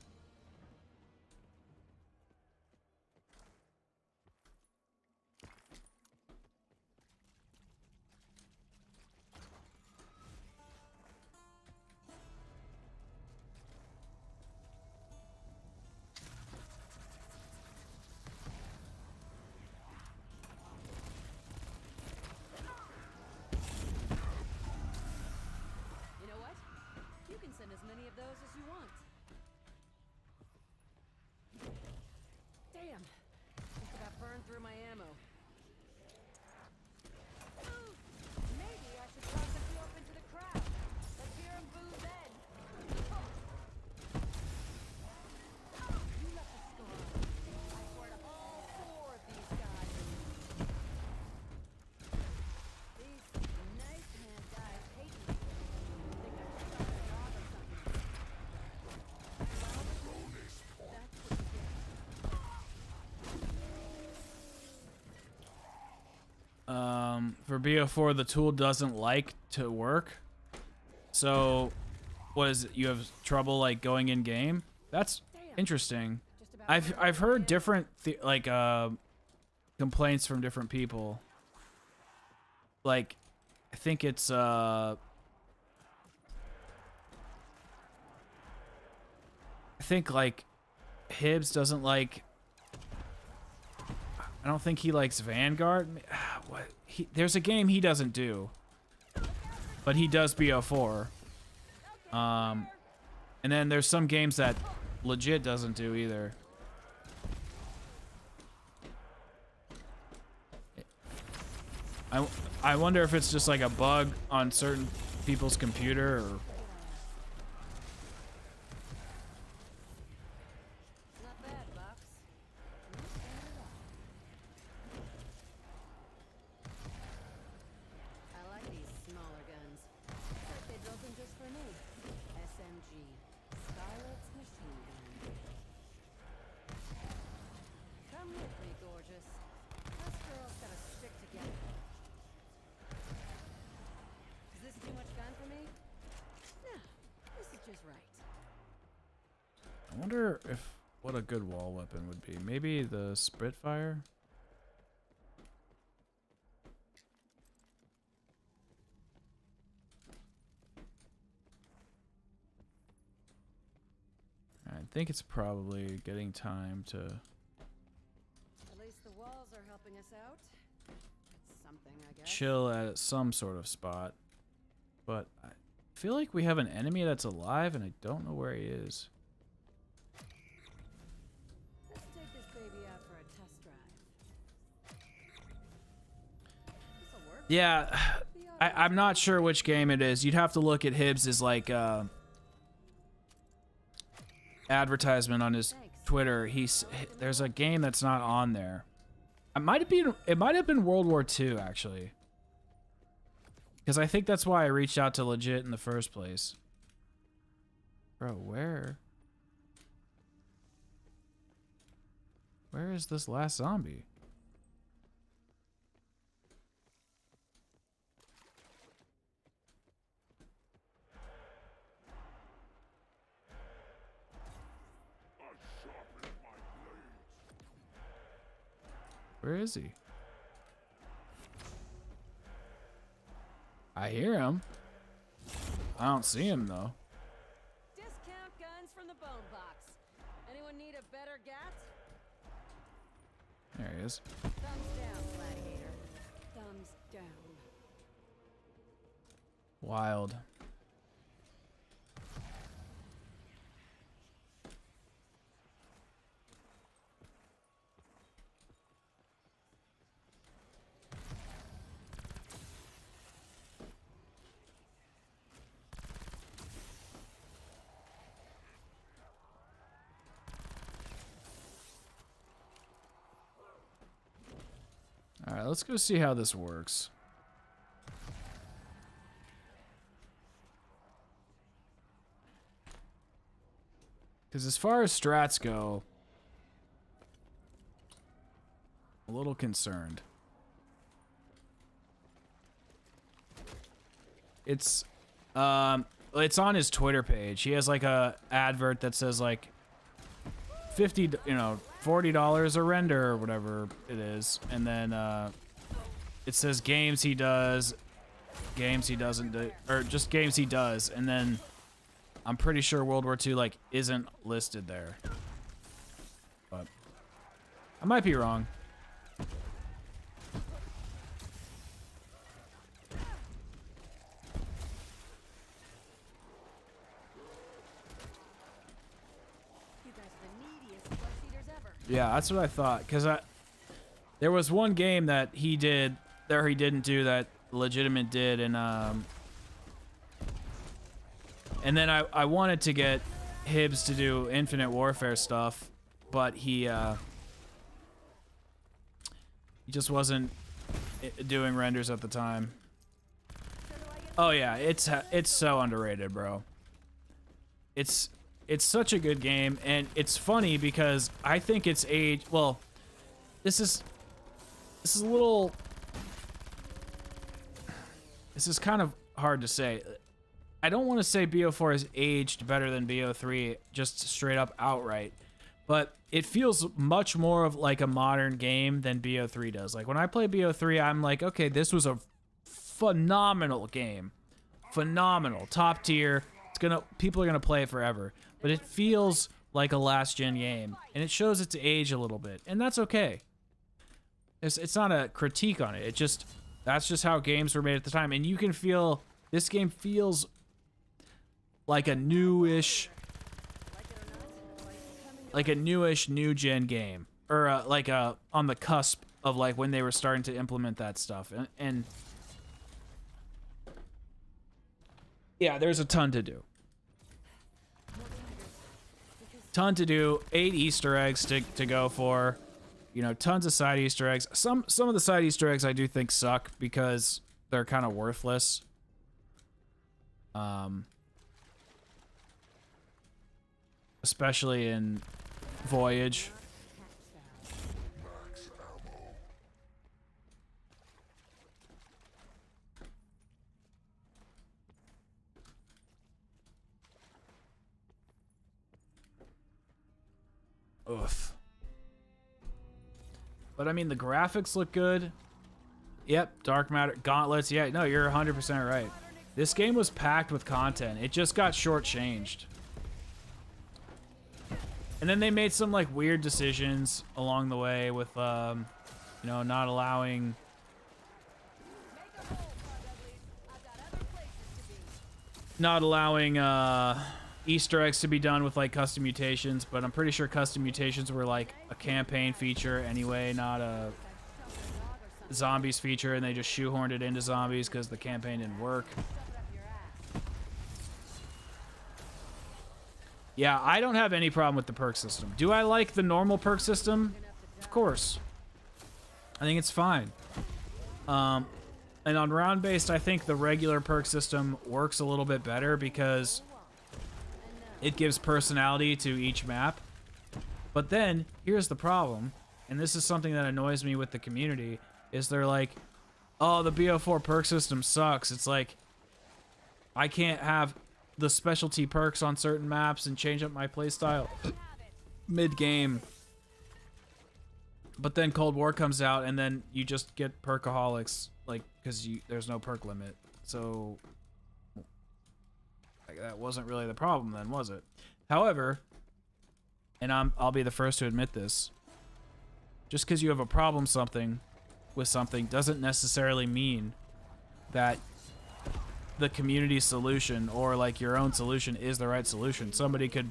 You know what? You can send as many of those as you want. Damn. Just about burned through my ammo. Maybe I should toss a few up into the crowd. Let's hear 'em boo then. You left a scar. I swear to all four of these guys. These knife hand guys hate me. Think I shot their dog or something. Well, that's what you get. For BO4, the tool doesn't like to work. So, what is it? You have trouble like going in game? That's interesting. Just about I've heard different complaints from different people. Like, I think it's I think like Hibbs doesn't like. I don't think he likes Vanguard. What? There's a game he doesn't do, but he does BO4. And then there's some games that legit doesn't do either. I wonder if it's just like a bug on certain people's computer or... Not bad, Box. I like these smaller guns. It's like they built them just for me. SMG. Scarlet's machine gun. Come with me, gorgeous. Us girls gotta stick together. Is this too much gun for me? No, this is just right. I wonder if what a good wall weapon would be. Maybe the Spitfire? I think it's probably getting time to... At least the walls are helping us out. That's something, I guess. chill at some sort of spot. but I feel like we have an enemy that's alive, and I don't know where he is. Let's take this baby out for a test drive. This'll work. Yeah, I'm not sure which game it is. You'd have to look at Hibbs' like advertisement on his Twitter. There's a game that's not on there. It might have been World War II actually, because I think that's why I reached out to Legit in the first place. Bro, where is this last zombie? Where is he? I hear him. I don't see him though. Discount guns from the bone box. Anyone need a better gat? There he is. Thumbs down, gladiator. Thumbs down. Wild. All right, let's go see how this works. Because as far as strats go, a little concerned. It's on his Twitter page. He has like a advert that says like $40 a render or whatever it is, and then it says games he does, games he doesn't do, or just games he does, and then I'm pretty sure World War II like isn't listed there, but I might be wrong. Yeah, that's what I thought, because there was one game that he did, or he didn't do, that Legitimate did, and then I wanted to get Hibbs to do Infinite Warfare stuff, but he just wasn't doing renders at the time. Oh yeah, it's so underrated, bro. It's such a good game, and it's funny because I think it's aged well. This is a little. This is kind of hard to say. I don't want to say BO4 has aged better than BO3, just straight up outright, but it feels much more of like a modern game than BO3 does. Like when I play BO3, I'm like, okay, this was a phenomenal game, phenomenal, top tier. People are gonna play it forever. But it feels like a last-gen game, and it shows its age a little bit, and that's okay. It's not a critique on it. That's just how games were made at the time, and you can feel this game feels like a newish new-gen game, or on the cusp of like when they were starting to implement that stuff, and yeah, there's a ton to do. Ton to do, 8 Easter eggs to go for, tons of side Easter eggs. Some of the side Easter eggs I do think suck because they're kind of worthless. Especially in Voyage. Oof. But I mean, the graphics look good. Yep, Dark Matter, Gauntlets. Yeah, no, you're 100% right. This game was packed with content. It just got shortchanged. And then they made some like weird decisions along the way with, not allowing. not allowing Easter eggs to be done with like custom mutations, but I'm pretty sure custom mutations were like a campaign feature anyway, not a zombies feature, and they just shoehorned it into zombies because the campaign didn't work. Yeah, I don't have any problem with the perk system. Do I like the normal perk system? Of course. I think it's fine. And on round-based, I think the regular perk system works a little bit better because it gives personality to each map. But then, here's the problem, and this is something that annoys me with the community, is they're like, oh, the BO4 perk system sucks. It's like, I can't have the specialty perks on certain maps and change up my playstyle mid-game. But then Cold War comes out, and then you just get perkaholics, like, because there's no perk limit. So, like, that wasn't really the problem then, was it? However, and I'll be the first to admit this, just because you have a problem with something doesn't necessarily mean that the community solution or like your own solution is the right solution. Somebody could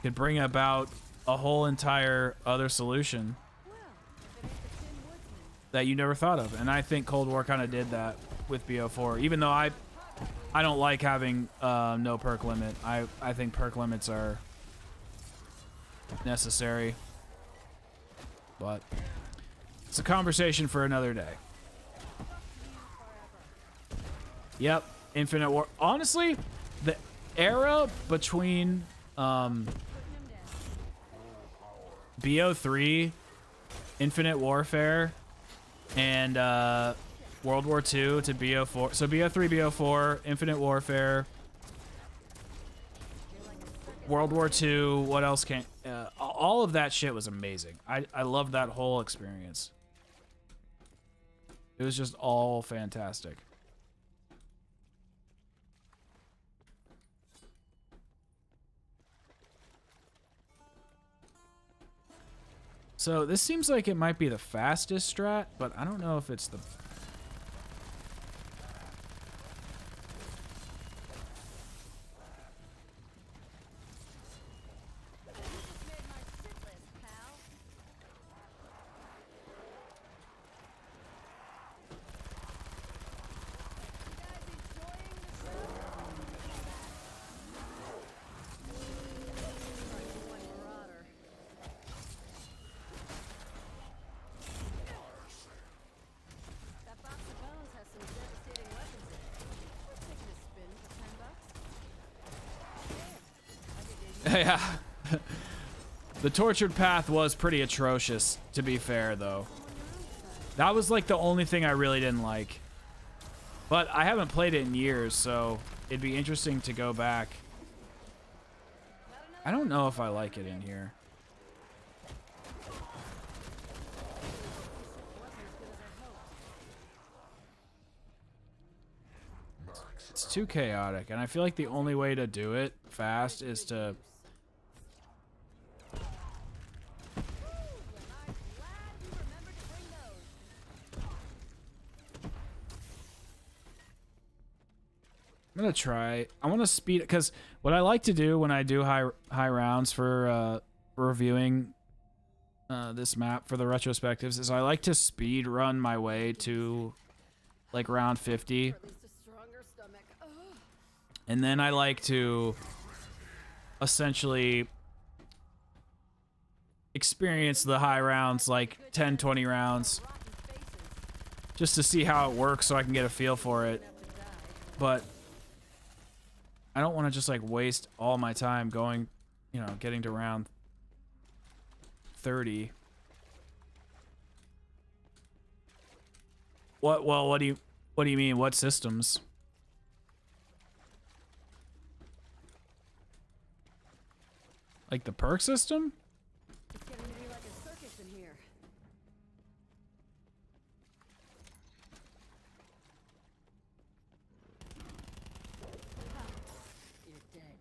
bring about a whole entire other solution that you never thought of, and I think Cold War kind of did that with BO4. Even though I don't like having no perk limit. I think perk limits are necessary, but it's a conversation for another day. Yep, Infinite War. Honestly, the era between BO3, Infinite Warfare, and World War II to BO4. So BO3, BO4, Infinite Warfare, World War II. What else can? All of that shit was amazing. I loved that whole experience. It was just all fantastic. So this seems like it might be the fastest strat, but I don't know if it's the... Yeah. The tortured path was pretty atrocious, to be fair, though. That was like the only thing I really didn't like. But I haven't played it in years, so it'd be interesting to go back. I don't know if I like it in here. It's too chaotic, and I feel like the only way to do it fast is to... I'm gonna try. I want to speed it because what I like to do when I do high rounds for reviewing this map for the retrospectives is I like to speed run my way to like round 50, and then I like to essentially experience the high rounds, like 10-20 rounds, just to see how it works so I can get a feel for it. But I don't want to just like waste all my time going, you know, getting to round 30. What do you mean? What systems? Like the perk system? It's getting to be like a circus in here. You're dead.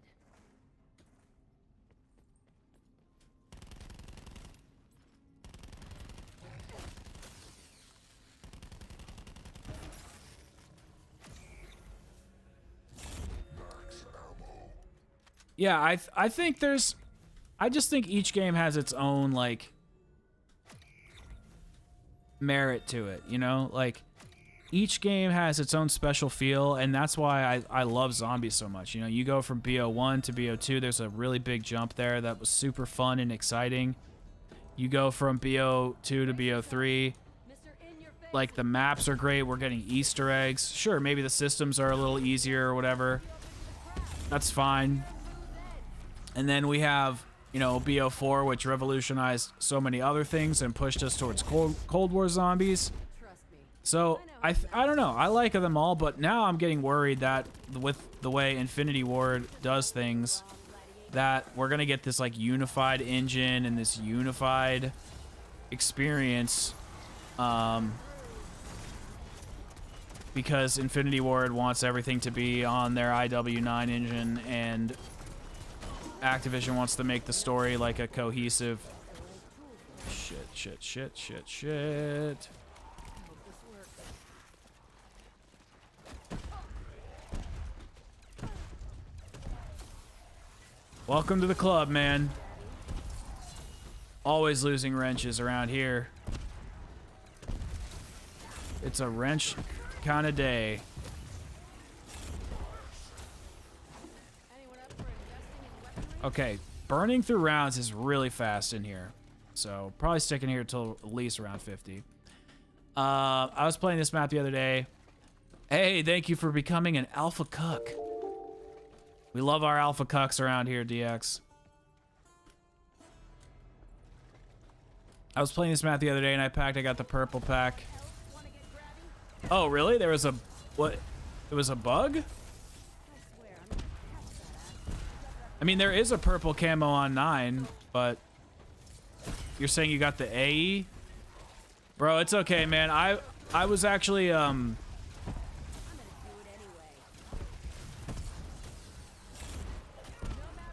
Yeah, I think there's, I just think each game has its own like merit to it, you know? Like each game has its own special feel, and that's why I love zombies so much. You know, you go from BO1 to BO2, there's a really big jump there that was super fun and exciting. You go from BO2 to BO3, like the maps are great, we're getting Easter eggs. Sure, maybe the systems are a little easier or whatever. That's fine. And then we have, you know, BO4, which revolutionized so many other things and pushed us towards Cold War zombies. So, I don't know. I like them all, but now I'm getting worried that with the way Infinity Ward does things, that we're going to get this, like, unified engine and this unified experience. Because Infinity Ward wants everything to be on their IW9 engine, and Activision wants to make the story like a cohesive... Shit. Welcome to the club, man. Always losing wrenches around here. It's a wrench kind of day. Okay, burning through rounds is really fast in here. So, probably sticking here till at least around 50. I was playing this map the other day. Hey, thank you for becoming an alpha cuck. We love our alpha cucks around here, DX. I was playing this map the other day and I got the purple pack. Oh, really? There was a... what? It was a bug? I mean, there is a purple camo on 9, but you're saying you got the AE? Bro, it's okay, man. I was actually,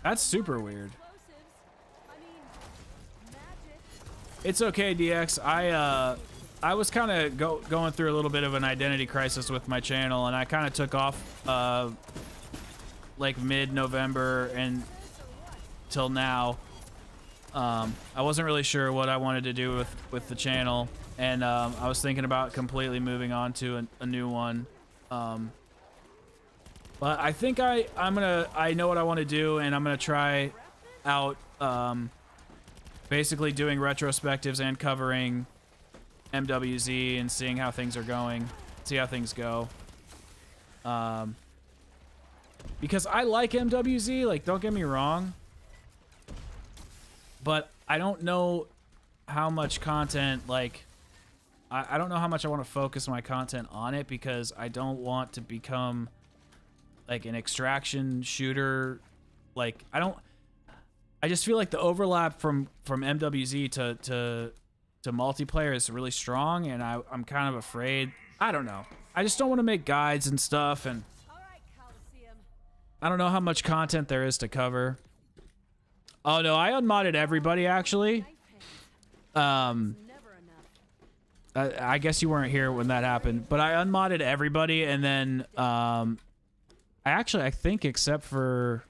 that's super weird. It's okay, DX. I was kind of going through a little bit of an identity crisis with my channel, and I kind of took off, like mid-November and till now. I wasn't really sure what I wanted to do with the channel, and I was thinking about completely moving on to a new one. But I think I know what I want to do, and I'm gonna try out basically doing retrospectives and covering MWZ and seeing how things are going, see how things go. Because I like MWZ, like, don't get me wrong, but I don't know how much content, like, I don't know how much I want to focus my content on it, because I don't want to become like an extraction shooter. Like, I just feel like the overlap from MWZ to multiplayer is really strong, and I'm kind of afraid. I don't know. I just don't want to make guides and stuff, and I don't know how much content there is to cover. Oh no, I unmodded everybody actually. I guess you weren't here when that happened, but I unmodded everybody, and then I think except for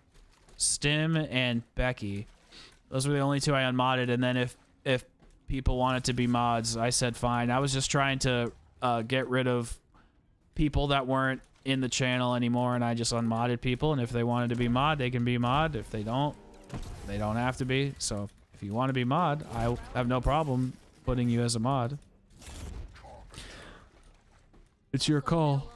Stim and Becky, those were the only two I unmodded. And then if people wanted to be mods, I said fine. I was just trying to get rid of people that weren't in the channel anymore, and I just unmodded people, and if they wanted to be mod, they can be mod. If they don't have to be. So if you want to be mod, I have no problem putting you as a mod. It's your call.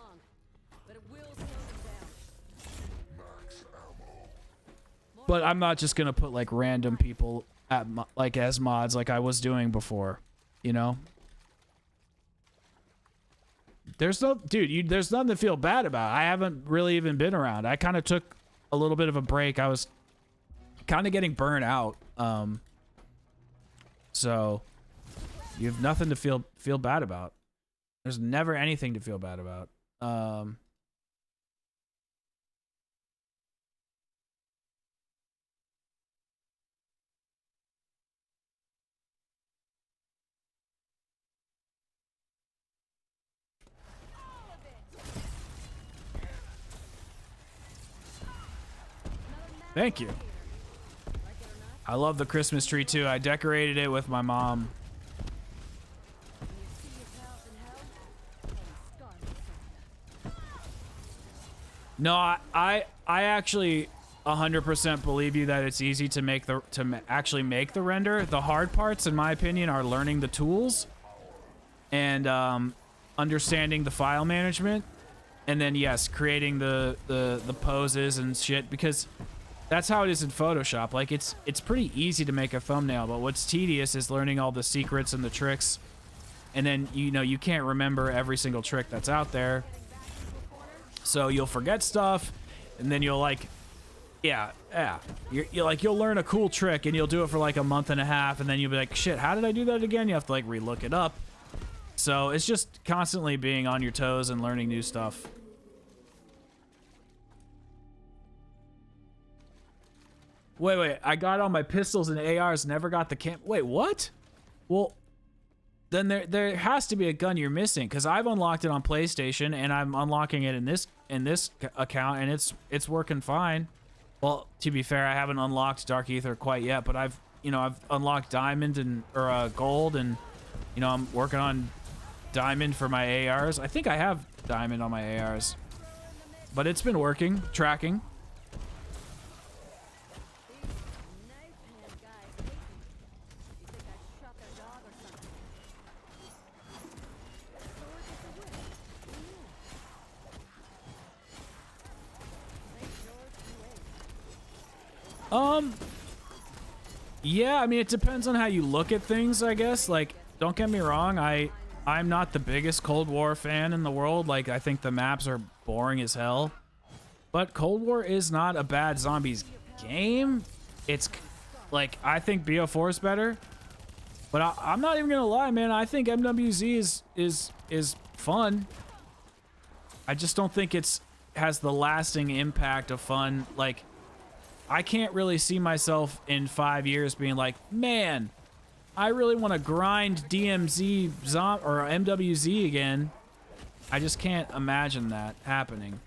But I'm not just gonna put like random people at like as mods like I was doing before, you know. There's no, dude, there's nothing to feel bad about. I haven't really even been around. I kind of took a little bit of a break. I was kind of getting burnt out. So you have nothing to feel bad about. There's never anything to feel bad about. Thank you. I love the Christmas tree too. I decorated it with my mom. No, I actually 100% believe you that it's easy to make actually make the render. The hard parts, in my opinion, are learning the tools and understanding the file management, and then yes, creating the poses and shit, because that's how it is in Photoshop. Like it's pretty easy to make a thumbnail, but what's tedious is learning all the secrets and the tricks, and then you can't remember every single trick that's out there. So you'll forget stuff, and then you'll like, you're like, you'll learn a cool trick and you'll do it for like a month and a half, and then you'll be like, shit, how did I do that again? You have to like relook it up. So it's just constantly being on your toes and learning new stuff. Wait, I got all my pistols and ARs, never got the cam. Wait, what? Well, then there has to be a gun you're missing, because I've unlocked it on PlayStation and I'm unlocking it in this account, and it's working fine. Well, to be fair, I haven't unlocked Dark Aether quite yet, but I've unlocked Diamond and Gold, and I'm working on Diamond for my ARs. I think I have Diamond on my ARs, but it's been working, tracking. Yeah, I mean, it depends on how you look at things, I guess. Like, don't get me wrong, I'm not the biggest Cold War fan in the world. Like, I think the maps are boring as hell. But Cold War is not a bad zombies game. It's, like, I think BO4 is better. But I'm not even gonna lie, man. I think MWZ is fun. I just don't think has the lasting impact of fun. Like, I can't really see myself in 5 years being like, man, I really want to grind DMZ or MWZ again. I just can't imagine that happening.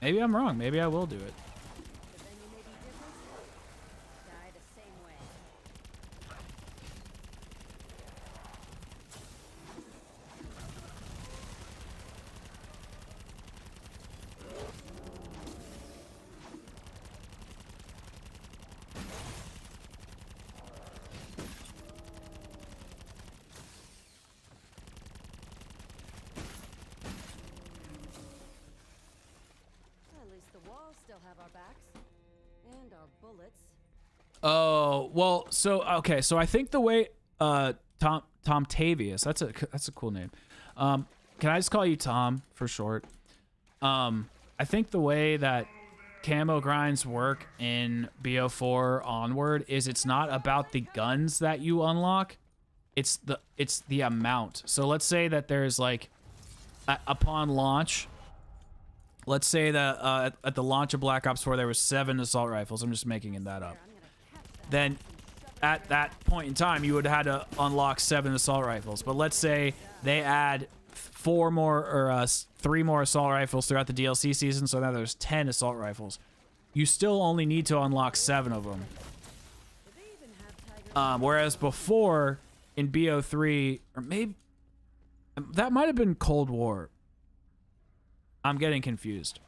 Maybe I'm wrong. Maybe I will do it. Oh, well, so okay, so I think the way Tom Tavius, that's a cool name. Can I just call you Tom for short? I think the way that camo grinds work in BO4 onward is it's not about the guns that you unlock, it's the amount. So let's say that there's like upon launch, let's say that at the launch of Black Ops 4 there was 7 assault rifles. I'm just making that up. Then at that point in time, you would have had to unlock 7 assault rifles. But let's say they add 4 more or 3 more assault rifles throughout the DLC season, so now there's 10 assault rifles. You still only need to unlock 7 of them. Whereas before in BO3, or maybe that might have been Cold War. I'm getting confused.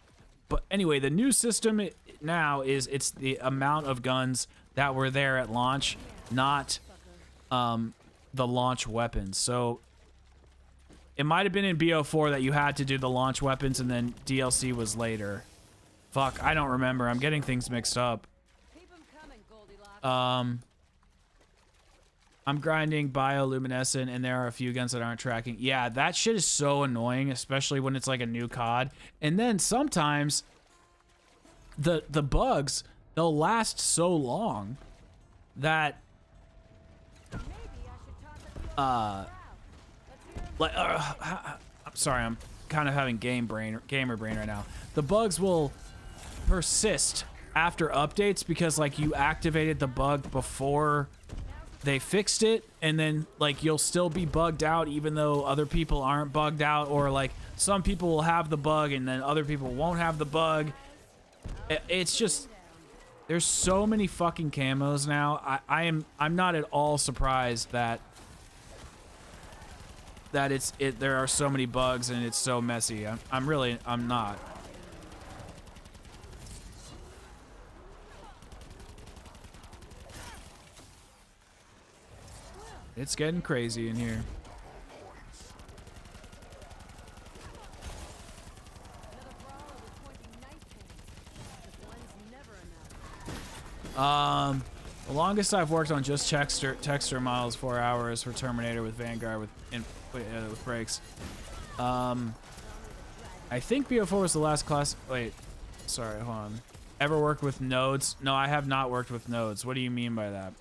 But anyway, the new system now is it's the amount of guns that were there at launch, not the launch weapons. So it might have been in BO4 that you had to do the launch weapons and then DLC was later. Fuck, I don't remember. I'm getting things mixed up. I'm grinding bioluminescent and there are a few guns that aren't tracking. Yeah, that shit is so annoying, especially when it's like a new COD. And then sometimes the bugs, they'll last so long that I'm sorry, I'm kind of having gamer brain right now. The bugs will persist after updates because like you activated the bug before they fixed it, and then like you'll still be bugged out even though other people aren't bugged out, or like some people will have the bug and then other people won't have the bug. It's just There's so many fucking camos now. I'm not at all surprised that there are so many bugs and it's so messy. I'm not. It's getting crazy in here. The longest I've worked on just texture models 4 hours for Terminator with Vanguard with brakes. I think BO4 was the last class. Wait, sorry, hold on. Ever worked with nodes? No, I have not worked with nodes. What do you mean by that?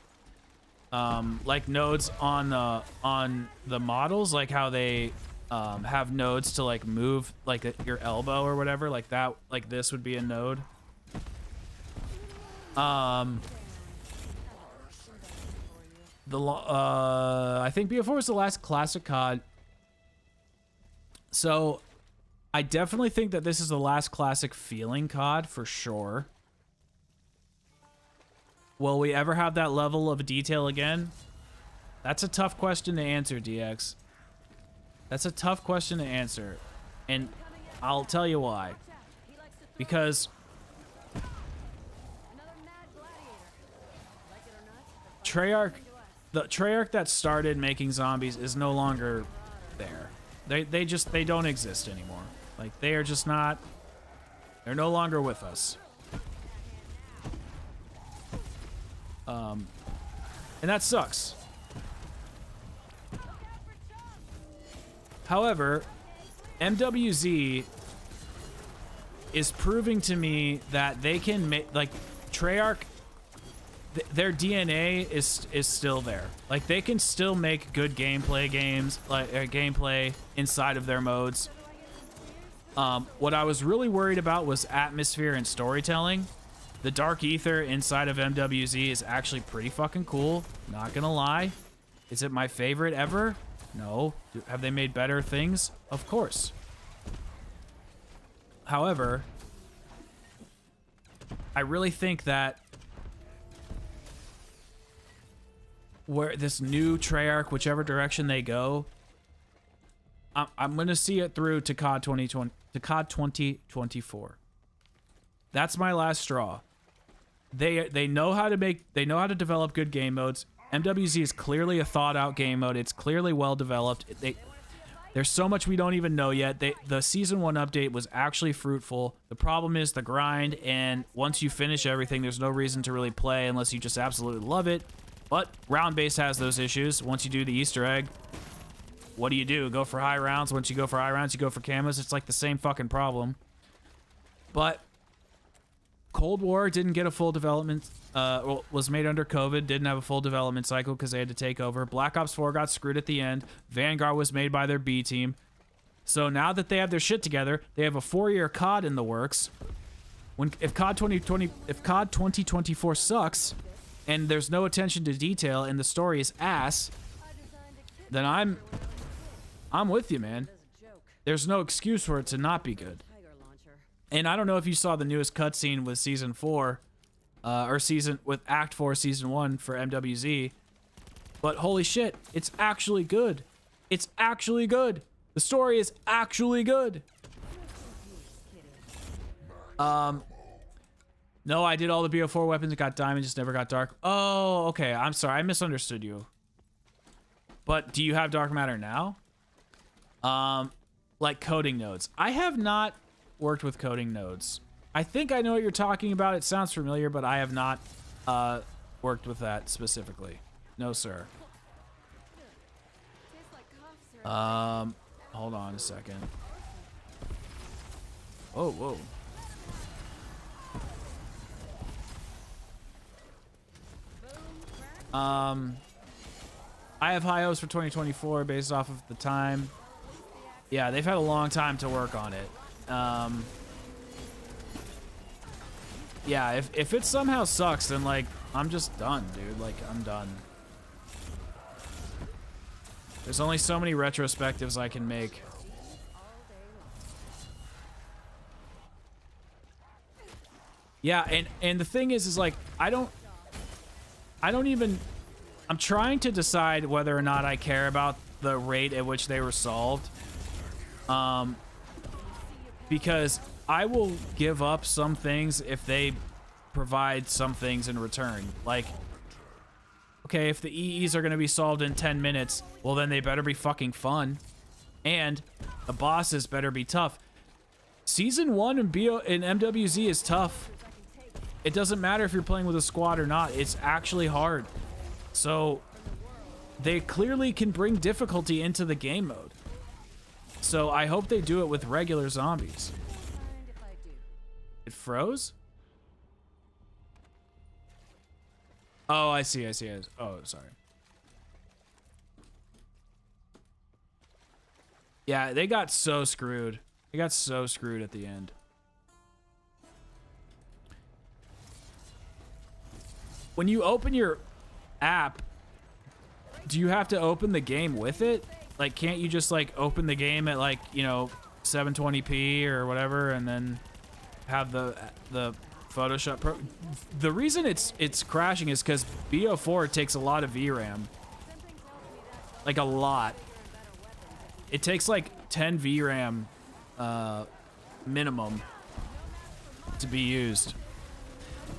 Like nodes on the models, like how they have nodes to like move like your elbow or whatever, like that, like this would be a node. I think BO4 was the last classic COD. So I definitely think that this is the last classic feeling COD for sure. Will we ever have that level of detail again? That's a tough question to answer, DX. That's a tough question to answer. And I'll tell you why. Because Treyarch, the Treyarch that started making zombies is no longer there. They don't exist anymore. Like, they are just not, they're no longer with us. And that sucks. However, MWZ is proving to me that they can make, like, Treyarch, their DNA is still there. Like, they can still make good gameplay games, like gameplay inside of their modes. What I was really worried about was atmosphere and storytelling. The Dark Aether inside of MWZ is actually pretty fucking cool. Not gonna lie. Is it my favorite ever? No. Have they made better things? Of course. However, I really think that where this new Treyarch, whichever direction they go, I'm gonna see it through to COD 2024. That's my last straw. They know how to develop good game modes. MWZ is clearly a thought out game mode. It's clearly well developed. There's so much we don't even know yet. The season 1 update was actually fruitful. The problem is the grind, and once you finish everything, there's no reason to really play unless you just absolutely love it. But round base has those issues. Once you do the Easter egg, what do? Go for high rounds. Once you go for high rounds, you go for camos. It's like the same fucking problem. But Cold War didn't get a full development, was made under COVID, didn't have a full development cycle because they had to take over. Black Ops 4 got screwed at the end. Vanguard was made by their B team. So now that they have their shit together, they have a 4-year COD in the works. If COD 2024 sucks, and there's no attention to detail, and the story is ass, then I'm with you, man. There's no excuse for it to not be good. And I don't know if you saw the newest cutscene with Season 4, with Act 4 Season 1 for MWZ, but holy shit, it's actually good. It's actually good. The story is actually good. No, I did all the BO4 weapons, got diamond, just never got dark. Oh, okay, I'm sorry, I misunderstood you. But do you have dark matter now? Like coding nodes. I have not worked with coding nodes. I think I know what you're talking about. It sounds familiar, but I have not worked with that specifically. No, sir. Hold on a second. Oh, whoa. I have high hopes for 2024 based off of the time. Yeah, they've had a long time to work on it. Yeah, if it somehow sucks, then like I'm just done, dude. Like I'm done. There's only so many retrospectives I can make. Yeah, and the thing is like I don't even, I'm trying to decide whether or not I care about the rate at which they were solved. Because I will give up some things if they provide some things in return. Like, okay, if the EEs are going to be solved in 10 minutes, well then they better be fucking fun. And the bosses better be tough. Season 1 in MWZ is tough. It doesn't matter if you're playing with a squad or not. It's actually hard. So they clearly can bring difficulty into the game mode. So I hope they do it with regular zombies. It froze? Oh, I see. Oh, sorry. Yeah, they got so screwed. They got so screwed at the end. When you open your app, do you have to open the game with it? Like, can't you just like open the game at like, you know, 720p or whatever, and then have the Photoshop Pro? The reason it's crashing is because BO4 takes a lot of VRAM, like a lot. It takes like 10 VRAM minimum to be used,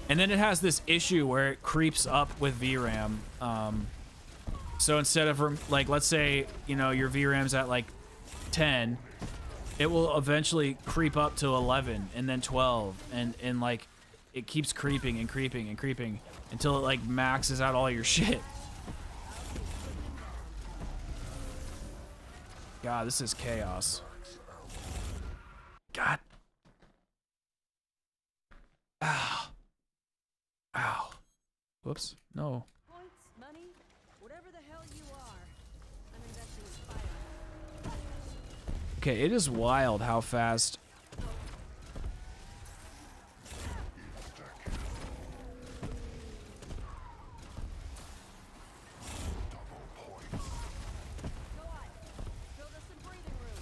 and then it has this issue where it creeps up with VRAM. So instead of, like, let's say, you know, your VRAM's at like 10, it will eventually creep up to 11 and then 12, and like it keeps creeping and creeping and creeping until it like maxes out all your shit. God, this is chaos. God. Ow. Ow. Whoops. No. Points, money, whatever the hell you are. I'm investing in fire. Okay, it is wild how fast. Go on. Build us some breathing room.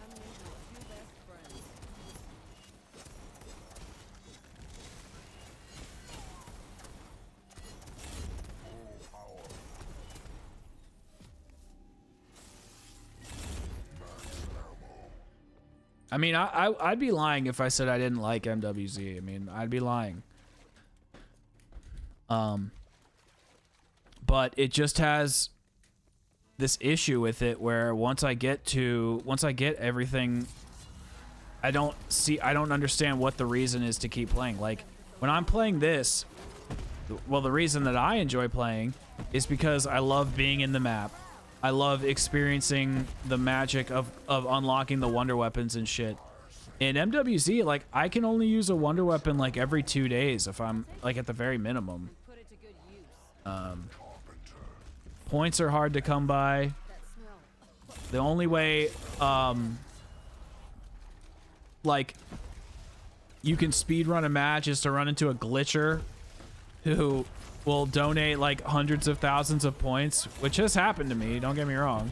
Come into a few best friends. I mean, I'd be lying if I said I didn't like MWZ. I mean, I'd be lying. But it just has this issue with it where once I get everything, I don't understand what the reason is to keep playing. Like, when I'm playing this, well, the reason that I enjoy playing is because I love being in the map. I love experiencing the magic of unlocking the wonder weapons and shit. In MWZ, like, I can only use a wonder weapon like every 2 days if I'm like at the very minimum. Put it to good use. Points are hard to come by. That smell. The only way, like, you can speedrun a match is to run into a glitcher who will donate like hundreds of thousands of points, which has happened to me, don't get me wrong,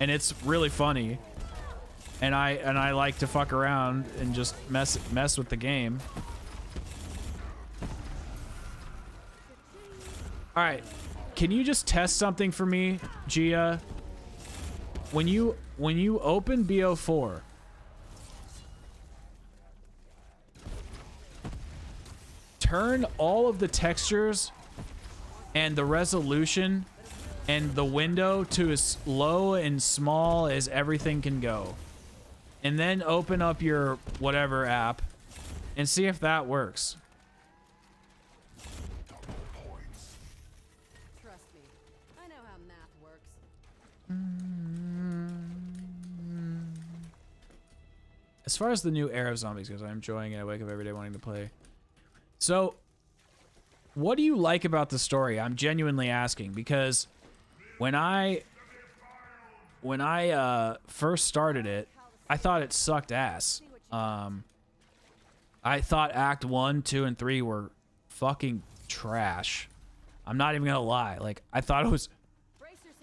and it's really funny, and I like to fuck around and just mess with the game. All right, can you just test something for me, Gia? When you open BO4, turn all of the textures and the resolution and the window to as low and small as everything can go, and then open up your whatever app and see if that works. Trust me. I know how math works. As far as the new era of zombies goes, I'm enjoying it. I wake up every day wanting to play. So, what do you like about the story? I'm genuinely asking, because when I first started it, I thought it sucked ass. I thought Act 1, 2, and 3 were fucking trash. I'm not even gonna lie. Like, I thought it was...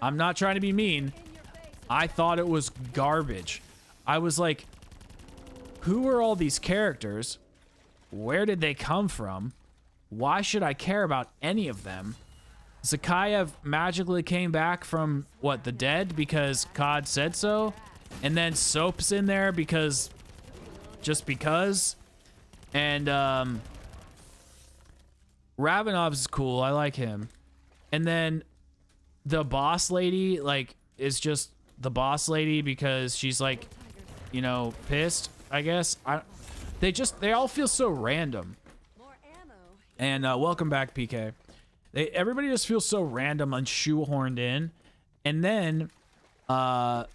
I'm not trying to be mean. I thought it was garbage. I was like, who are all these characters? Where did they come from? Why should I care about any of them? Zakayev magically came back from, what, the dead because COD said so? And then Soap's in there because... just because? And, Ravenov's cool. I like him. And then the boss lady, like, is just the boss lady because she's, like, you know, pissed, I guess. They all feel so random. And, welcome back, PK. Everybody just feels so random and shoehorned in. And then, the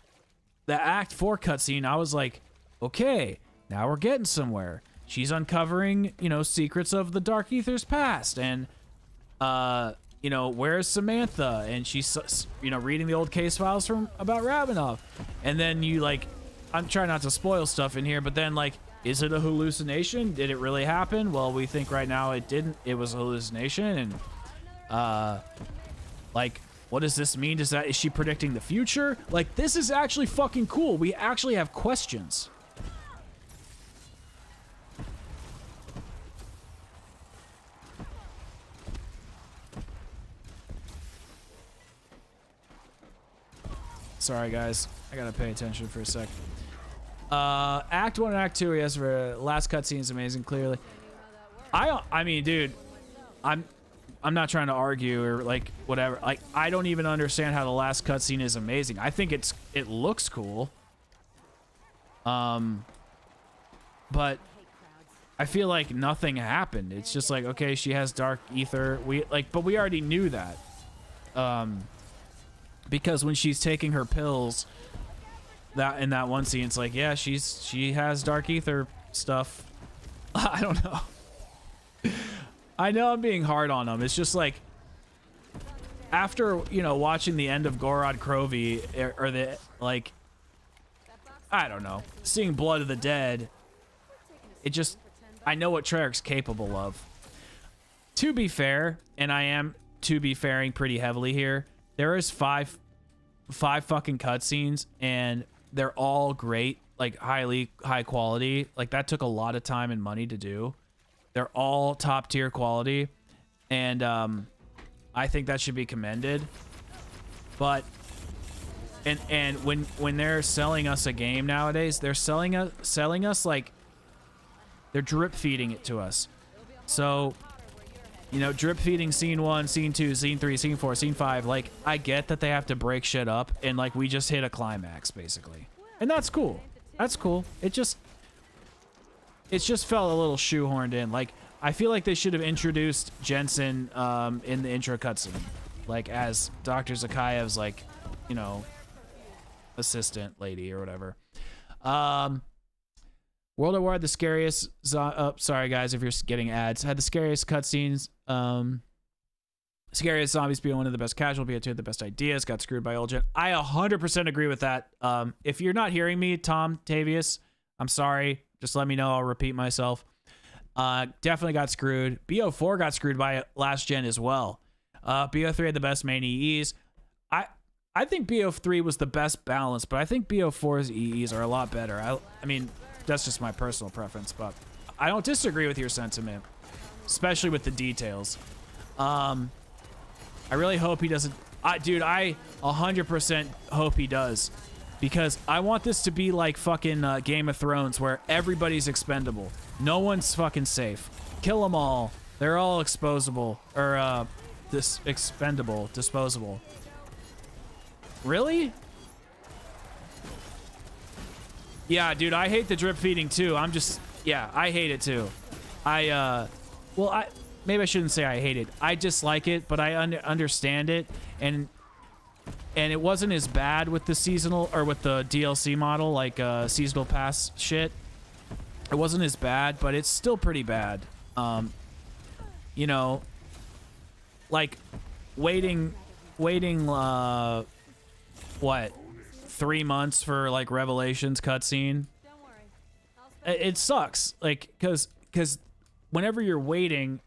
Act 4 cutscene, I was like, okay, now we're getting somewhere. She's uncovering, you know, secrets of the Dark Aether's past. And, you know, where's Samantha? And she's, you know, reading the old case files about Ravenov. And then you, like, I'm trying not to spoil stuff in here, but then, like, is it a hallucination? Did it really happen? Well, we think right now it didn't. It was a hallucination. And, like, what does this mean? Is she predicting the future? Like, this is actually fucking cool. We actually have questions. Sorry, guys. I gotta pay attention for a sec. Act 1 and Act 2, yes, for last cutscene is amazing, clearly. I mean, dude, I'm not trying to argue or, like, whatever. Like, I don't even understand how the last cutscene is amazing. I think it looks cool. But I feel like nothing happened. It's just like, okay, she has Dark Aether. But we already knew that. Because when she's taking her pills, in that one scene, it's like, yeah, she has Dark Aether stuff. I don't know. I know I'm being hard on them. It's just like, after, you know, watching the end of Gorod Krovi, or the, like, I don't know, seeing Blood of the Dead, it just, I know what Treyarch's capable of. To be fair, and I am to be fairing pretty heavily here, there is five fucking cutscenes, and they're all great, like high quality. Like, that took a lot of time and money to do. They're all top tier quality, and I think that should be commended. But and when they're selling us a game nowadays, they're selling us like they're drip feeding it to us. So, you know, drip feeding scene 1, scene 2, scene 3, scene 4, scene 5. Like, I get that they have to break shit up, and like we just hit a climax basically, and that's cool. That's cool. It just felt a little shoehorned in. Like, I feel like they should have introduced Jensen in the intro cutscene, like as Dr. Zakayev's, like, you know, assistant lady or whatever. World at War had the scariest. Sorry guys, if you're getting ads, had the scariest cutscenes. Scariest zombies, be one of the best casual, be two of the best ideas. Got screwed by old gen. I 100% agree with that. If you're not hearing me, Tom Tavius, I'm sorry. Just let me know. I'll repeat myself. Definitely got screwed. BO4 got screwed by last gen as well. BO3 had the best main EEs. I think BO3 was the best balance, but I think BO4's EEs are a lot better. I mean, that's just my personal preference, but I don't disagree with your sentiment, especially with the details. I really hope he doesn't. Dude, I 100% hope he does, because I want this to be like fucking Game of Thrones, where everybody's expendable. No one's fucking safe. Kill them all. They're all exposable, or expendable, disposable. Really? Yeah, dude, I hate the drip feeding too. Yeah, I hate it too. Maybe I shouldn't say I hate it. I dislike it, but I understand it, and it wasn't as bad with the seasonal, or with the DLC model, like seasonal pass shit. It wasn't as bad, but it's still pretty bad. You know, like waiting what, 3 months for like Revelations cutscene. It sucks, like, because whenever you're waiting,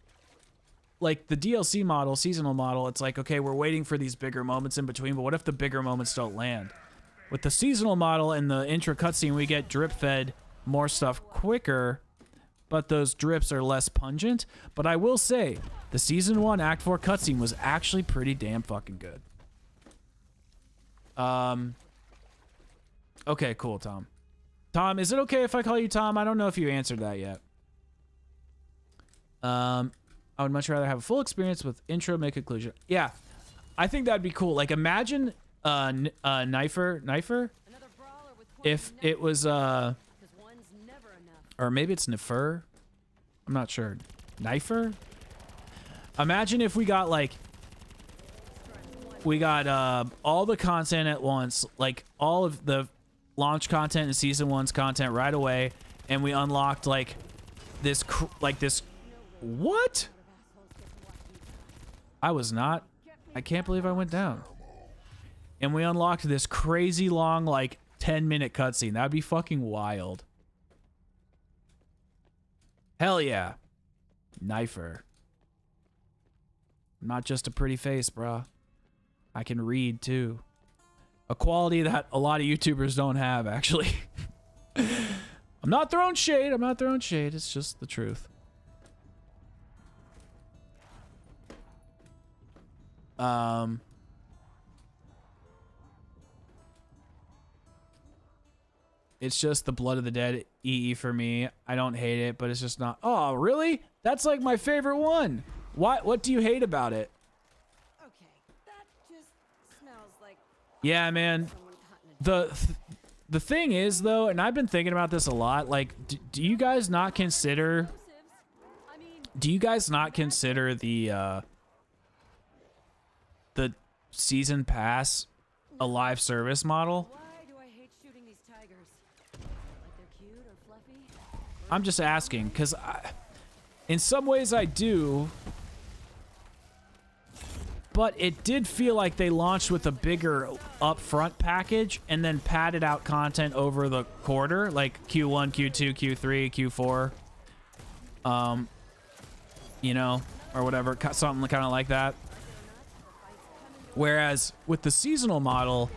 like the DLC model, seasonal model, it's like, okay, we're waiting for these bigger moments in between, but what if the bigger moments don't land? With the seasonal model and the intro cutscene, we get drip fed more stuff quicker, but those drips are less pungent. But I will say, the Season 1 Act 4 cutscene was actually pretty damn fucking good. Okay, cool, Tom. Tom, is it okay if I call you Tom? I don't know if you answered that yet. I would much rather have a full experience with intro, make conclusion. Yeah, I think that'd be cool. Like, imagine Knifer? If it was, or maybe it's Nefer? I'm not sure. Knifer? Imagine if we got, like, all the content at once, like, all of the launch content and Season 1's content right away, and we unlocked, like, this, what? I can't believe I went down. And we unlocked this crazy long, like, 10-minute cutscene. That'd be fucking wild. Hell yeah. Knifer. I'm not just a pretty face, bruh. I can read, too. A quality that a lot of YouTubers don't have, actually. I'm not throwing shade. I'm not throwing shade. It's just the truth. It's just the Blood of the Dead EE for me. I don't hate it, but it's just not. Oh, really? That's like my favorite one. What do you hate about it? Okay, that just smells like Yeah, man. The thing is, though, and I've been thinking about this a lot, like, do you guys not consider the season pass a live service model? why do I hate shooting these tigers? Like they're cute or fluffy? I'm just asking, because in some ways I do, but it did feel like they launched with a bigger upfront package and then padded out content over the quarter, like Q1, Q2, Q3, Q4, you know, or whatever, something kind of like that. Whereas with the seasonal model,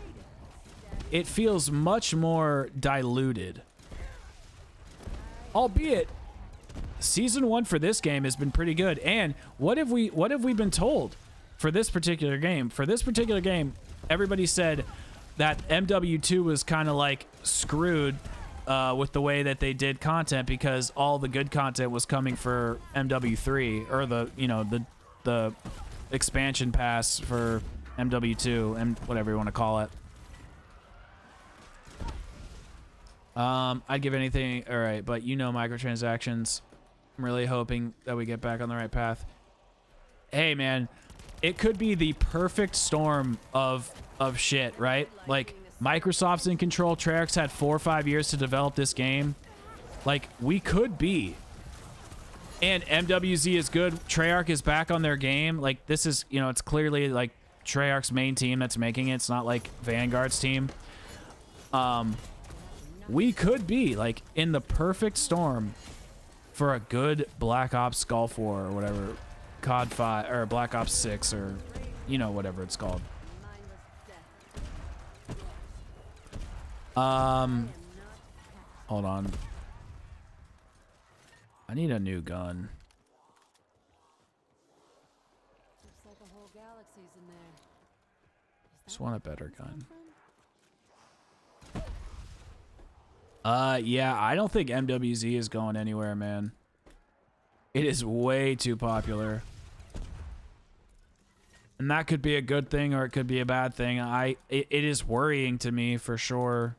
it feels much more diluted. Albeit, Season 1 for this game has been pretty good. And what have we been told for this particular game? For this particular game, everybody said that MW2 was kind of like screwed with the way that they did content, because all the good content was coming for MW3, or the expansion pass for MW2 and whatever you want to call it. I'd give anything. All right, but microtransactions. I'm really hoping that we get back on the right path. Hey, man, it could be the perfect storm of shit, right? Like, Microsoft's in control. Treyarch had 4 or 5 years to develop this game. Like, we could be. And MWZ is good. Treyarch is back on their game. Like, this is, it's clearly like Treyarch's main team that's making it. It's not like Vanguard's team. We could be like in the perfect storm for a good Black Ops Gulf War or whatever, COD 5 or Black Ops 6 or whatever it's called. Hold on. I need a new gun. Looks like a whole galaxy's in there. Just want a better gun. Yeah, I don't think MWZ is going anywhere, man. It is way too popular. And that could be a good thing or it could be a bad thing. It is worrying to me for sure.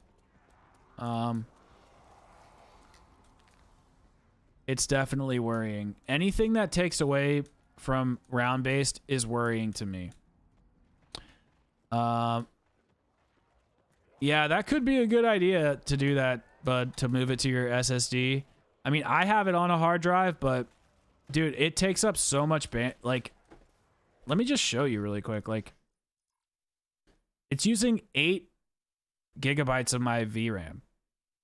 It's definitely worrying. Anything that takes away from round-based is worrying to me. Yeah, that could be a good idea to do that, but to move it to your SSD. I mean, I have it on a hard drive, but dude, it takes up so much like, let me just show you really quick. Like, it's using 8 gigabytes of my VRAM.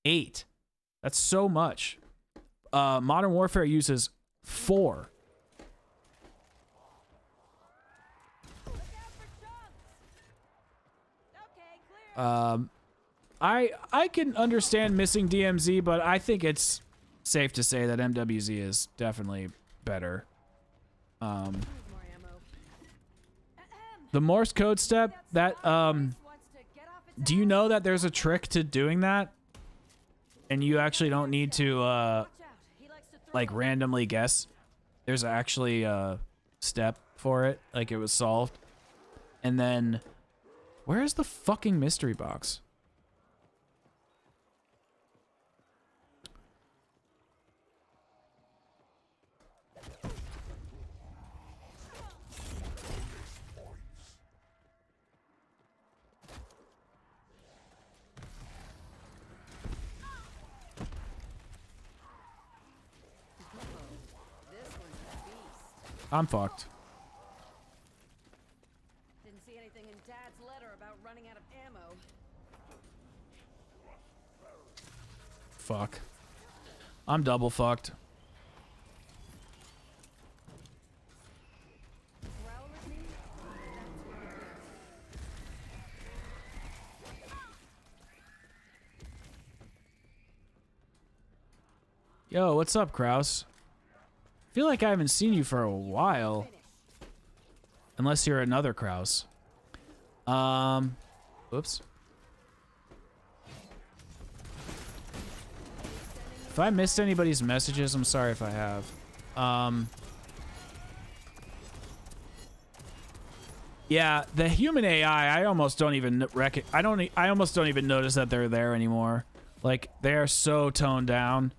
8. That's so much. Modern Warfare uses 4. I can understand missing DMZ, but I think it's safe to say that MWZ is definitely better. More ammo. The Morse code step, that Wants to get off its do you know that there's a trick to doing that? And you actually don't need to Watch out. He likes to throw like the randomly guess. There's actually a step for it, like it was solved. And then where is the fucking mystery box? This one's a beast. I'm fucked. Didn't see anything in Dad's letter about running out of ammo. Fuck. I'm double fucked. Growl with me? Yo, what's up, Kraus? Feel like I haven't seen you for a while. Unless you're another Kraus. Oops. If I missed anybody's messages, I'm sorry if I have. Yeah, the human AI, I almost don't even I almost don't even notice that they're there anymore. Like, they are so toned down.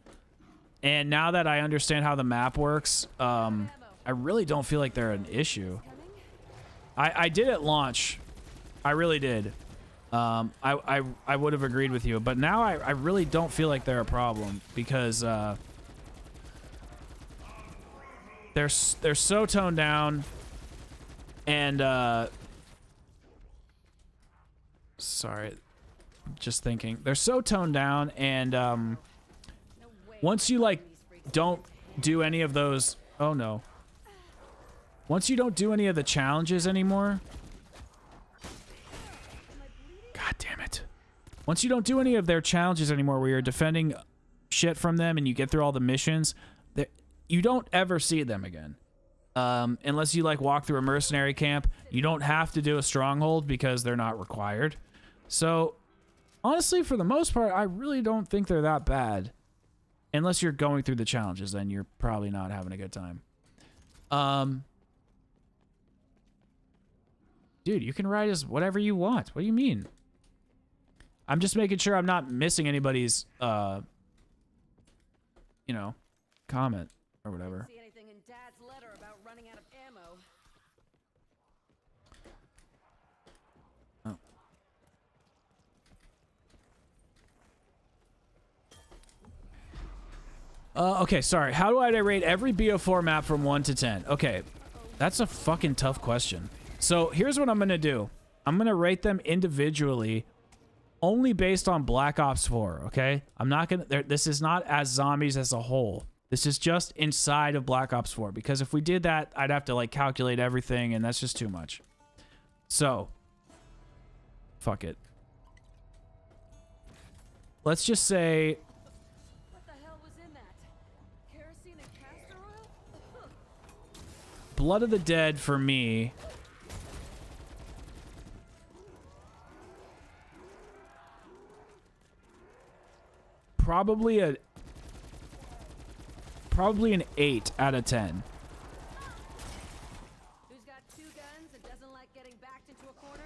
And now that I understand how the map works, I really don't feel like they're an issue. I did at launch. I really did. I would have agreed with you, but now I really don't feel like they're a problem because they're so toned down, and sorry, just thinking, they're so toned down, and once you like don't do any of those, oh no, once you don't do any of the challenges anymore. God damn it. Once you don't do any of their challenges anymore where you're defending shit from them and you get through all the missions, you don't ever see them again. Unless you like walk through a mercenary camp, you don't have to do a stronghold because they're not required. So honestly, for the most part, I really don't think they're that bad. Unless you're going through the challenges, then you're probably not having a good time. Dude, you can write as whatever you want. What do you mean? I'm just making sure I'm not missing anybody's, you know, comment or whatever. See anything in Dad's letter about running out of ammo? Okay, sorry. How do I rate every BO4 map from 1 to 10? Okay, that's a fucking tough question. So here's what I'm going to do. I'm going to rate them individually only based on Black Ops 4, okay? I'm not going to... This is not as zombies as a whole. This is just inside of Black Ops 4, because if we did that, I'd have to, like, calculate everything, and that's just too much. So, fuck it. Let's just say... What the hell was in that? Kerosene and castor oil? Blood of the Dead for me... Probably an 8 out of 10. Who's got 2 guns and doesn't like getting backed into a corner?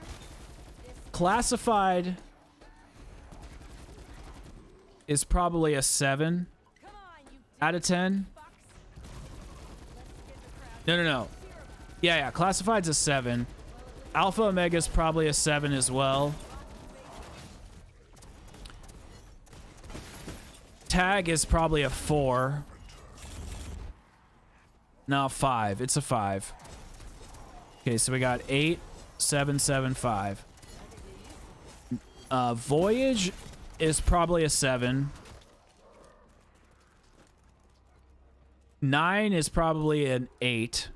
Classified is probably a 7 Come on, you out of 10. fucks. Let's get the crowd. No. Yeah, Classified's a 7. Alpha Omega's probably a 7 as well. Tag is probably a 4. No, 5. It's a 5. Okay, so we got 8, 7, 7, 5. Voyage is probably a 7. 9 is probably an 8.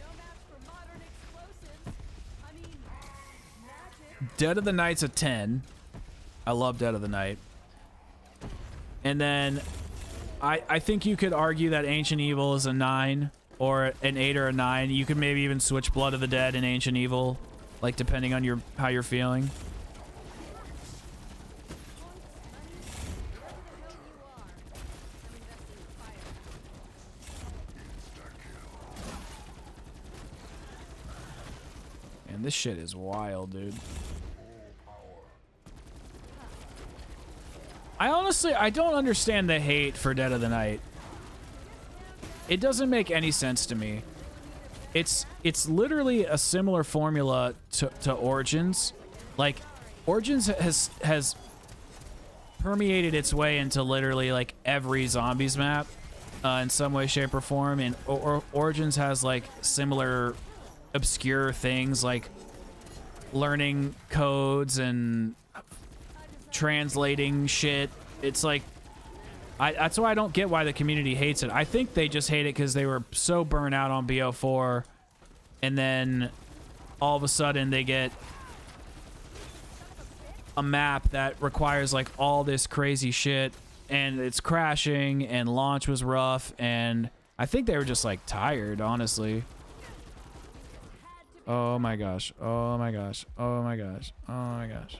No match for modern explosives. I mean, magic. Dead of the Night's a 10. I love Dead of the Night. And then I think you could argue that Ancient Evil is a 9 or an 8 or a 9. You could maybe even switch Blood of the Dead and Ancient Evil, like depending on how you're feeling. And this shit is wild, dude. I don't understand the hate for Dead of the Night. It doesn't make any sense to me. It's literally a similar formula to Origins. Like, Origins has permeated its way into literally like every zombies map in some way, shape, or form. And Origins has like similar obscure things like learning codes and translating shit. It's like that's why I don't get why the community hates it. I think they just hate it because they were so burnt out on BO4, and then all of a sudden they get a map that requires like all this crazy shit, and it's crashing, and launch was rough, and I think they were just like tired, honestly. Oh my gosh. Oh my gosh. Oh my gosh. Oh my gosh.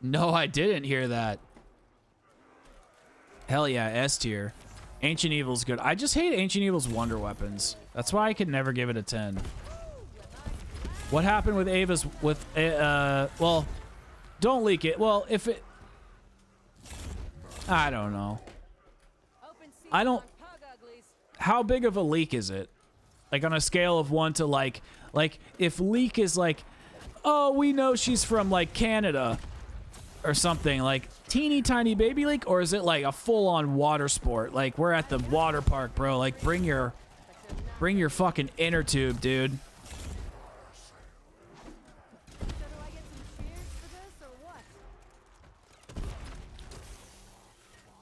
No, I didn't hear that. Hell yeah, S tier. Ancient Evil's good. I just hate Ancient Evil's wonder weapons. That's why I could never give it a 10. What happened with Ava's well, don't leak it. Well, if it I don't know. I don't How big of a leak is it? Like on a scale of 1 to like if leak is like, oh, we know she's from like Canada or something, like teeny tiny baby leak, or is it like a full-on water sport? Like we're at the water park, bro. Like bring your fucking inner tube, dude.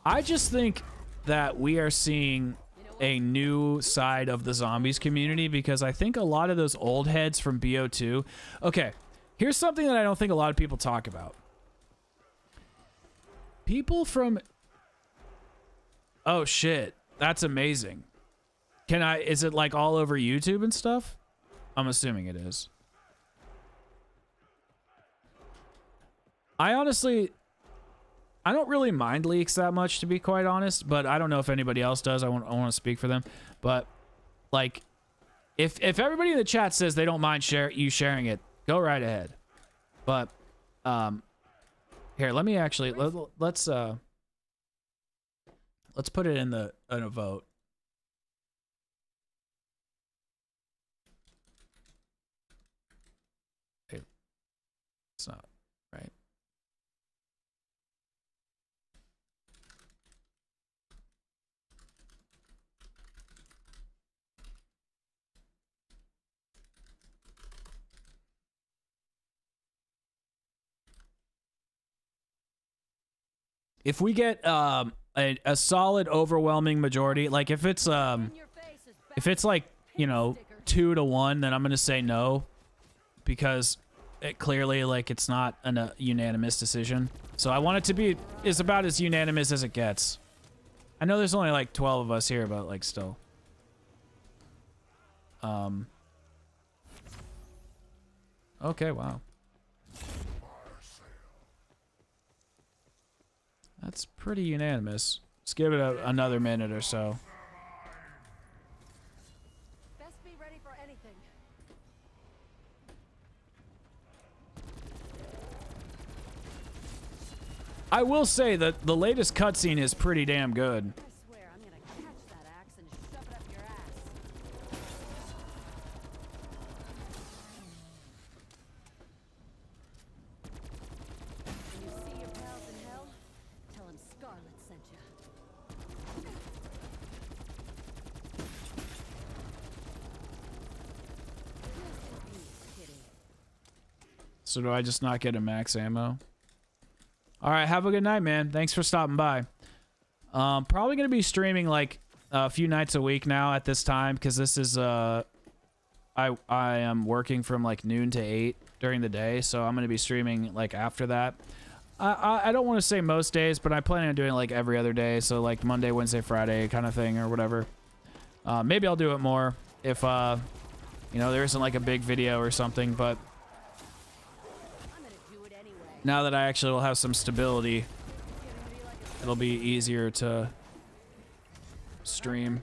I just think that we are seeing a new side of the zombies community, because I think a lot of those old heads from BO2. Okay, here's something that I don't think a lot of people talk about. People from... Oh shit, that's amazing. Is it like all over YouTube and stuff? I'm assuming it is. I don't really mind leaks that much, to be quite honest, but I don't know if anybody else does. I want to speak for them. But like, if everybody in the chat says they don't mind you sharing it, go right ahead. But here, let me actually let's put it in a vote. Hey, it's not right. If we get a solid overwhelming majority, like if it's like, you know, 2 to 1, then I'm gonna say no, because it clearly, like, it's not a unanimous decision. So I want it to be about as unanimous as it gets. I know there's only like 12 of us here, but like still. Okay, wow. That's pretty unanimous. Let's give it another minute or so. Best be ready for anything. I will say that the latest cutscene is pretty damn good. I swear I'm gonna catch that axe and shove it up your ass. When you see your pals in hell, tell them Scarlet sent you. Rest in peace, kitty. So do I just not get a max ammo? All right, have a good night, man. Thanks for stopping by. Probably gonna be streaming like a few nights a week now at this time, because this is I am working from like noon to 8 during the day, so I'm gonna be streaming like after that. I don't want to say most days, but I plan on doing like every other day, so like Monday, Wednesday, Friday kind of thing or whatever. Maybe I'll do it more if you know, there isn't like a big video or something, but now that I actually will have some stability, it'll be easier to stream.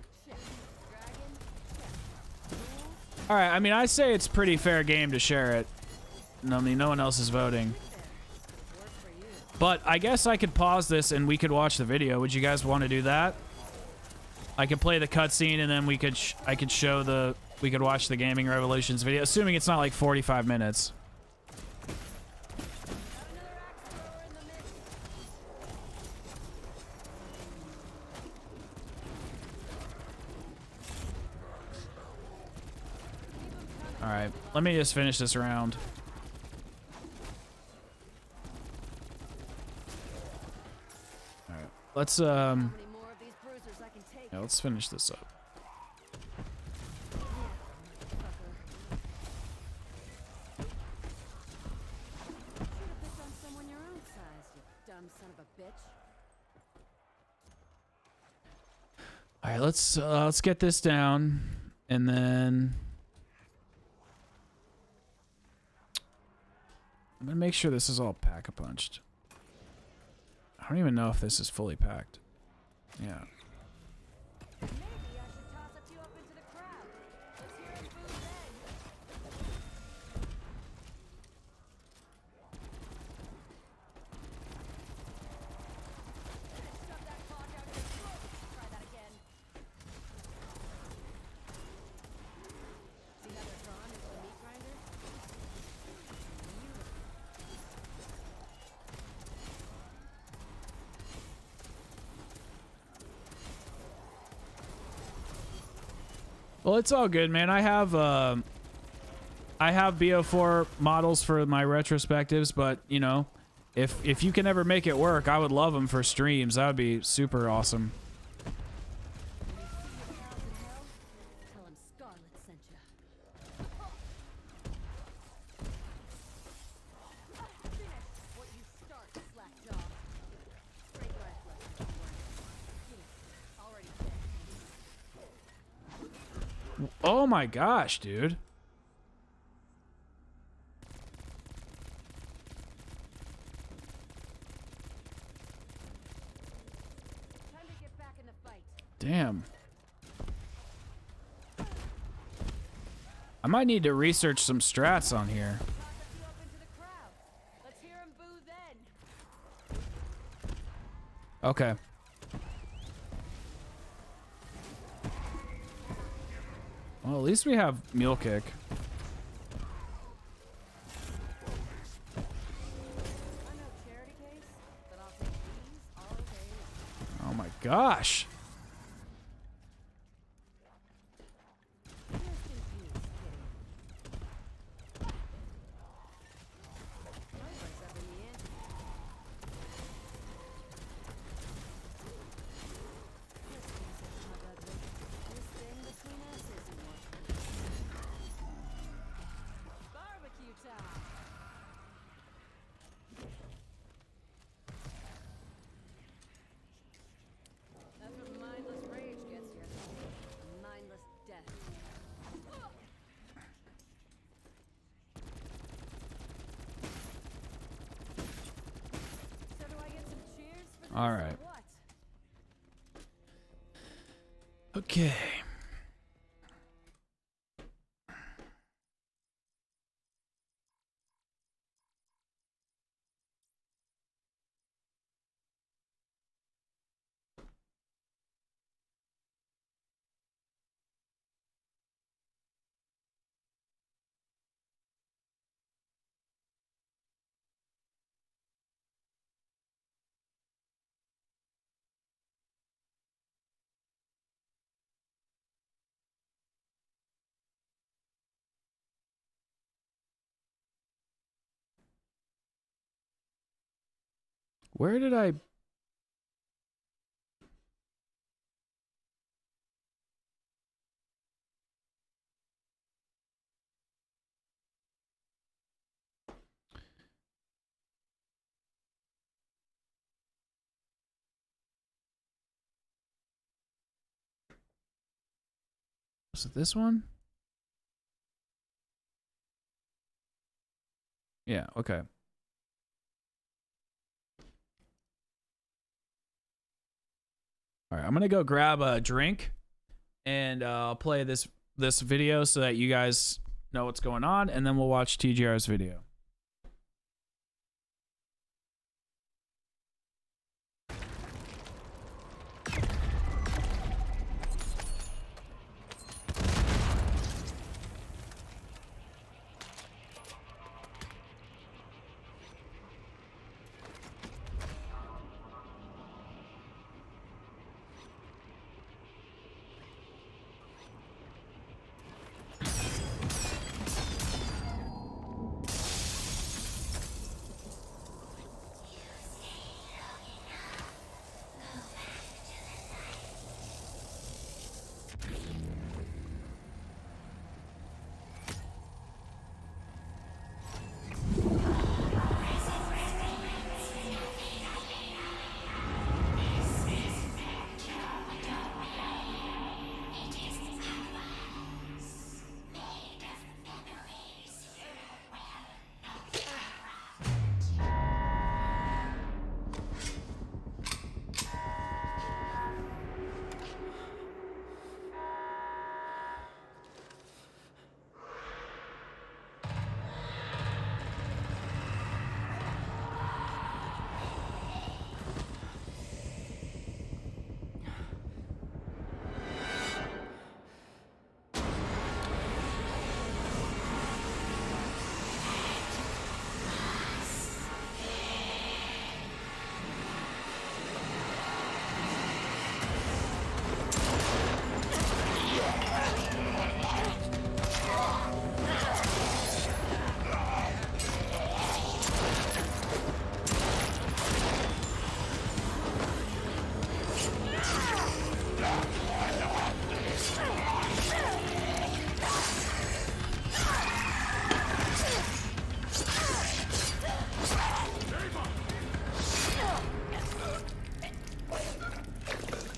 All right, I mean, I say it's pretty fair game to share it. I mean, no one else is voting. But I guess I could pause this and we could watch the video. Would you guys want to do that? I could play the cutscene and then we could we could watch the Gaming Revolutions video, assuming it's not like 45 minutes. All right, let me just finish this round. All right, let's yeah, let's finish this up. All right, let's get this down, and then I'm gonna make sure this is all pack-a-punched. I don't even know if this is fully packed. Yeah. Well, it's all good, man. I have BO4 models for my retrospectives, but you know, if you can ever make it work, I would love them for streams. That would be super awesome. Oh my gosh, dude. Time to get back in the fight. Damn. I might need to research some strats on here. Okay. Well, at least we have Mule Kick. Oh my gosh. All right. Okay. Where did I... Was it this one? Yeah, okay. All right, I'm gonna go grab a drink, and I'll play this video so that you guys know what's going on, and then we'll watch TGR's video.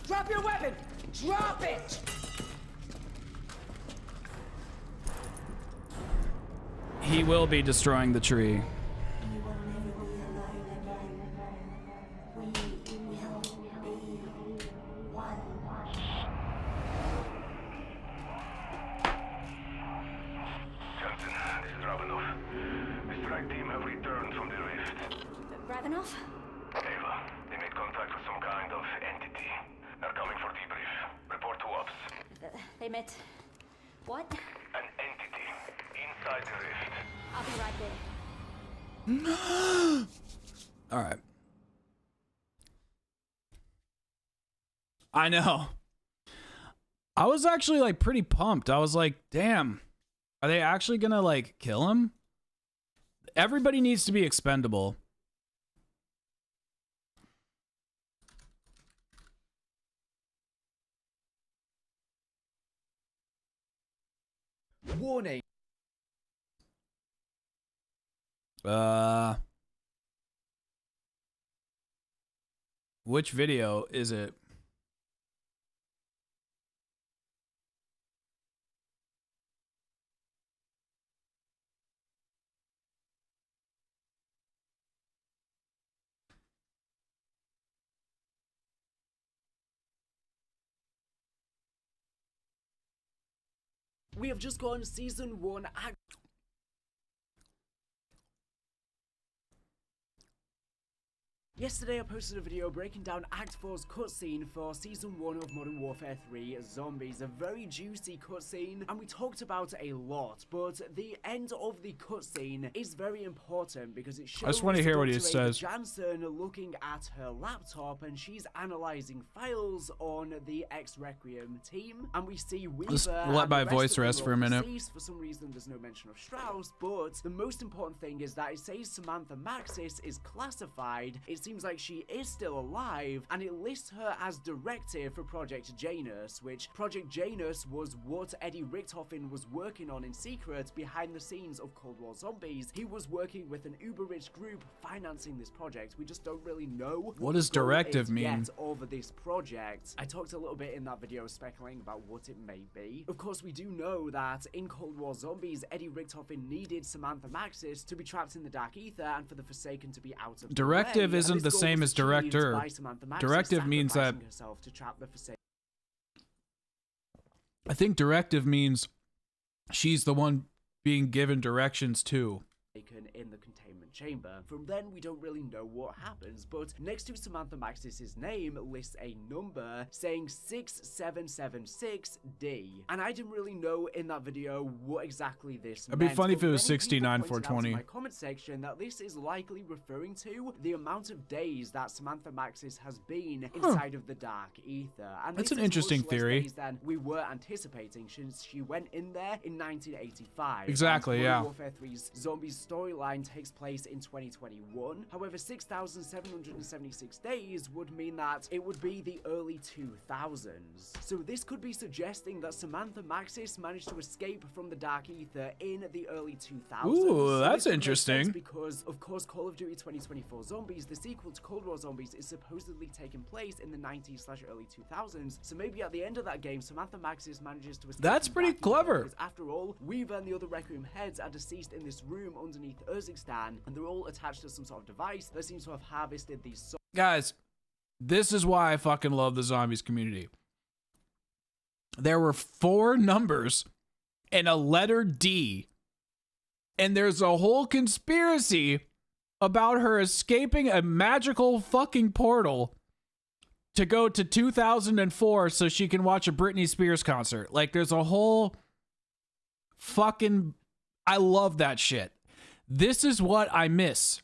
Drop your weapon! Drop it! He will be destroying the tree. They met... what? An entity inside the rift. I'll be right there. All right. I know. I was actually like pretty pumped. I was like, damn, are they actually gonna like kill him? Everybody needs to be expendable. Warning. Which video is it? We have just gone season 1 act. Yesterday I posted a video breaking down Act 4's cutscene for Season 1 of Modern Warfare 3 Zombies, a very juicy cutscene, and we talked about a lot, but the end of the cutscene is very important because it shows I just want to hear what he says. Jansen looking at her laptop and she's analyzing files on the X-Requiem team, and we see Weaver Just and let my the rest voice of them rest are for a minute. deceased. For some reason there's no mention of Strauss, but the most important thing is that it says Samantha Maxis is classified. It seems seems like she is still alive, and it lists her as directive for Project Janus, which Project Janus was what Eddie Richtofen was working on in secret behind the scenes of Cold War Zombies. He was working with an uber-rich group financing this project. We just don't really know what does directive mean over this project. I talked a little bit in that video speculating about what it may be. Of course, we do know that in Cold War Zombies, Eddie Richtofen needed Samantha Maxis to be trapped in the Dark Ether and for the Forsaken to be out of directive the way. Isn't the same as director. Directive means that to trap the Forsaken. I think directive means she's the one being given directions to. In the containment chamber. From then, we don't really know what happens, but next to Samantha Maxis' name lists a number saying 6776D, and I didn't really know in that video what exactly this meant. It'd be funny if it was Many 69420. in my comment section that this is likely referring to the amount of days that Samantha Maxis has been inside of the Dark Ether, and that's this an is interesting much less theory days than we were anticipating since she went in there in 1985. Exactly, and yeah. Modern Warfare 3's Zombies storyline takes place in 2021. However, 6,776 days would mean that it would be the early 2000s. So this could be suggesting that Samantha Maxis managed to escape from the Dark Ether in the early 2000s. Ooh, that's So interesting. because, of course, Call of Duty 2024 Zombies, the sequel to Cold War Zombies, is supposedly taking place in the 90s/early 2000s. So maybe at the end of that game, Samantha Maxis manages to escape. That's from pretty Dark Ether, clever. because after all, Weaver and the other Requiem heads are deceased in this room underneath Urzikstan, and they're all attached to some sort of device that seems to have harvested these souls. Guys, this is why I fucking love the zombies community. There were 4 numbers and a letter D, and there's a whole conspiracy about her escaping a magical fucking portal to go to 2004 so she can watch a Britney Spears concert. Like, there's a whole fucking... I love that shit. This is what I miss.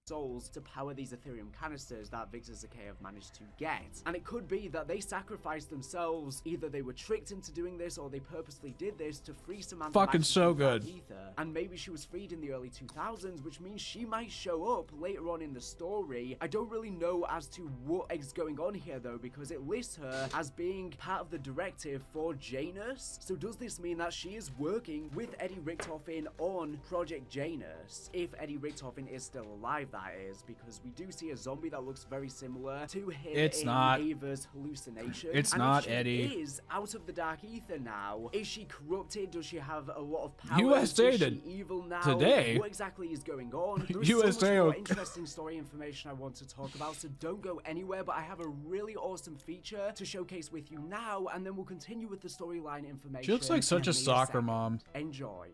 Souls to power these Ethereum canisters that Victor Zakhaev managed to get. And it could be that they sacrificed themselves. Either they were tricked into doing this or they purposely did this to free Samantha Fucking Maxis so from Dark good. Ether. And maybe she was freed in the early 2000s, which means she might show up later on in the story. I don't really know as to what is going on here though, because it lists her as being part of the directive for Janus. So does this mean that she is working with Eddie Richtofen on Project Janus? If Eddie Richtofen is still alive, that is, because we do see a zombie that looks very similar to him It's in not. Ava's hallucination. It's and not if she Eddie. is out of the Dark Ether now, is she corrupted? Does she have a lot of power? USA is did she evil now? today. What exactly is going on? There is USA so much more okay. interesting story information I want to talk about, so don't go anywhere, but I have a really awesome feature to showcase with you now, and then we'll continue with the storyline information. She looks like such in a soccer second. mom. Enjoy.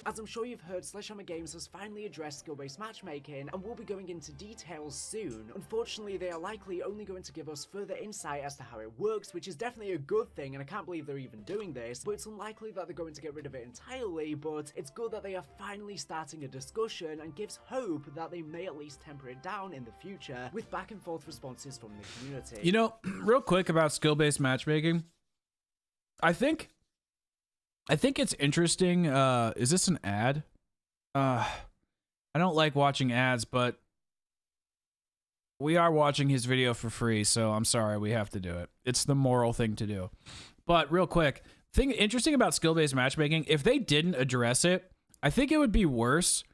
As I'm sure you've heard, Sledgehammer Games has finally addressed skill-based matchmaking, and we'll be going into details soon. Unfortunately, they are likely only going to give us further insight as to how it works, which is definitely a good thing, and I can't believe they're even doing this, but it's unlikely that they're going to get rid of it entirely, but it's good that they are finally starting a discussion, and gives hope that they may at least temper it down in the future, with back and forth responses from the community. You know, real quick about skill-based matchmaking. I think it's interesting. Is this an ad? I don't like watching ads, but we are watching his video for free, so I'm sorry, we have to do it. It's the moral thing to do. But real quick, thing interesting about skill-based matchmaking, if they didn't address it, I think it would be worse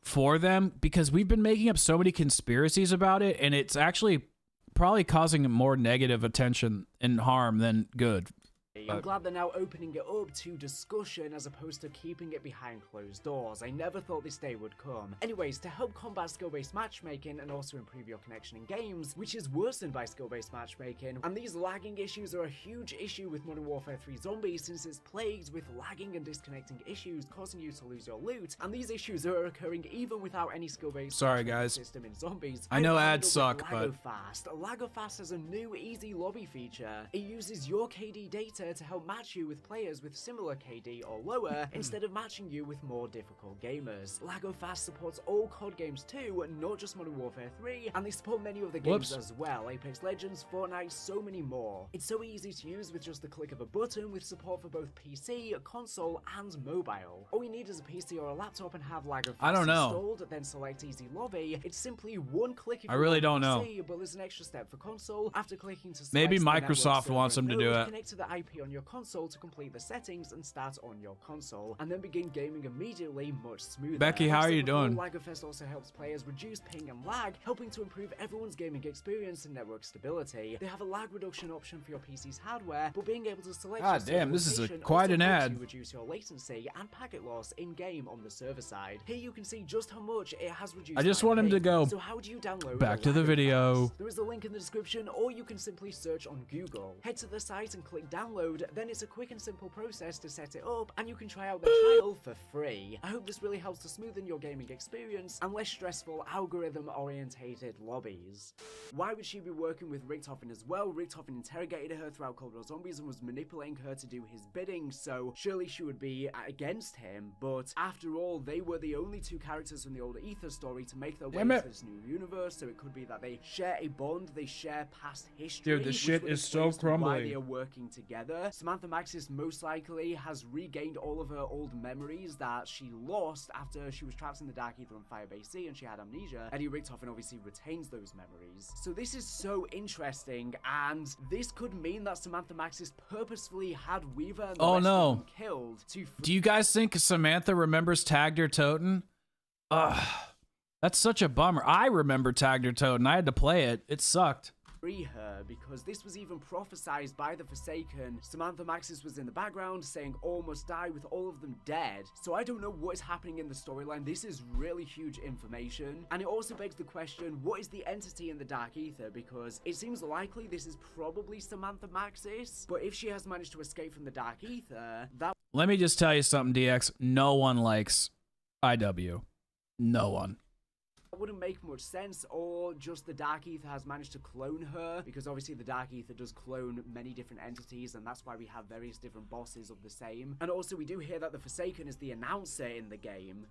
for them, because we've been making up so many conspiracies about it, and it's actually probably causing more negative attention and harm than good. I'm glad they're now opening it up to discussion as opposed to keeping it behind closed doors. I never thought this day would come. Anyways, to help combat skill-based matchmaking and also improve your connection in games, which is worsened by skill-based matchmaking, and these lagging issues are a huge issue with Modern Warfare 3 Zombies since it's plagued with lagging and disconnecting issues causing you to lose your loot, and these issues are occurring even without any skill-based system in Zombies. I know ads suck, but Lagofast has a new easy lobby feature. It uses your KD data here to help match you with players with similar KD or lower, instead of matching you with more difficult gamers. LAGO Fast supports all COD games too, not just Modern Warfare 3, and they support many other games as well, Apex Legends, Fortnite, so many more. It's so easy to use with just the click of a button, with support for both PC, console, and mobile. All you need is a PC or a laptop and have LAGO Fast installed, then select Easy Lobby. It's simply one click if I really don't know. But there's an extra step for console. After clicking to select maybe the Microsoft wants them to do it. Connect to the IP on your console to complete the settings and start on your console, and then begin gaming immediately much smoother. Becky, how are you doing? LAGO Fest also helps players reduce ping and lag, helping to improve everyone's gaming experience and network stability. They have a lag reduction option for your PC's hardware, but being able to select God damn, this is quite an ad. Reduce your latency and packet loss in game on the server side. Here you can see just how much it has reduced. I just want him to go. So how do you download back to the video? There is a link in the description, or you can simply search on Google. Head to the site and click download, then it's a quick and simple process to set it up, and you can try out the trial for free. I hope this really helps to smoothen your gaming experience and less stressful algorithm-orientated lobbies. Why would she be working with Richtofen as well? Richtofen interrogated her throughout Cold War Zombies and was manipulating her to do his bidding, so surely she would be against him, but after all, they were the only two characters from the old Aether story to make their way into this new universe, so it could be that they share a bond, they share past history. Dude, this shit is so crumbly. Why they are working together. Samantha Maxis most likely has regained all of her old memories that she lost after she was trapped in the Dark Aether on Firebase C and she had amnesia. Eddie Richtofen obviously retains those memories. So this is so interesting, and this could mean that Samantha Maxis purposefully had Weaver and the rest of them killed to... Do you guys think Samantha remembers Tagged Her Toten? Ugh. That's such a bummer. I remember Tagged Her Toten. I had to play it. It sucked. Free her, because this was even prophesized by the Forsaken. Samantha Maxis was in the background saying all must die, with all of them dead. So I don't know what is happening in the storyline. This is really huge information, and it also begs the question, what is the entity in the Dark Aether? Because it seems likely this is probably Samantha Maxis, but if she has managed to escape from the Dark Aether, that... Let me just tell you something, DX. No one likes IW. No one. Wouldn't make much sense, or just the Dark Aether has managed to clone her, because obviously the Dark Aether does clone many different entities, and that's why we have various different bosses of the same. And also we do hear that the Forsaken is the announcer in the game.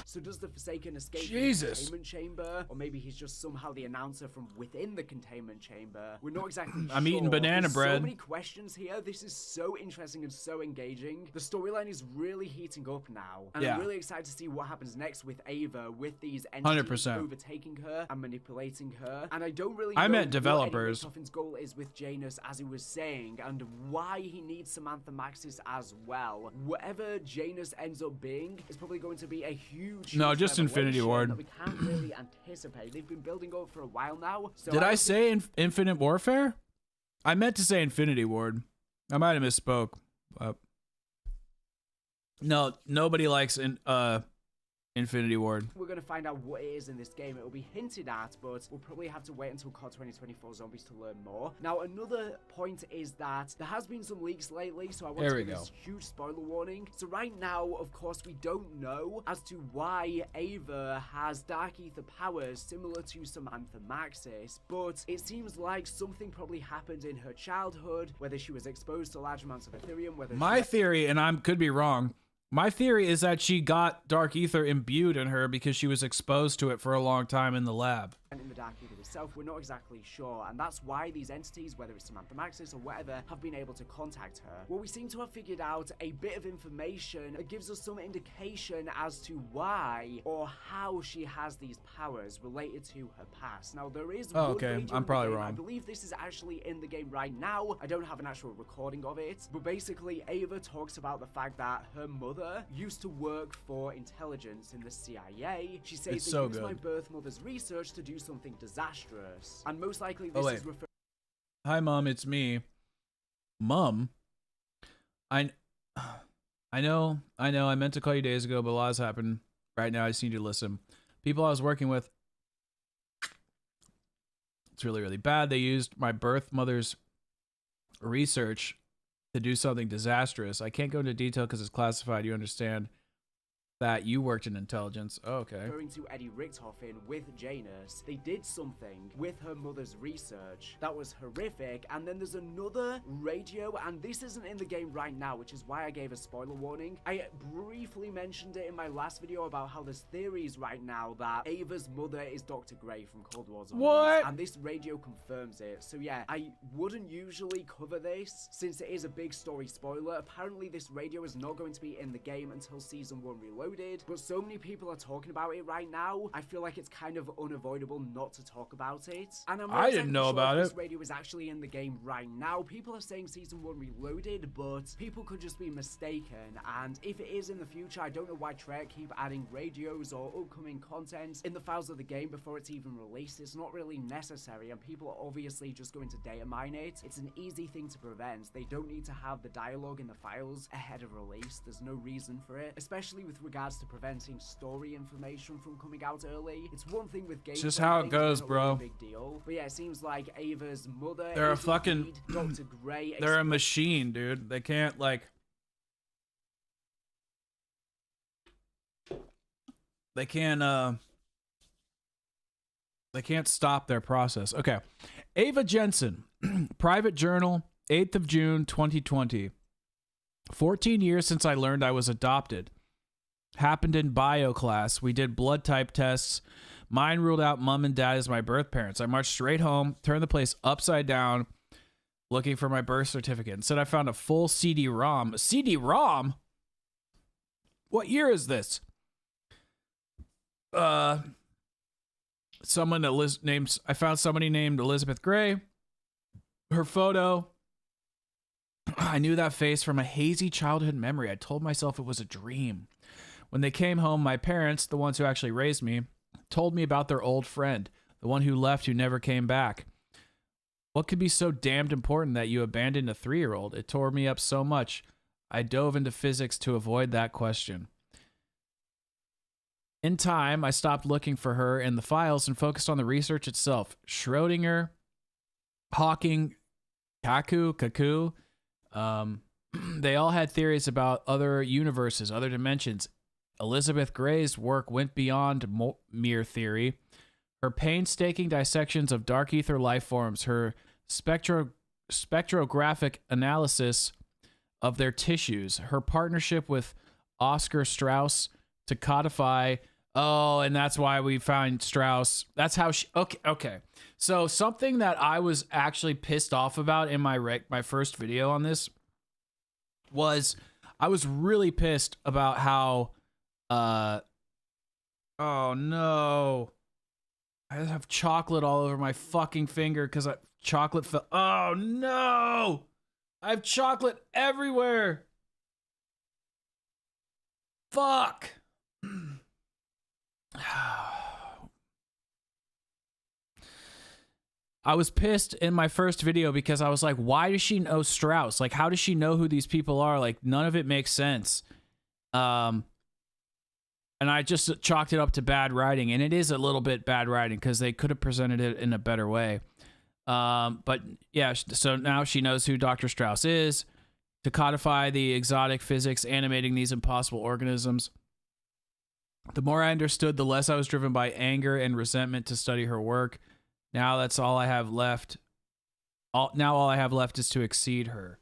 So does the Forsaken escape from the containment chamber, or maybe he's just somehow the announcer from within the containment chamber? We're not exactly sure. I'm eating banana bread. So many questions here. This is so interesting and so engaging. The storyline is really heating up now, and I'm really excited to see what happens next with Ava, with these entities 100%. overtaking her and manipulating her. And I don't really I know meant developers. what Richtoffen's goal is with Janus, as he was saying, and why he needs Samantha Maxis as well. Whatever Janus ends up being is probably going to be a huge just Infinity Ward. That we can't really anticipate. They've been building up for a while now. So Did I say Infinite Warfare? I meant to say Infinity Ward. I might have misspoke. No, nobody likes Infinity Ward. We're going to find out what it is in this game. It will be hinted at, but we'll probably have to wait until COD 2024 Zombies to learn more. Now, another point is that there has been some leaks lately, so I want to give this huge spoiler warning. So right now, of course, we don't know as to why Ava has Dark Aether powers similar to Samantha Maxis, but it seems like something probably happened in her childhood, whether she was exposed to large amounts of Ethereum, whether... My theory, and I could be wrong, my theory is that she got Dark Aether imbued in her because she was exposed to it for a long time in the lab. And in the Dark Aether itself, we're not exactly sure, and that's why these entities, whether it's Samantha Maxis or whatever, have been able to contact her. Well, we seem to have figured out a bit of information that gives us some indication as to why or how she has these powers related to her past. Now, there is one video I'm probably wrong. I believe this is actually in the game right now. I don't have an actual recording of it, but basically, Ava talks about the fact that her mother used to work for intelligence in the CIA. She says it's they so used good. my birth mother's research to do something disastrous, and most likely this is referring... Hi, Mom, it's me. Mom? I know, I meant to call you days ago, but a lot has happened. Right now, I just need you to listen. People I was working with, it's really, really bad. They used my birth mother's research to do something disastrous. I can't go into detail because it's classified, you understand. that you worked in intelligence. Oh, okay. Going to Eddie Richtofen with Janus, they did something with her mother's research that was horrific. And then there's another radio, and this isn't in the game right now, which is why I gave a spoiler warning. I briefly mentioned it in my last video about how there's theories right now that Ava's mother is Dr. Gray from Cold War Zombies. What? And this radio confirms it. So yeah, I wouldn't usually cover this since it is a big story spoiler. Apparently this radio is not going to be in the game until Season 1 Reloaded, but so many people are talking about it right now, I feel like it's kind of unavoidable not to talk about it. And I didn't know about it. This radio is actually in the game right now. People are saying Season 1 Reloaded, but people could just be mistaken. And if it is in the future, I don't know why Treyarch keep adding radios or upcoming content in the files of the game before it's even released. It's not really necessary, and people are obviously just going to data mine it. It's an easy thing to prevent. They don't need to have the dialogue in the files ahead of release. There's no reason for it, especially with regards to preventing story information from coming out early. It's one thing with games. Just how it goes, bro. Big deal. But yeah, it seems like Ava's mother. They're a is fucking. Dr. Gray. They're a machine, dude. They can't like. They can't stop their process. Okay. Ava Jensen, private journal, 8th of June, 2020. 14 years since I learned I was adopted. Happened in bio class. We did blood type tests. Mine ruled out mom and dad as my birth parents. I marched straight home, turned the place upside down, looking for my birth certificate. Instead, I found a full CD-ROM. A CD-ROM? What year is this? I found somebody named Elizabeth Gray. Her photo. I knew that face from a hazy childhood memory. I told myself it was a dream. When they came home, my parents, the ones who actually raised me, told me about their old friend, the one who left who never came back. What could be so damned important that you abandoned a 3-year-old? It tore me up so much. I dove into physics to avoid that question. In time, I stopped looking for her in the files and focused on the research itself. Schrodinger, Hawking, Kaku, they all had theories about other universes, other dimensions. Elizabeth Gray's work went beyond mere theory. Her painstaking dissections of dark ether life forms, her spectrographic analysis of their tissues, her partnership with Oscar Strauss to codify. Oh, and that's why we found Strauss. That's how she. Okay. So something that I was actually pissed off about in my first video on this was I was really pissed about how. Oh no. I have chocolate all over my fucking finger because chocolate fell. Oh no. I have chocolate everywhere. Fuck. I was pissed in my first video because I was like, why does she know Strauss? Like, how does she know who these people are? Like, none of it makes sense. And I just chalked it up to bad writing, and it is a little bit bad writing because they could have presented it in a better way. But yeah, so now she knows who Dr. Strauss is, to codify the exotic physics animating these impossible organisms. The more I understood, the less I was driven by anger and resentment to study her work. Now that's all I have left. Now all I have left is to exceed her.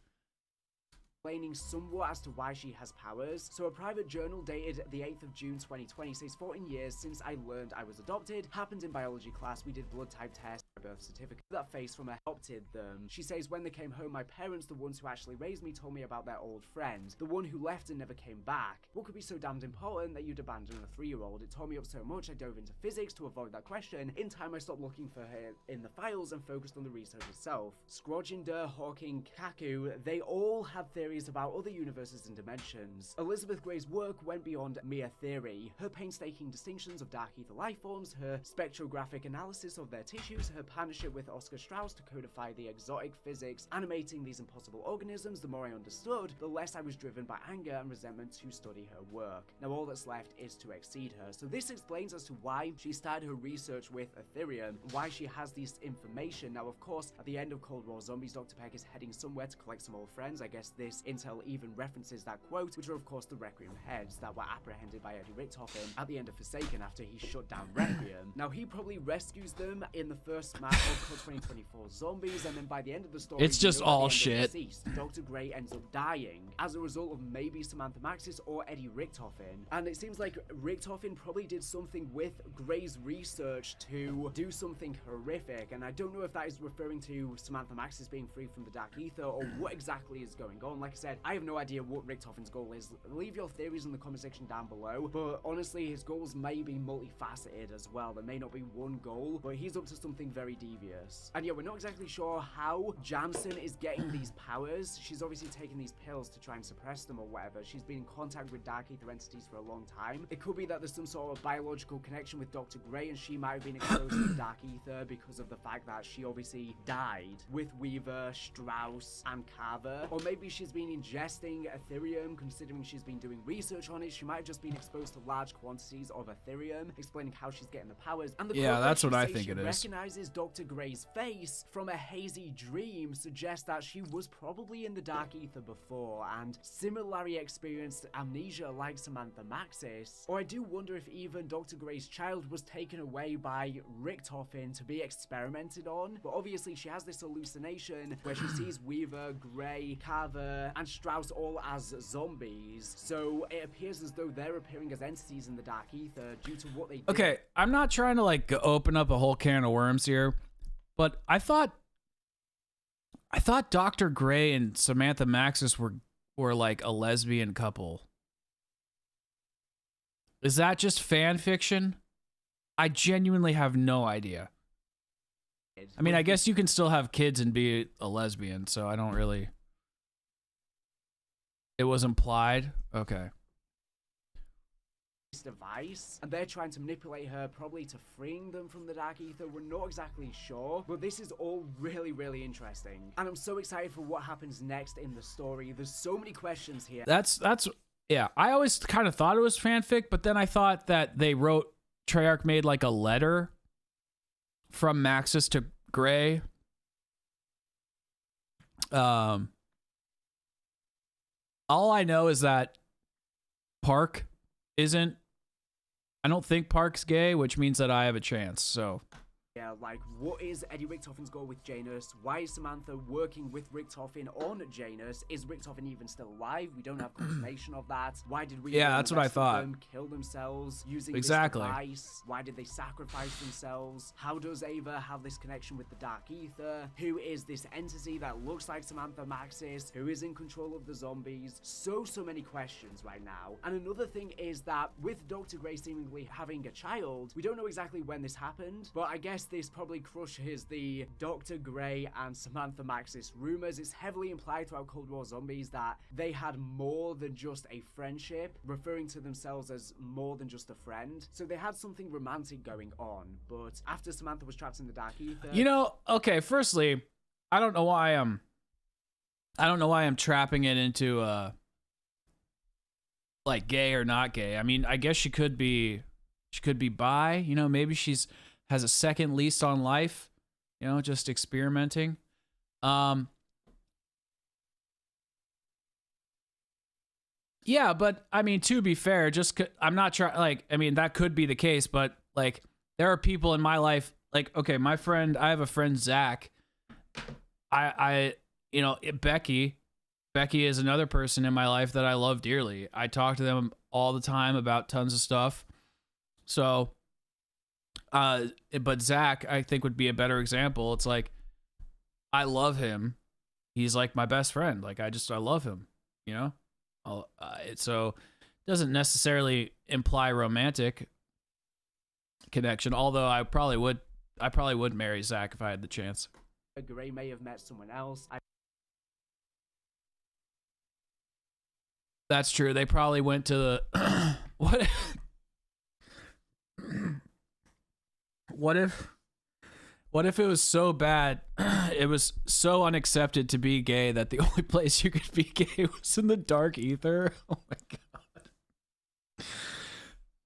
Explaining somewhat as to why she has powers. So a private journal dated the 8th of June 2020 says 14 years since I learned I was adopted. Happened in biology class. We did blood type tests, my birth certificate. That face from adopted them. She says when they came home, my parents, the ones who actually raised me, told me about their old friend, the one who left and never came back. What could be so damned important that you'd abandon a 3-year-old? It tore me up so much I dove into physics to avoid that question. In time I stopped looking for her in the files and focused on the research itself. Scrodinger, Hawking, Kaku, they all had theories about other universes and dimensions. Elizabeth Gray's work went beyond mere theory. Her painstaking distinctions of dark ether life forms, her spectrographic analysis of their tissues, her her partnership with Oscar Strauss to codify the exotic physics animating these impossible organisms, the more I understood, the less I was driven by anger and resentment to study her work. Now all that's left is to exceed her. So this explains as to why she started her research with Ethereum, why she has this information. Now of course, at the end of Cold War Zombies, Dr. Peck is heading somewhere to collect some old friends. I guess this intel even references that quote, which are of course the Requiem heads that were apprehended by Eddie Richtofen at the end of Forsaken after he shut down Requiem. Now he probably rescues them in the first map of COD 2024 Zombies, and then by the end of the story, it's just all shit. Dr. Gray ends up dying as a result of maybe Samantha Maxis or Eddie Richtofen. And it seems like Richtofen probably did something with Gray's research to do something horrific, and I don't know if that is referring to Samantha Maxis being free from the Dark Aether or what exactly is going on. Like I said, I have no idea what Richtofen's goal is. Leave your theories in the comment section down below, but honestly his goals may be multifaceted as well. There may not be one goal, but he's up to something very devious. And yeah, we're not exactly sure how Jansen is getting these powers. She's obviously taking these pills to try and suppress them or whatever. She's been in contact with Dark Aether entities for a long time. It could be that there's some sort of biological connection with Dr. Gray, and she might have been exposed to the Dark Aether because of the fact that she obviously died with Weaver, Strauss, and Carver. Or maybe she's been ingesting Ethereum, considering she's been doing research on it. She might have just been exposed to large quantities of Ethereum, explaining how she's getting the powers. And the yeah, that's what I think it is. Recognizes Dr. Gray's face from a hazy dream suggests that she was probably in the Dark Aether before and similarly experienced amnesia like Samantha Maxis. Or I do wonder if even Dr. Gray's child was taken away by Richtofen to be experimented on. But obviously she has this hallucination where she sees Weaver, Gray, Carver, and Strauss all as zombies. So it appears as though they're appearing as entities in the Dark Aether due to what they did. Okay, I'm not trying to like open up a whole can of worms here, but I thought Dr. Gray and Samantha Maxis were like a lesbian couple. Is that just fan fiction? I genuinely have no idea. I mean, I guess you can still have kids and be a lesbian, so I don't really... It was implied? Okay. Device, and they're trying to manipulate her, probably to freeing them from the Dark Aether. We're not exactly sure, but this is all really, really interesting, and I'm so excited for what happens next in the story. There's so many questions here. That's yeah. I always kind of thought it was fanfic, but then I thought that they wrote, Treyarch made like a letter from Maxis to Gray. All I know is that Park isn't. I don't think Park's gay, which means that I have a chance, so... Yeah, like, what is Eddie Richtofen's goal with Janus? Why is Samantha working with Richtofen on Janus? Is Richtofen even still alive? We don't have confirmation of that. Why did we... Yeah, that's what I thought. Them kill themselves using exactly. this device? Why did they sacrifice themselves? How does Ava have this connection with the Dark Aether? Who is this entity that looks like Samantha Maxis? Who is in control of the zombies? So many questions right now. And another thing is that with Dr. Gray seemingly having a child, we don't know exactly when this happened, but I guess this probably crushes the Dr. Gray and Samantha Maxis rumors. It's heavily implied throughout Cold War Zombies that they had more than just a friendship, referring to themselves as more than just a friend. So they had something romantic going on, but after Samantha was trapped in the Dark Aether... You know, okay, firstly, I don't know why I'm trapping it into like gay or not gay. I mean, I guess she could be bi, you know, maybe she's has a second lease on life, you know, just experimenting. Yeah, but I mean, to be fair, I'm not trying, like, I mean, that could be the case, but like, there are people in my life, like, okay, I have a friend, Zach. You know, Becky is another person in my life that I love dearly. I talk to them all the time about tons of stuff. So, but Zach, I think, would be a better example. It's like, I love him. He's like my best friend. Like, I love him, you know? So it doesn't necessarily imply romantic connection, although I probably would marry Zach if I had the chance. Gray may have met someone else. That's true. They probably went to the what What if it was so bad, it was so unaccepted to be gay that the only place you could be gay was in the dark ether? Oh my god.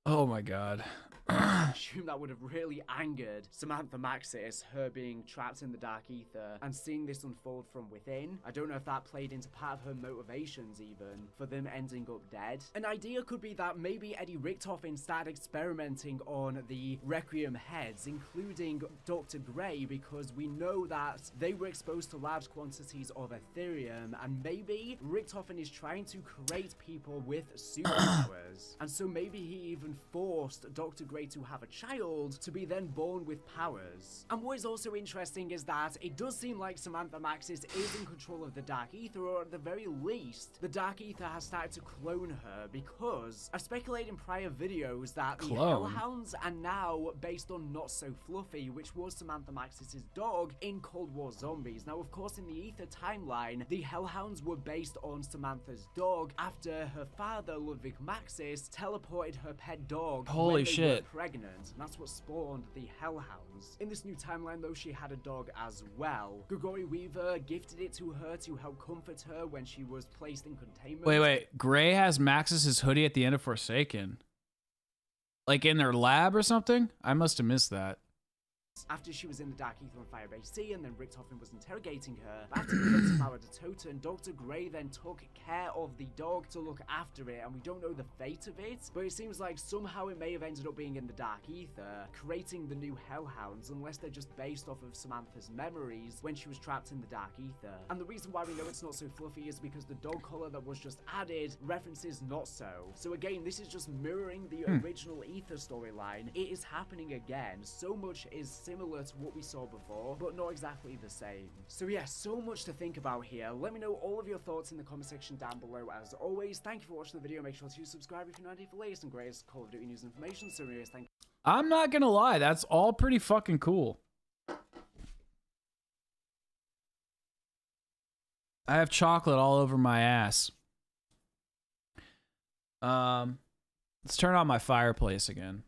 Oh my god. I assume that would have really angered Samantha Maxis, her being trapped in the dark ether and seeing this unfold from within. I don't know if that played into part of her motivations even for them ending up dead. An idea could be that maybe Eddie Richtofen started experimenting on the Requiem heads, including Dr. Gray, because we know that they were exposed to large quantities of Ethereum, and maybe Richtofen is trying to create people with superpowers. And so maybe he even forced Dr. Gray to have a child to be then born with powers. And what is also interesting is that it does seem like Samantha Maxis is in control of the Dark Ether, or at the very least, the Dark Ether has started to clone her, because I've speculated in prior videos that the Hellhounds are now based on Not So Fluffy, which was Samantha Maxis' dog in Cold War Zombies. Now, of course, in the Ether timeline, the Hellhounds were based on Samantha's dog after her father, Ludwig Maxis, teleported her pet dog. Holy shit. Pregnant, and that's what spawned the Hellhounds. In this new timeline though, she had a dog as well. Gregory Weaver gifted it to her to help comfort her when she was placed in containment. Wait. Gray has Maxis's hoodie at the end of Forsaken. Like in their lab or something? I must have missed that. After she was in the Dark Ether on Firebase C, and then Richtofen was interrogating her. But after the events of Power de Toten, Dr. Gray then took care of the dog to look after it, and we don't know the fate of it, but it seems like somehow it may have ended up being in the Dark Ether, creating the new Hellhounds, unless they're just based off of Samantha's memories when she was trapped in the Dark Ether. And the reason why we know it's Not So Fluffy is because the dog collar that was just added references Not So. So again, this is just mirroring the original Ether storyline. It is happening again. So much is similar to what we saw before, but not exactly the same. So yeah, so much to think about here. Let me know all of your thoughts in the comment section down below. As always, thank you for watching the video. Make sure to subscribe if you're not here for latest and greatest Call of Duty news and information. So anyways, thank you. I'm not gonna lie, that's all pretty fucking cool. I have chocolate all over my ass. Let's turn on my fireplace again.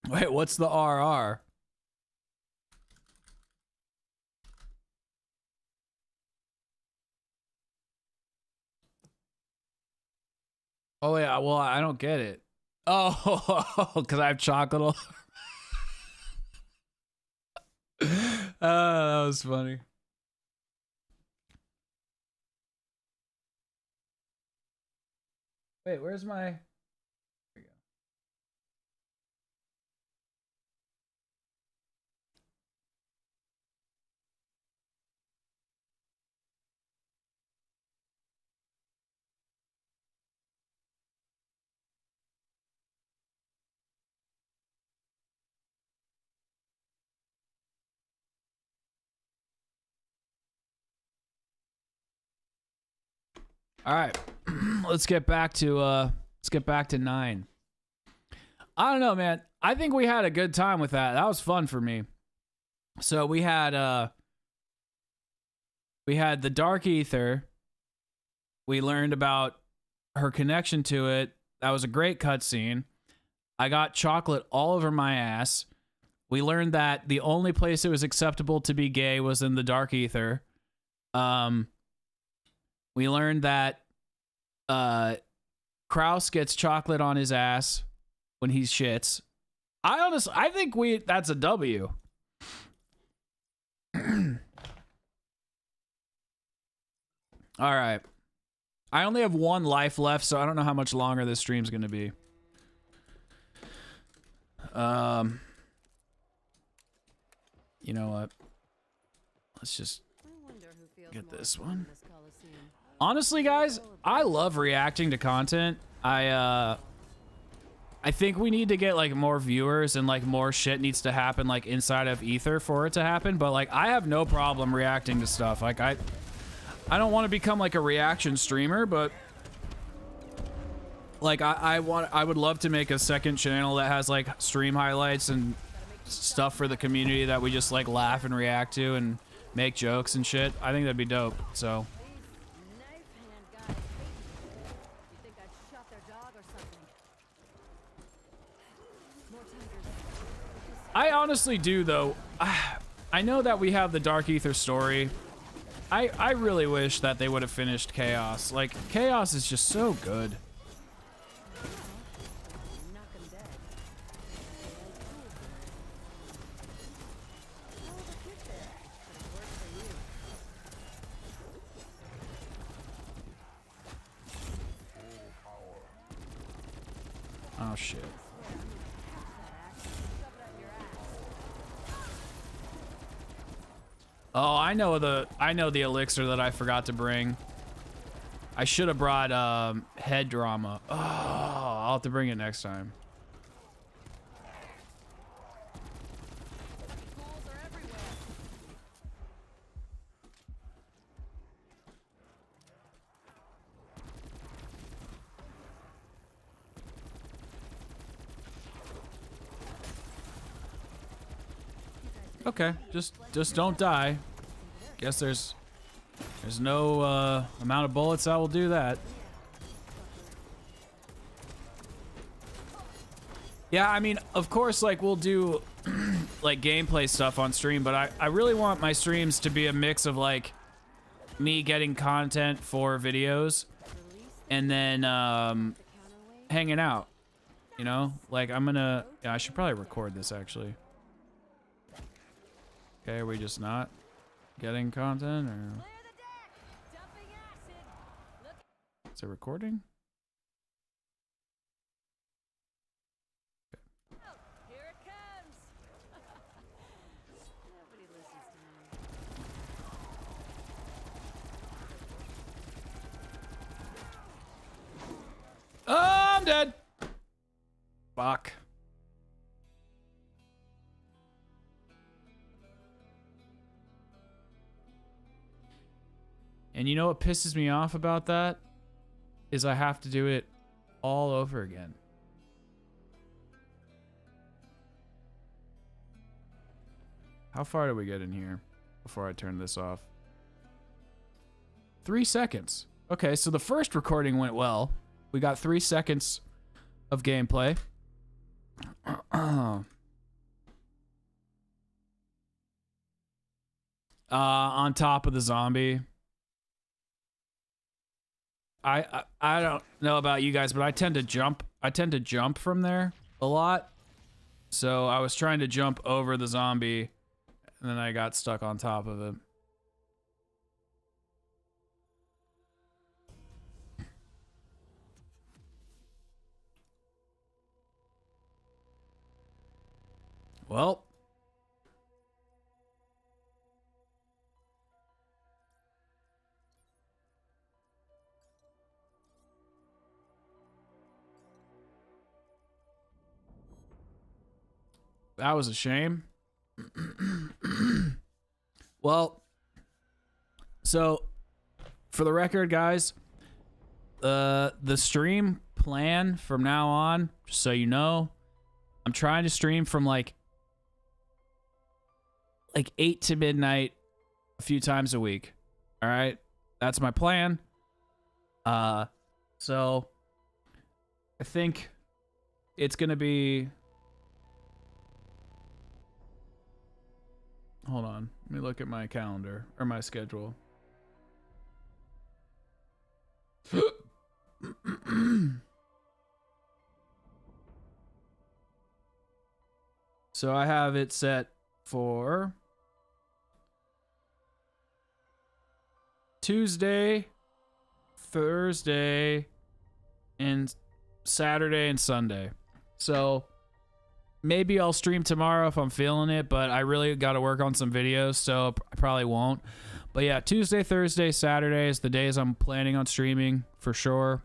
Wait, what's the RR? Oh yeah, well I don't get it. Oh, because I have chocolate all that was funny. Wait, where's my... There we go. All right, let's get back to 9. I don't know, man. I think we had a good time with that. That was fun for me. So we had the Dark Ether. We learned about her connection to it. That was a great cutscene. I got chocolate all over my ass. We learned that the only place it was acceptable to be gay was in the Dark Ether. We learned that Kraus gets chocolate on his ass when he shits. I think that's a W. All right. I only have 1 life left, so I don't know how much longer this stream's going to be. You know what? Let's just get this one. Honestly, guys, I love reacting to content. I think we need to get like more viewers, and like more shit needs to happen like inside of Aether for it to happen. But like, I have no problem reacting to stuff. Like I don't want to become like a reaction streamer, but like I would love to make a second channel that has like stream highlights and stuff for the community that we just like laugh and react to and make jokes and shit. I think that'd be dope. So I honestly do, though. I know that we have the Dark Aether story. I really wish that they would have finished Chaos. Like, Chaos is just so good. Oh shit. Oh, I know the elixir that I forgot to bring. I should have brought head drama. Oh, I'll have to bring it next time. Okay, just don't die. Guess there's no amount of bullets that will do that. Yeah, I mean, of course, like, we'll do like gameplay stuff on stream, but I really want my streams to be a mix of like me getting content for videos and then hanging out, you know? Like, yeah, I should probably record this actually. Okay, are we just not getting content, or is it recording? Here it comes. Nobody listens to me. Oh, I'm dead. Fuck. And you know what pisses me off about that? Is I have to do it all over again. How far do we get in here before I turn this off? 3 seconds. Okay, so the first recording went well. We got 3 seconds of gameplay. On top of the zombie. I don't know about you guys, but I tend to jump from there a lot. So I was trying to jump over the zombie, and then I got stuck on top of it. Well, that was a shame. Well, so for the record, guys, the stream plan from now on, just so you know, I'm trying to stream from like 8 to midnight a few times a week. All right, that's my plan. So I think it's gonna be. Hold on. Let me look at my calendar or my schedule. So I have it set for Tuesday, Thursday, and Saturday and Sunday. So maybe I'll stream tomorrow if I'm feeling it, but I really got to work on some videos, so I probably won't. But yeah, Tuesday, Thursday, Saturday is the days I'm planning on streaming for sure.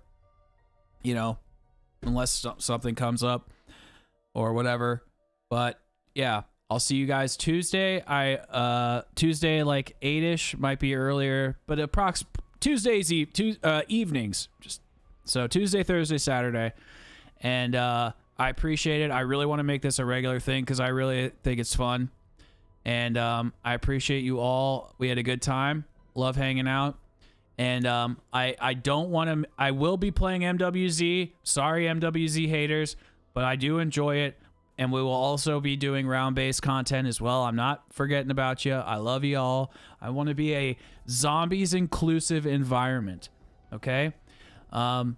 You know, unless something comes up or whatever. But yeah, I'll see you guys Tuesday. Tuesday like 8ish, might be earlier, but Tuesdays evenings. Just so Tuesday, Thursday, Saturday, and I appreciate it. I really want to make this a regular thing because I really think it's fun. And I appreciate you all. We had a good time. Love hanging out. And I don't want to... I will be playing MWZ. Sorry, MWZ haters. But I do enjoy it. And we will also be doing round-based content as well. I'm not forgetting about you. I love you all. I want to be a zombies inclusive environment. Okay?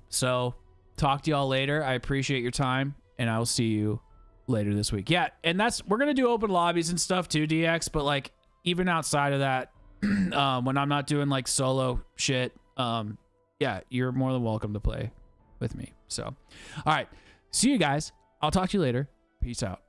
So talk to y'all later. I appreciate your time, and I will see you later this week. Yeah, and we're gonna do open lobbies and stuff too, DX, but like even outside of that, when I'm not doing like solo shit, yeah, you're more than welcome to play with me. So all right, see you guys. I'll talk to you later. Peace out.